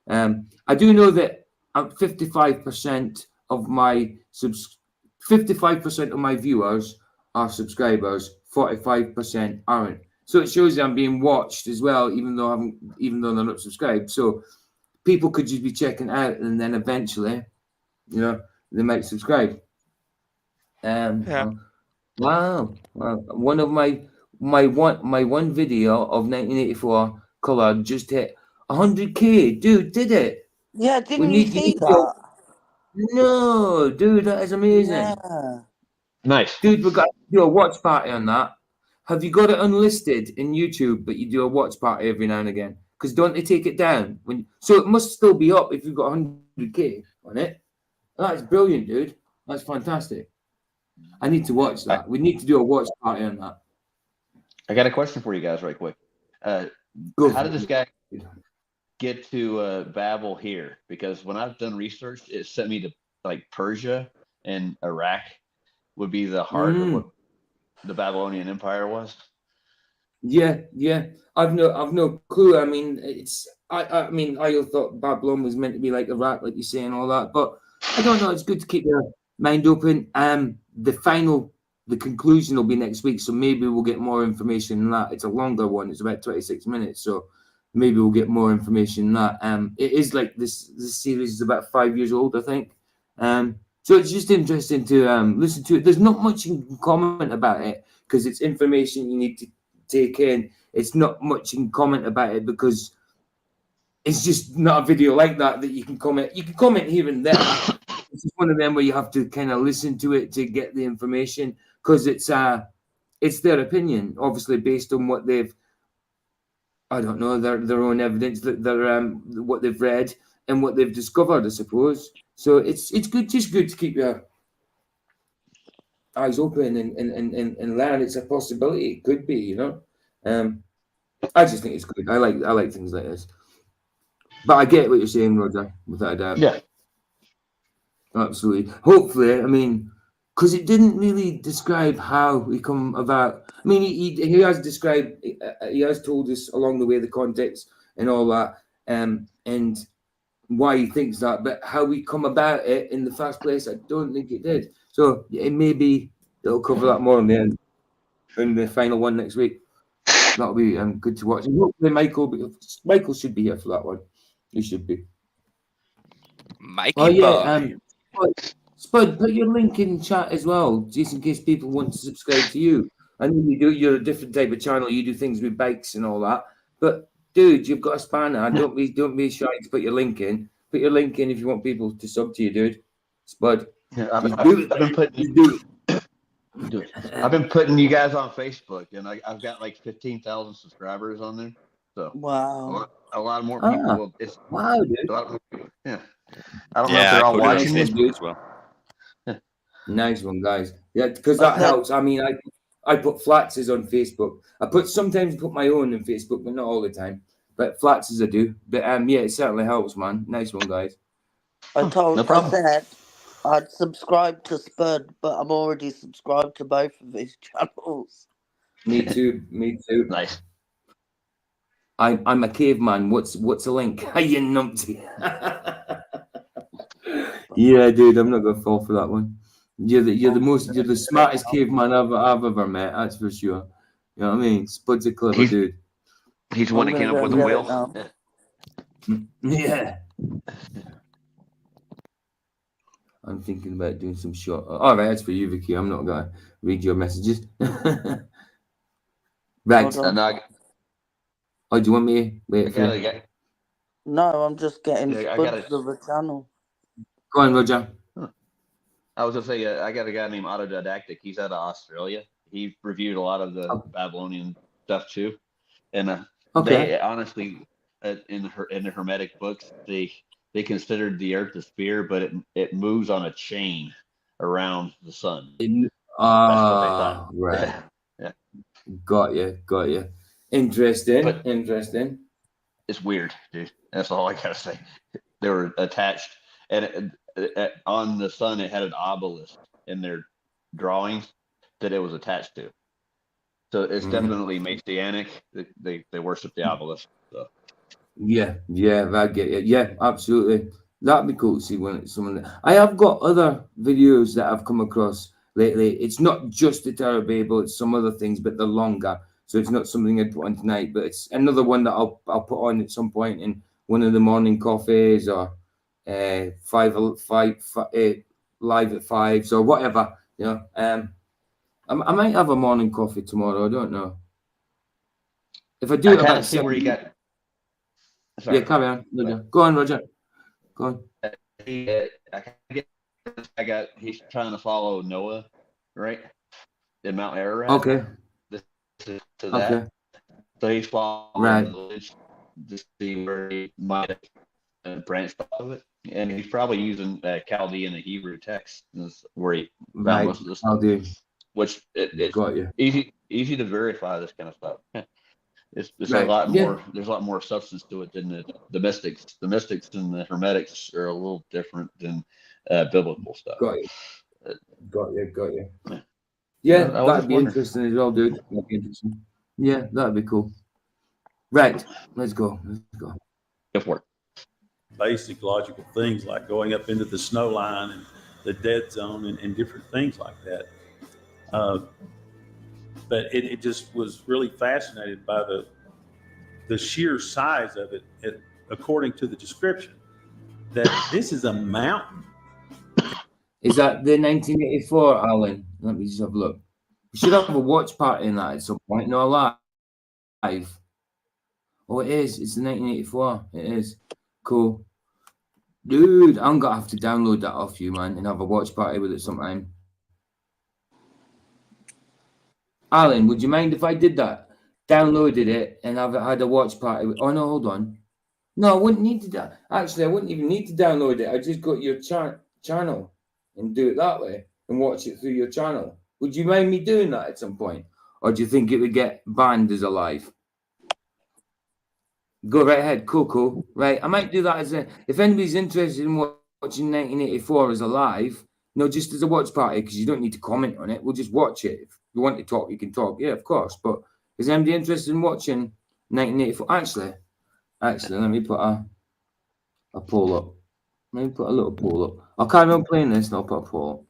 I do know that 55% of my 55% of my viewers are subscribers, 45% aren't. So it shows that I'm being watched as well, even though they're not subscribed. So people could just be checking out, and then eventually, they might subscribe. Wow. One of my one video of 1984 color just hit 100K. Dude, did it? Yeah, didn't you see that? No, dude, that is amazing. Yeah. Nice. Dude, we've got to do a watch party on that. Have you got it unlisted in YouTube, but you do a watch party every now and again? Because don't they take it down? So it must still be up if you've got 100K on it. That's brilliant, dude. That's fantastic. I need to watch that. We need to do a watch party on that. I got a question for you guys right quick. How did this guy get to Babel here? Because when I've done research, it sent me to Persia and Iraq would be the heart of what the Babylonian Empire was. Yeah. I've no clue. I mean, I thought Babylon was meant to be like Iraq, like you say, and all that. But I don't know. It's good to keep your mind open. The conclusion will be next week, so maybe we'll get more information on that. It's a longer one. It's about 26 minutes, so maybe we'll get more information on that. It is like this series is about 5 years old, I think. So it's just interesting to listen to it. There's not much in comment about it because it's information you need to take in. It's not much in comment about it because it's just not a video like that you can comment. You can comment here and there. it's one of them where you have to kind of listen to it to get the information, because it's their opinion, obviously based on what they've, I don't know, their own evidence, that they're what they've read and what they've discovered, I suppose. So it's good to keep your eyes open and learn. It's a possibility. It could be, I just think it's good. I like things like this. But I get what you're saying, Roger, without a doubt. Yeah. Absolutely. Hopefully, I mean, because it didn't really describe how we come about. I mean, he has described, he has told us along the way the context and all that, and why he thinks that, but how we come about it in the first place, I don't think it did. So it maybe it'll cover that more in the end, in the final one next week. That'll be good to watch. And hopefully Michael should be here for that one. He should be. Mikey boy. Spud, put your link in chat as well, just in case people want to subscribe to you. I know you do. You're a different type of channel. You do things with bikes and all that. But dude, you've got a spanner. Don't be shy to put your link in. Put your link in if you want people to sub to you, dude. Spud. Yeah, I've been putting you guys on Facebook, and I've got like 15,000 subscribers on there. So wow, a lot more people. Wow, dude. Yeah. I don't know if they're all watching this as well. Nice one, guys. Yeah, because that helps. I mean, I put Flats's on Facebook. Sometimes put my own on Facebook, but not all the time. But Flats's I do. But yeah, it certainly helps, man. Nice one, guys. I said I'd subscribe to Spud, but I'm already subscribed to both of his channels. Me too. Nice. I'm a caveman. What's a link? You numpty. Yeah, dude, I'm not gonna fall for that one. You're the smartest caveman I've ever met. That's for sure. You know what I mean? Spud's a clever dude. He's the one that came up with the wheel. Yeah. I'm thinking about doing some short. All right, that's for you, Vicky. I'm not gonna read your messages. Right. Oh, do you want me? Wait. No, I'm just getting Spuds of a channel. Go on, Roger. I was gonna say I got a guy named Autodidactic. He's out of Australia. He reviewed a lot of the Babylonian stuff too, and they honestly, in the Hermetic books, they considered the Earth a sphere, but it moves on a chain around the sun. That's what they thought. Right. Yeah. Got you. Interesting. It's weird, dude. That's all I gotta say. They were attached, and on the sun, it had an obelisk in their drawings that it was attached to. So it's definitely Messianic. They worship the obelisk. So. Yeah, I get it. Yeah, absolutely. That'd be cool to see when it's someone. I have got other videos that I've come across lately. It's not just the Tower of Babel, it's some other things, but they're longer. So it's not something I'd put on tonight, but it's another one that I'll put on at some point in one of the morning coffees or five live at 5s or whatever. I might have a morning coffee tomorrow. I don't know. If I do, I kind of see where you got. Sorry. Yeah, carry on. Go on, Roger. Go on. He's trying to follow Noah, right? In Mount Ararat. Okay. To that. Okay. So he's following the village to see where he might have branched off of it. And he's probably using Chaldean and Hebrew text where he found most of this stuff. Which it's easy to verify this kind of stuff. It's a lot more. There's a lot more substance to it than the mystics. The mystics and the Hermetics are a little different than biblical stuff. Got you. Yeah, that'd be interesting as well, dude. That'd be interesting. Yeah, that'd be cool. Right, let's go. Go for it. Basic logical things like going up into the snow line and the dead zone and different things like that. But it just was really fascinated by the sheer size of it, according to the description, that this is a mountain. Is that the 1984, Alan? Let me just have a look. We should have a watch party in that at some point. No, live. Oh, it is. It's the 1984. It is. Cool. Dude, I'm gonna have to download that off you, man, and have a watch party with it sometime. Alan, would you mind if I did that? Downloaded it and I've had a watch party. Oh no, hold on. No, I wouldn't need to. Actually, I wouldn't even need to download it. I just got your channel and do it that way and watch it through your channel. Would you mind me doing that at some point, or do you think it would get banned as a live? Go right ahead, cool. Right, I might do that as a. If anybody's interested in watching 1984 as a live, no, just as a watch party, because you don't need to comment on it. We'll just watch it. If you want to talk, you can talk. Yeah, of course. But is anybody interested in watching 1984? Actually, let me put a poll up. Let me put a little poll up. I'll carry on playing this and I'll put a poll up.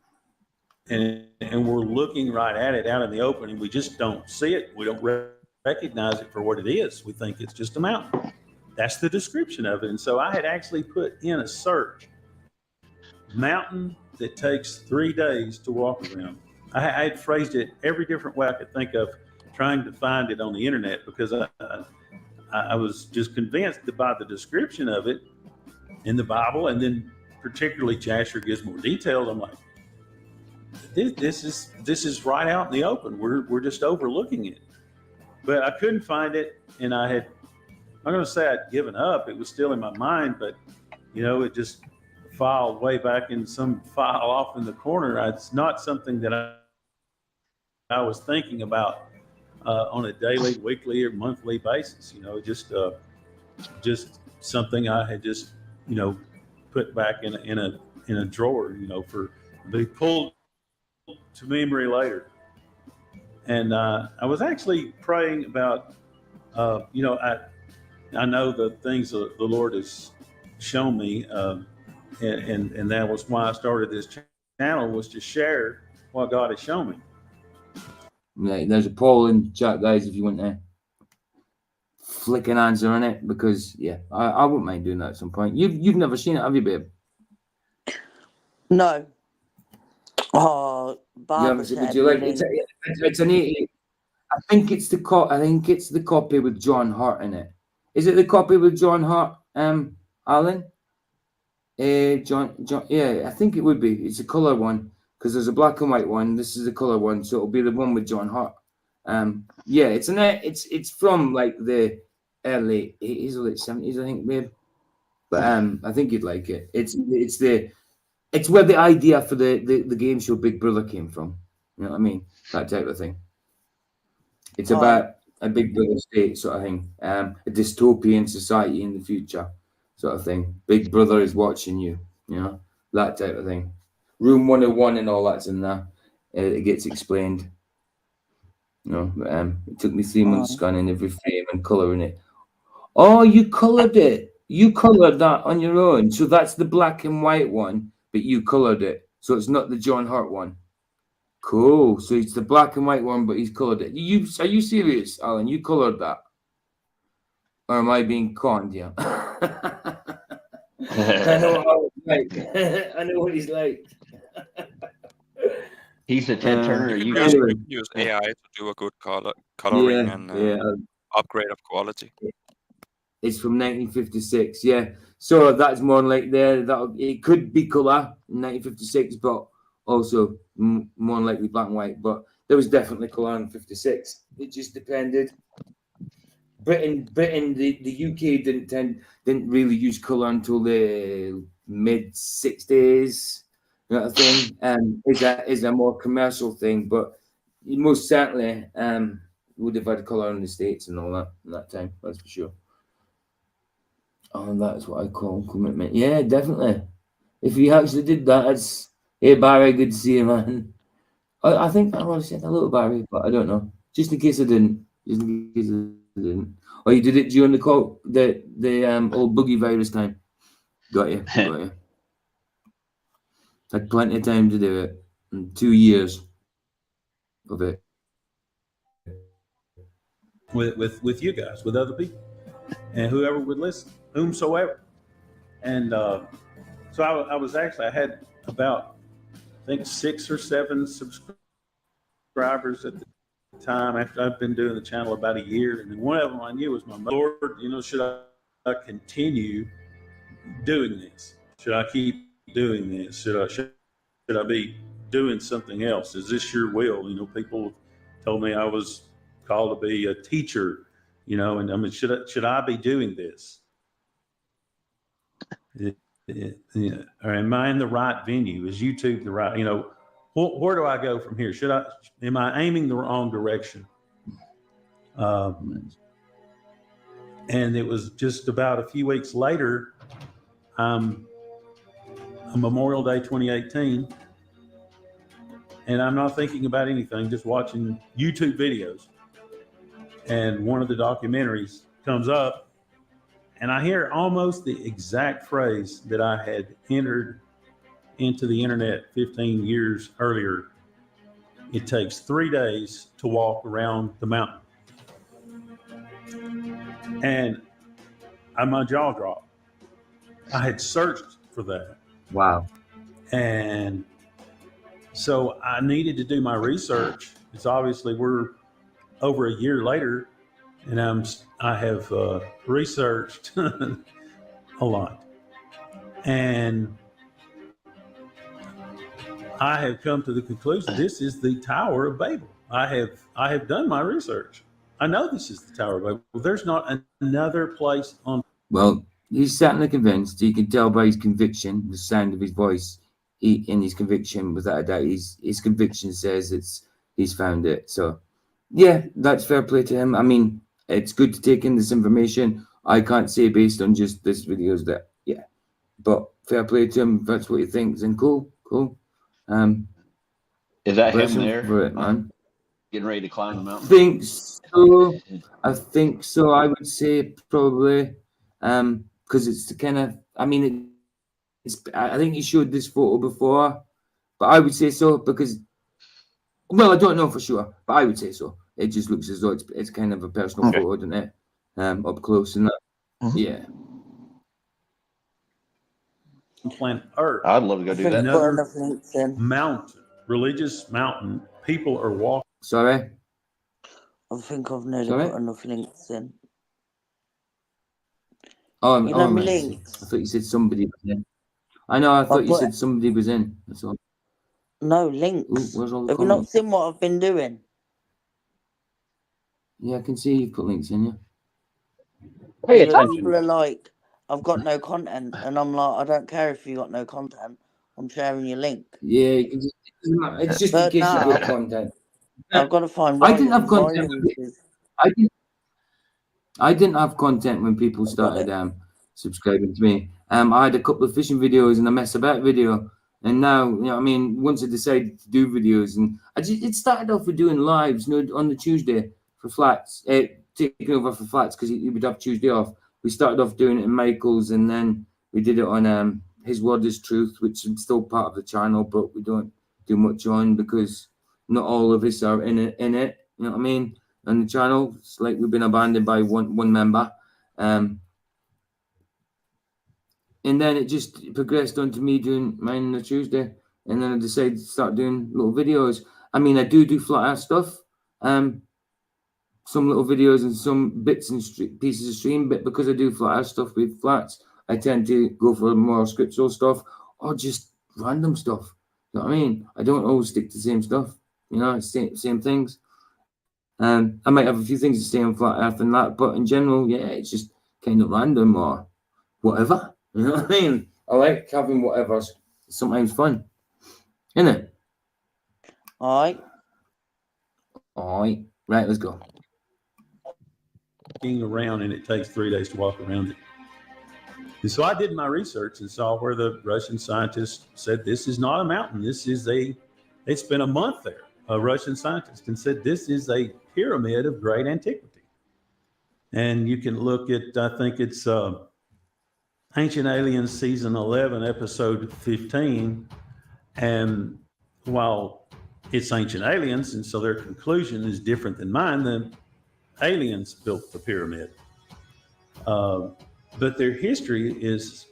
And we're looking right at it out in the open, and we just don't see it. We don't recognize it for what it is. We think it's just a mountain. That's the description of it. And so I had actually put in a search, mountain that takes 3 days to walk around. I had phrased it every different way I could think of, trying to find it on the internet, because I was just convinced that by the description of it in the Bible, and then particularly Jasher gives more details, I'm like, this is right out in the open. We're just overlooking it. But I couldn't find it, and I'm not going to say I'd given up. It was still in my mind, but it just filed way back in some file off in the corner. It's not something that I was thinking about on a daily, weekly, or monthly basis. Just something I had just put back in a drawer, for to be pulled to memory later. And I was actually praying about, I know the things the Lord has shown me, and that was why I started this channel, was to share what God has shown me. Right, there's a poll in chat, guys, if you want to flick an answer on it, because I wouldn't mind doing that at some point. You've never seen it, have you, babe? No. Oh, Barbara said, would you like it's an 80. I think it's the copy with John Hart in it. Is it the copy with John Hart, Alan? John, yeah, I think it would be. It's a color one, because there's a black and white one. This is a color one, so it'll be the one with John Hart. Yeah, it's from like the early 80s or late 70s, I think, babe. But I think you'd like it. It's where the idea for the game show Big Brother came from. You know what I mean? That type of thing. It's about a Big Brother state sort of thing, a dystopian society in the future sort of thing. Big Brother is watching you, that type of thing. Room 101 and all that's in there. It gets explained. It took me 3 months scanning every frame and colouring it. Oh, you coloured it. You coloured that on your own. So that's the black and white one, but you coloured it. So it's not the John Hart one. Cool. So it's the black and white one, but he's coloured it. Are you serious, Alan? You coloured that? Or am I being conned? Yeah. I know what he's like. I know what he's like. He's a Ted Turner. You can use AI to do a good coloring and upgrade of quality. It's from 1956. Yeah. So that's more like it could be color in 1956, but also more likely black and white. But there was definitely color in 56. It just depended. Britain, the UK didn't really use color until the mid 60s. You know what I think? Is a more commercial thing, but most certainly would have had color in the States and all that at that time. That's for sure. Oh, that's what I call commitment. Yeah, definitely. If he actually did that, it's hey Barry, good to see you, man. I think I would have said hello, Barry, but I don't know. Just in case I didn't. Oh, you did it during the old boogie virus time. Got you. Had plenty of time to do it. 2 years of it. With you guys, with other people, and whoever would listen, whomsoever. And so I had about, I think, 6 or 7 subscribers at the time, after I've been doing the channel about a year. And then one of them I knew was my Lord, should I continue doing this? Should I keep doing this? Should I be doing something else? Is this your will? You know, people told me I was called to be a teacher, you know, and I mean, should I be doing this? Or am I in the right venue? Is YouTube the right, you know, where do I go from here? Am I aiming the wrong direction? And it was just about a few weeks later, on Memorial Day 2018, and I'm not thinking about anything, just watching YouTube videos. And one of the documentaries comes up, and I hear almost the exact phrase that I had entered into the internet 15 years earlier. It takes 3 days to walk around the mountain. And my jaw dropped. I had searched for that. Wow. And so I needed to do my research. It's obviously we're over a year later, and I have researched a lot, and I have come to the conclusion this is the Tower of Babel. I have done my research. I know this is the Tower of Babel. There's not another place on. Well, he's certainly convinced. You can tell by his conviction, the sound of his voice, in his conviction, without a doubt. His conviction says he's found it. So, yeah, that's fair play to him. I mean, it's good to take in this information. I can't say based on just this videos that, yeah, but fair play to him. If that's what he thinks, and cool. Is that him there? For it, man. Getting ready to climb the mountain? I think so. I would say probably, because it's the kind of. I mean, I think he showed this photo before, but I would say so because. Well, I don't know for sure, but I would say so. It just looks as though it's kind of a personal photo, doesn't it? Up close and that. Mm-hmm. Yeah. Planet Earth. I'd love to go do that. Another mountain, religious mountain. People are walking. Sorry? I think I've nearly put enough links in. Oh, links. I thought you said somebody was in. I know, I thought you said somebody was in. That's all. No, links. Ooh, where's all the Have you not seen what I've been doing? Yeah, I can see you've put links in, yeah. Pay attention. People are like, I've got no content, and I'm like, I don't care if you got no content. I'm sharing your link. Yeah, you can it's just in case you've got content. I've got to find. I didn't have content. I didn't have content when people started subscribing to me. I had a couple of fishing videos and a mess about video, and now, you know, I mean, once I decided to do videos, and it started off with doing lives, you know, on the Tuesday for flats, taking over for flats because he would have Tuesday off. We started off doing it in Michael's, and then we did it on His Word is Truth, which is still part of the channel, but we don't do much on because not all of us are in it. You know what I mean? On the channel, it's like we've been abandoned by one member. And then it just progressed on to me doing mine on a Tuesday, and then I decided to start doing little videos. I mean, I do flat earth stuff. Some little videos and some bits and pieces of stream, but because I do flat earth stuff with flats, I tend to go for more scriptural stuff or just random stuff. You know what I mean? I don't always stick to the same stuff. You know, it's same things. I might have a few things to say on flat earth and that, but in general, yeah, it's just kind of random or whatever. You know what I mean? I like having whatever's sometimes fun. Isn't it? Aye. Right, let's go. Around, and it takes 3 days to walk around it. And so I did my research and saw where the Russian scientists said this is not a mountain. This is they spent a month there, a Russian scientist, and said this is a pyramid of great antiquity. And you can look at, I think it's Ancient Aliens season 11, episode 15. And while it's Ancient Aliens, and so their conclusion is different than mine, the aliens built the pyramid. But their history is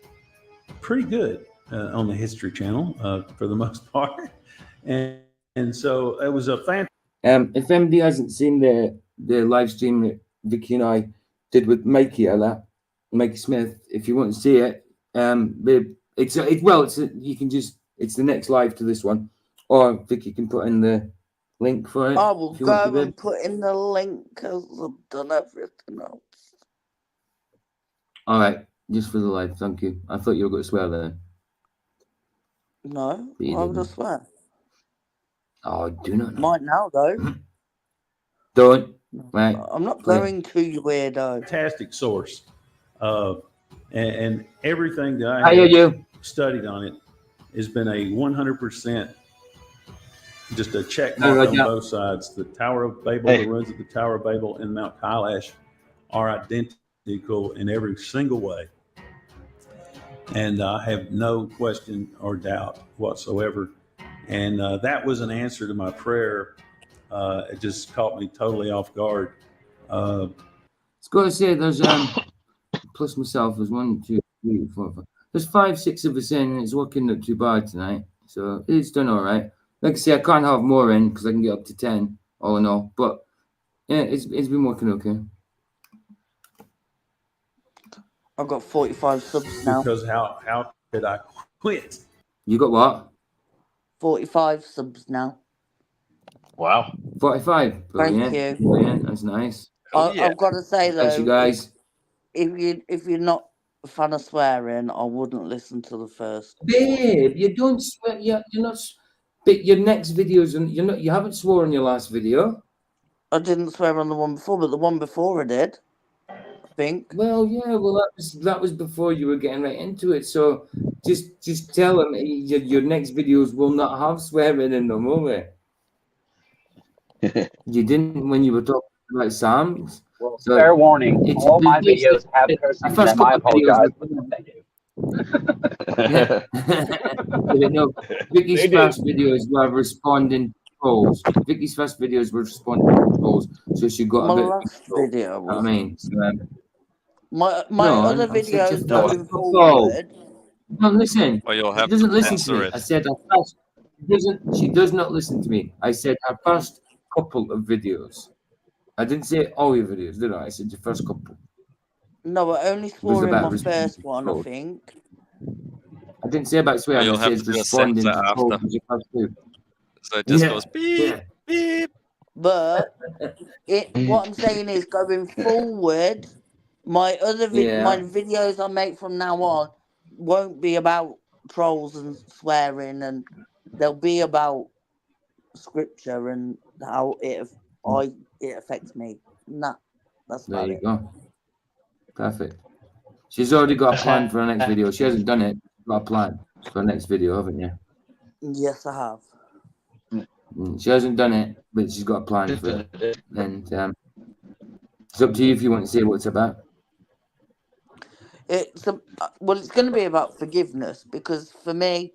pretty good on the History Channel for the most part. And so it was a fantastic. If anybody hasn't seen the live stream that Vicky and I did with Mikey Smith, if you want to see it, You can just, it's the next live to this one. Or Vicky can put in the link for it. I will go and put in the link because I've done everything else. All right, just for the live, thank you. I thought you were going to swear then. No, why would I swear? Oh, do not know. Might now, though. Don't. Right. I'm not going to, you weirdo. Fantastic source. And everything that I hear you. studied on it has been a 100%, just a check mark on both sides. The Tower of Babel, the ruins of the Tower of Babel and Mount Kailash are identical in every single way. And I have no question or doubt whatsoever. And that was an answer to my prayer. It just caught me totally off guard. It's got to say, there's plus myself, there's 1, 2, 3, 4, 5. There's 5, 6 of us in. It's working not too bad tonight, so it's done all right. Like I say, I can't have more in because I can get up to 10 all in all. But yeah, it's been working okay. I've got 45 subs now. Because how could I quit? You got what? 45 subs now. Wow. 45. Brilliant. Thank you. Brilliant. That's nice. I've got to say though, thanks you guys. If you're not a fan of swearing, I wouldn't listen to the first. Babe, you don't swear. You're not. But your next videos, and you haven't sworn in your last video. I didn't swear on the one before, but the one before I did. I think. Well, yeah. Well, that was before you were getting right into it. So just tell them your next videos will not have swearing in them, will they? You didn't when you were talking about Psalms. Well, so fair warning. All my videos have cursing, and I apologize. No, Vicky's first videos were responding to trolls. Vicky's first videos were responding to trolls, so she got a bit. Last video was. I mean, so, my other videos going forward. No, listen. Or you'll She have doesn't to listen to me. it. I said her first. She does not listen to me. I said her first couple of videos. I didn't say all your videos, did I? I said your first couple. No, I only swore in my first one, I think. I didn't say about swearing. I said responding to trolls was your first two. So it just goes beep, beep. But what I'm saying is, going forward, my videos I make from now on won't be about trolls and swearing, and they'll be about scripture and how it affects me. That's about it. There you go. Perfect. She's already got a plan for her next video. She hasn't done it. Got a plan for her next video, haven't you? Yes, I have. She hasn't done it, but she's got a plan for it. And it's up to you if you want to say what it's about. It's going to be about forgiveness, because for me,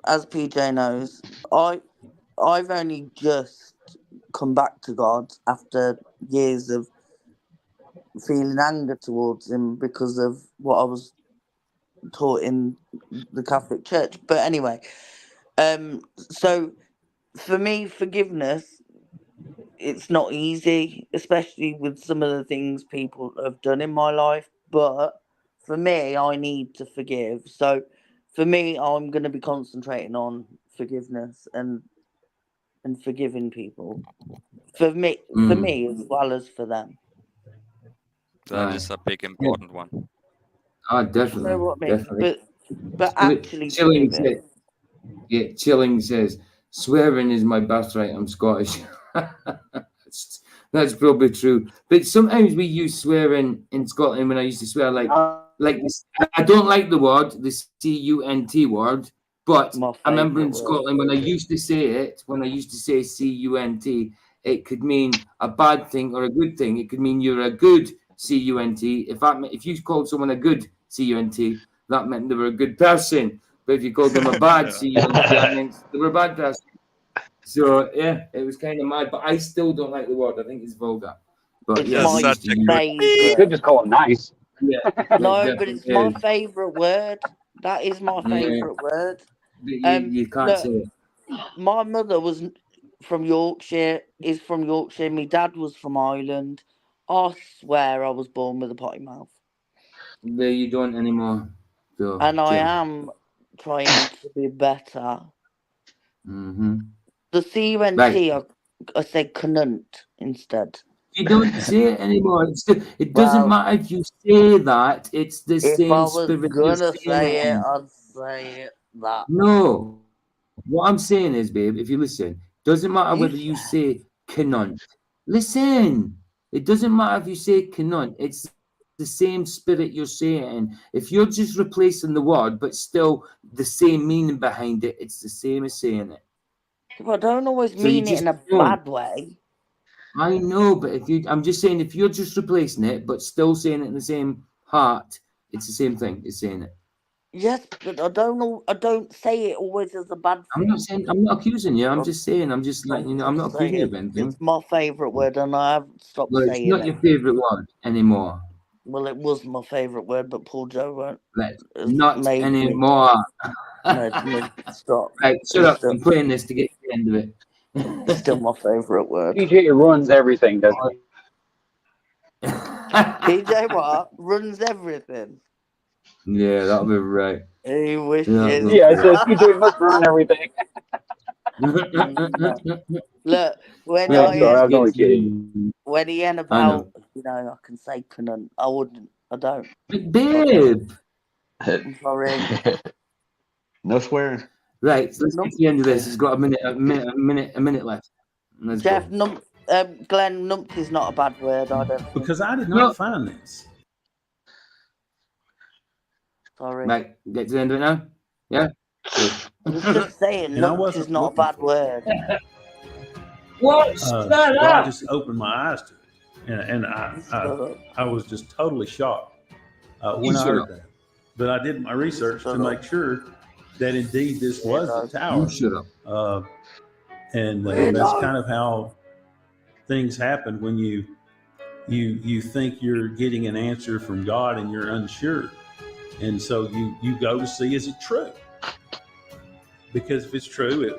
as PJ knows, I've only just come back to God after years of feeling anger towards him because of what I was taught in the Catholic Church. But anyway, so for me, forgiveness, it's not easy, especially with some of the things people have done in my life. But for me, I need to forgive. So for me, I'm going to be concentrating on forgiveness and forgiving people. For me as well as for them. That is a big important one. Oh, definitely. You know what I mean? Definitely. But actually, Chilling says, swearing is my birthright. I'm Scottish. That's probably true. But sometimes we use swearing in Scotland. When I used to swear, like this, I don't like the word, the C-U-N-T word. But I remember in Scotland when I used to say it, when I used to say C-U-N-T, it could mean a bad thing or a good thing. It could mean you're a good C-U-N-T. If you called someone a good C-U-N-T, that meant they were a good person. But if you called them a bad C-U-N-T, that meant they were a bad person. So yeah, it was kind of mad. But I still don't like the word. I think it's vulgar. But yeah, you could just call them nice. Yeah. No, but it's my favourite word. That is my favourite word. You can't say it. My mother was from Yorkshire, is from Yorkshire. My dad was from Ireland. I swear I was born with a potty mouth. But you don't anymore. So, and I am trying to be better. The C-U-N-T, I said canunt instead. You don't say it anymore. It doesn't matter if you say that. It's the same spirit. If I was gonna say it, I'd say it that. No. What I'm saying is, babe, if you listen, doesn't matter whether you say canunt. Listen. It doesn't matter if you say canunt. It's the same spirit you're saying. If you're just replacing the word, but still the same meaning behind it, it's the same as saying it. I don't always mean it in a bad way. I know, but I'm just saying, if you're just replacing it, but still saying it in the same heart, it's the same thing as saying it. Yes, but I don't say it always as a bad thing. I'm not accusing you. I'm just saying. I'm just letting you know. I'm not accusing you of anything. It's my favourite word, and I haven't stopped saying it. It's not your favourite word anymore. Well, it was my favourite word, but Paul Joe won't. Not anymore. Stop. Right, shut up. I'm playing this to get to the end of it. It's still my favourite word. PJ runs everything, doesn't he? PJ what? Runs everything. Yeah, that'll be right. He wishes. Yeah, it says PJ must run everything. Look, when I'm only kidding. When he ain't about, I can say canunt. I wouldn't. I don't. Babe. I'm sorry. No swearing. Right, so let's get to the end of this. He's got a minute left. Jeff, Glenn, numpty's not a bad word, I don't think. Because I did not find this. Sorry. Right, get to the end of it now? Yeah? I was just saying, numpty's not a bad word. What's that? I just opened my eyes to it. And I was just totally shocked when I heard that. But I did my research to make sure that indeed this was the tower. And that's kind of how things happen when you think you're getting an answer from God and you're unsure. And so you go to see, is it true? Because if it's true,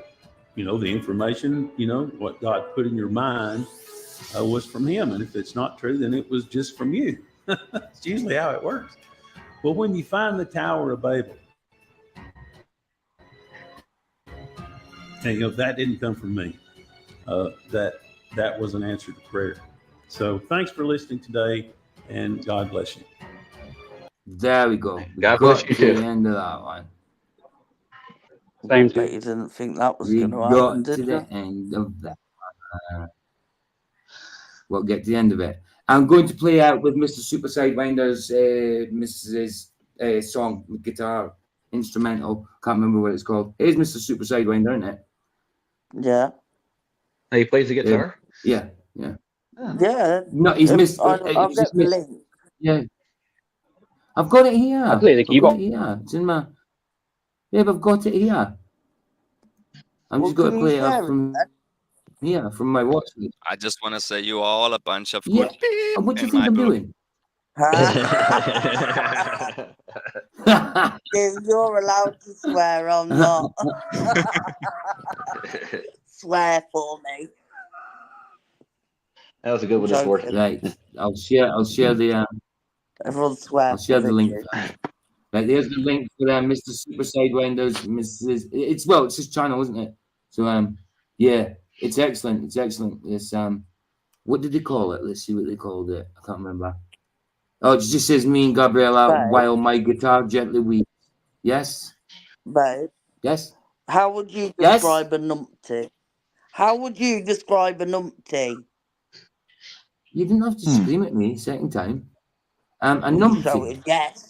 the information, what God put in your mind was from him. And if it's not true, then it was just from you. It's usually how it works. Well, when you find the Tower of Babel, and that didn't come from me. That was an answer to prayer. So thanks for listening today, and God bless you. There we go. God bless you too. The end of that one. Same But you didn't think that was going to happen, got did to you? the end of that. We'll get to the end of it. I'm going to play out with Mr. Super Sidewinder's song with guitar, instrumental. Can't remember what it's called. It is Mr. Super Sidewinder, isn't it? Yeah. He plays the guitar? Yeah. Yeah. No, he's missed. I'll get the link. Yeah. I've got it here. I play the keyboard. It's in my... Yeah, but I've got it here. I'm just going to play it from here, from my watch list. I just want to say you are all a bunch of Yeah. good What do you think I'm doing? If you're allowed to swear, I'm not. Swear for me. That was a good one, sport. Right. I'll share the Everyone swear. I'll share the link. Right, there's the link for Mr. Super Sidewinders, Mrs. It's his channel, isn't it? So yeah, it's excellent. It's what did they call it? Let's see what they called it. I can't remember. Oh, it just says me and Gabriella while my guitar gently weeps. Yes? Babe. Yes? How would you describe a numpty? How would you describe a numpty? You didn't have to scream at me second time. A numpty. Yes.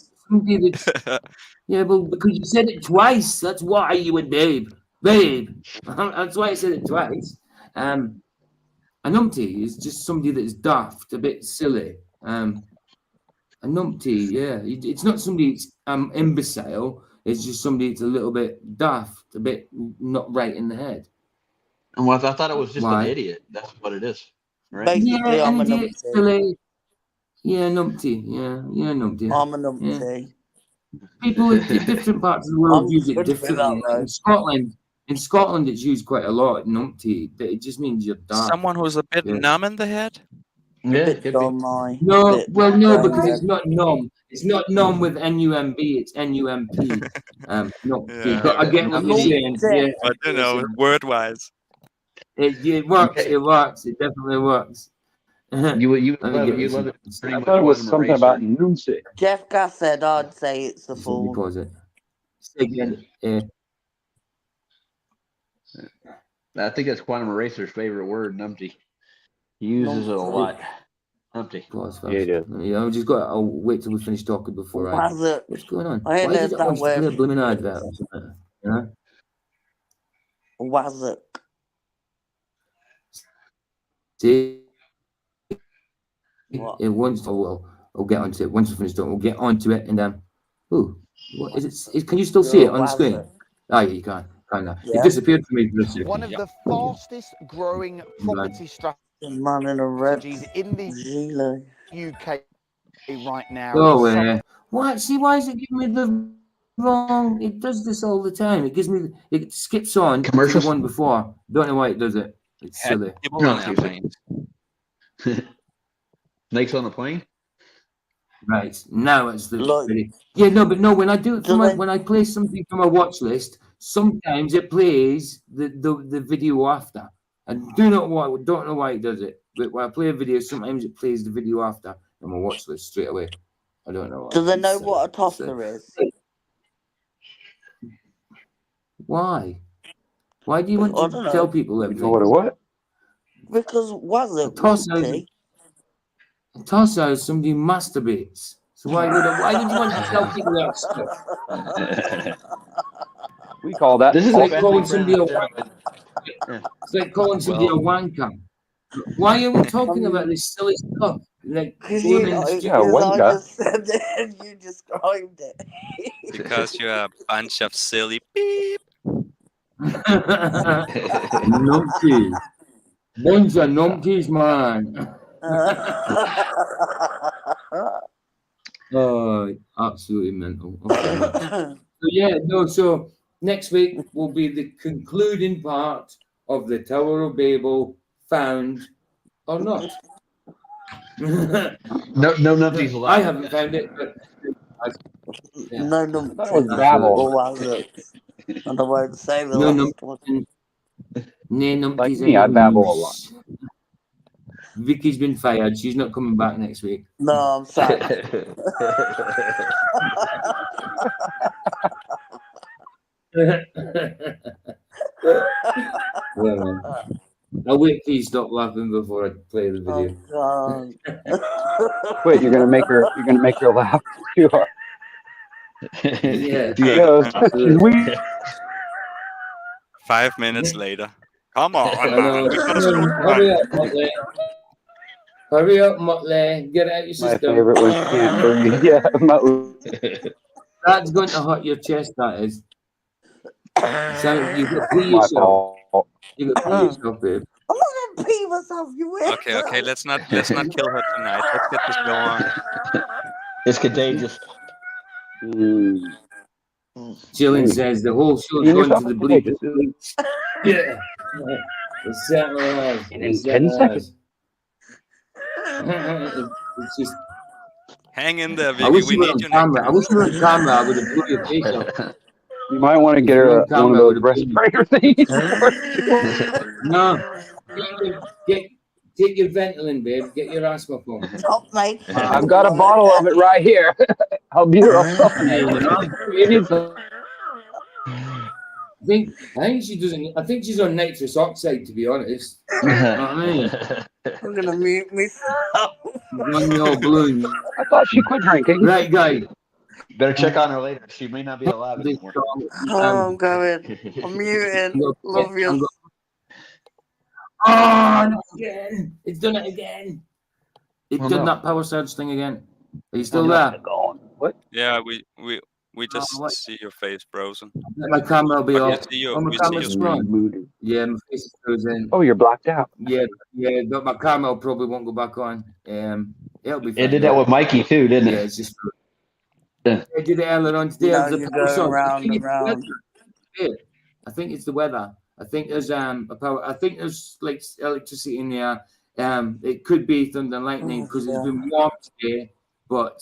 Yeah, well, because you said it twice. That's why you and Babe. That's why I said it twice. A numpty is just somebody that is daft, a bit silly. A numpty, yeah. It's not somebody that's imbecile. It's just somebody that's a little bit daft, a bit not right in the head. And I thought it was just an idiot. That's what it is. Right? Basically, yeah, I'm a idiot, numpty. silly. Yeah, numpty. Yeah, numpty. I'm a numpty. Yeah. People in different parts of the world use it differently. In Scotland, it's used quite a lot, numpty, but it just means you're daft. Someone who's a bit numb in the head? Yeah, No, because it's not numb. It's not num with NUMB, it's NUMP. No, Yeah, I get what you're saying. Yeah, but you know, word-wise, it works. It works. It definitely works. You love it. I thought it was something about Nunsi. Jeff Gas said I'd say it's a fool. Pause it. Say again. I think that's Quantum Eraser's favorite word, numpty. He uses it a lot. Numpty. Yeah, I've just got. I'll wait till we finish talking before I. What's going on? I ain't Why heard did you that always play a word. blooming advert? Yeah. Was it? See. What? I'll get onto it once we finish talking. We'll get onto it and what is it? Can you still see it on the screen? Oh, yeah, you can. Kind Yeah. It disappeared from me for a second. One of the fastest growing property strategies in the UK right now. Oh, why? See, why is it giving me the wrong? It does this all the time. It gives me. It skips on Commercials? to the one before. Don't know why it does it. It's silly. people on airplanes. Snakes on the plane? Right, now it's the no, when I do it when I play something from a watch list, sometimes it plays the video after. I don't know why it does it, but when I play a video, sometimes it plays the video after on my watch list straight away. I don't know why. Do they know what a tosser is? Why? Why do you want to tell people everything? What? Because was it? A tosser is somebody who masturbates. So why would you want to tell people that stuff? We call that. This is like calling somebody a wanker. It's like calling somebody a wanker. Why are we talking about this silly stuff? Like I just said it and you described it. Because you're a bunch of silly beep. Numpties. Bunch of numpties, man. Oh, absolutely mental. Okay. So next week will be the concluding part of the Tower of Babel, found or not. No numpties allowed. I haven't found it, but no numpties. Babel. Was it? And I won't say the last one. No numpties. Like me, I babble a lot. Vicky's been fired. She's not coming back next week. No, I'm sad. I'll wait till you stop laughing before I play the video. Oh, Wait, you're gonna make her laugh too hard. Yeah. She goes. 5 minutes later. Come on. Hurry up, Motley. Get out your system. My favorite was cancer. Yeah, that's going to hurt your chest, that is. So you got to pee yourself. You got to pee yourself, babe. I'm not gonna pee myself, you will. Okay, let's not kill her tonight. Let's get this going on. It's contagious. Jillian says the whole show's going to the bleep. Yeah. It certainly has. In 10 seconds. It's just. Hang in there, Vicky. I wish we you were need on you camera. I wish you were on camera. I would have blew your face off. You might want to get her one of those respirator things. No. Take your Ventolin, babe. Get your asthma phone. Stop, mate. I've got a bottle of it right here. I'll be right back. You need some. I think she doesn't. I think she's on nitrous oxide, to be honest. You know what I mean? I'm gonna mute myself. On the old balloon. I thought she quit drinking. Right, guy. Better check on her later. She may not be alive anymore. I'm going. I'm muting. Love you. Oh, not again. It's done it again. It's done that power surge thing again. Are you still there? What? Yeah, we just see your face frozen. My camera will be off. My camera's on. Yeah, my face is frozen. Oh, you're blacked out. Yeah, but my camera probably won't go back on. It'll be fine. It did that with Mikey too, didn't it? Yeah, it's just. I did it earlier on today. No, you're going round and round. I think it's the weather. I think there's I think there's like electricity in there. It could be thunder and lightning because it's been warm today, but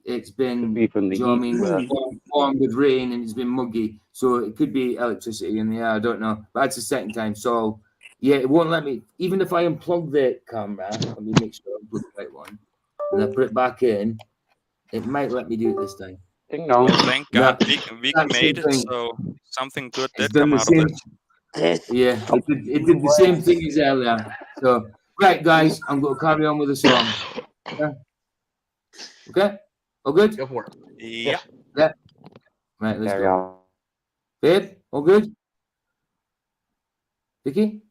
it's been, from the do you know what I mean, formed with rain and it's been muggy. So it could be electricity in the air. I don't know. But that's the second time. So yeah, it won't let me. Even if I unplug the camera, let me make sure I unplug the right one, and I put it back in, it might let me do it this time. Well, thank God we made it. So something good did come out of it. Yeah, it did the same thing as earlier. So, right, guys, I'm going to carry on with the song. Okay? All good? Go for it. Yeah. Yeah. Right, let's go. Babe, all good? Vicky?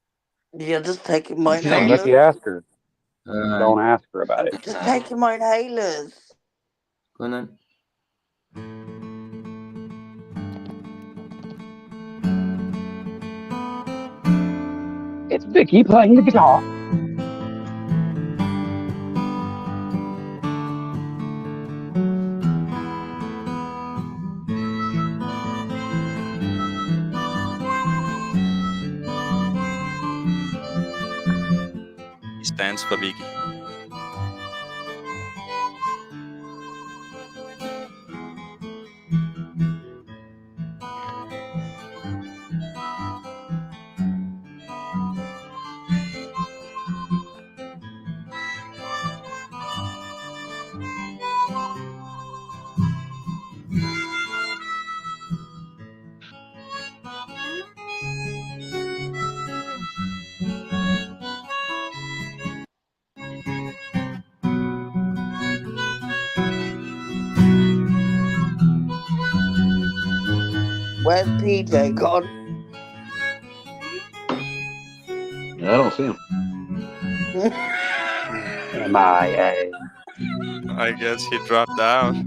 Yeah, just taking my No, inhalers. Becky asked her. Don't ask her about it. Just taking my inhalers. Go on then. It's Vicky playing the guitar. He stands for Vicky. Where's PJ gone? I don't see him. MIA. I guess he dropped out. I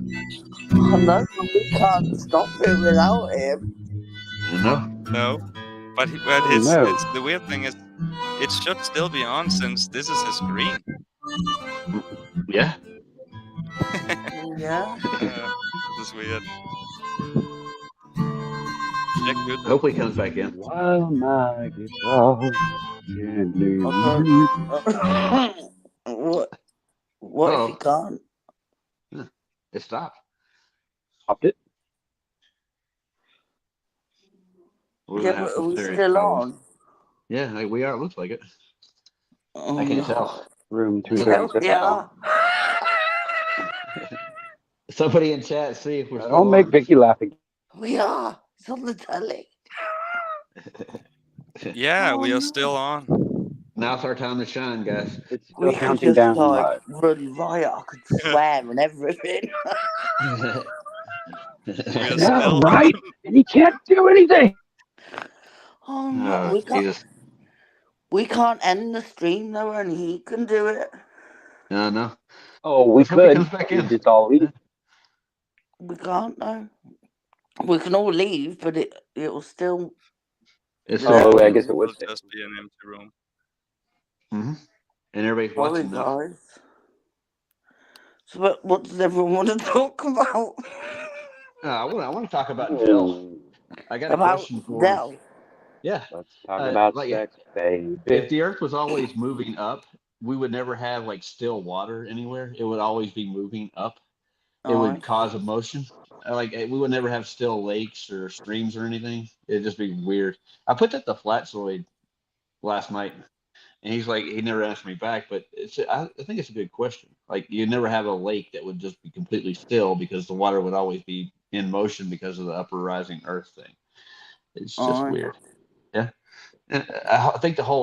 know, but we can't stop it without him. No, but it's the weird thing is, it should still be on since this is his screen. Yeah. Yeah. This is weird. Check good. Hopefully he comes back in. While my guitar gently What if he can't? It stopped. Stopped it? Yeah, but are we still on? Yeah, we are. It looks like it. I can't tell. Room 236. Yeah. Somebody in chat, see if we're still Don't make on. Vicky laughing. We are. It's on the telly. Yeah, we are still on. Now it's our time to shine, guys. It's still We could counting just down like live. run riot. I could swear and everything. Yeah, right? And he can't do anything. Oh no, we can't. Jesus. We can't end the stream though, and he can do it. No. Oh, we Let's hope he could. comes back We in. just all leave. We can't though. We can all leave, but it'll still. I guess it would It'll just be an empty room. Mm-hmm. And everybody's Sorry, watching now. guys. So, what does everyone want to talk about? I want to talk about Jill. I got a question for Dell. him. Yeah. Let's talk about like, sex, baby. If the Earth was always moving up, we would never have like still water anywhere. It would always be moving up. It would cause a motion. Like we would never have still lakes or streams or anything. It'd just be weird. I put that to Flatzoid last night, and he's like, he never asked me back, but I think it's a good question. Like you'd never have a lake that would just be completely still because the water would always be in motion because of the upper rising Earth thing. It's just weird. Yeah. I think the whole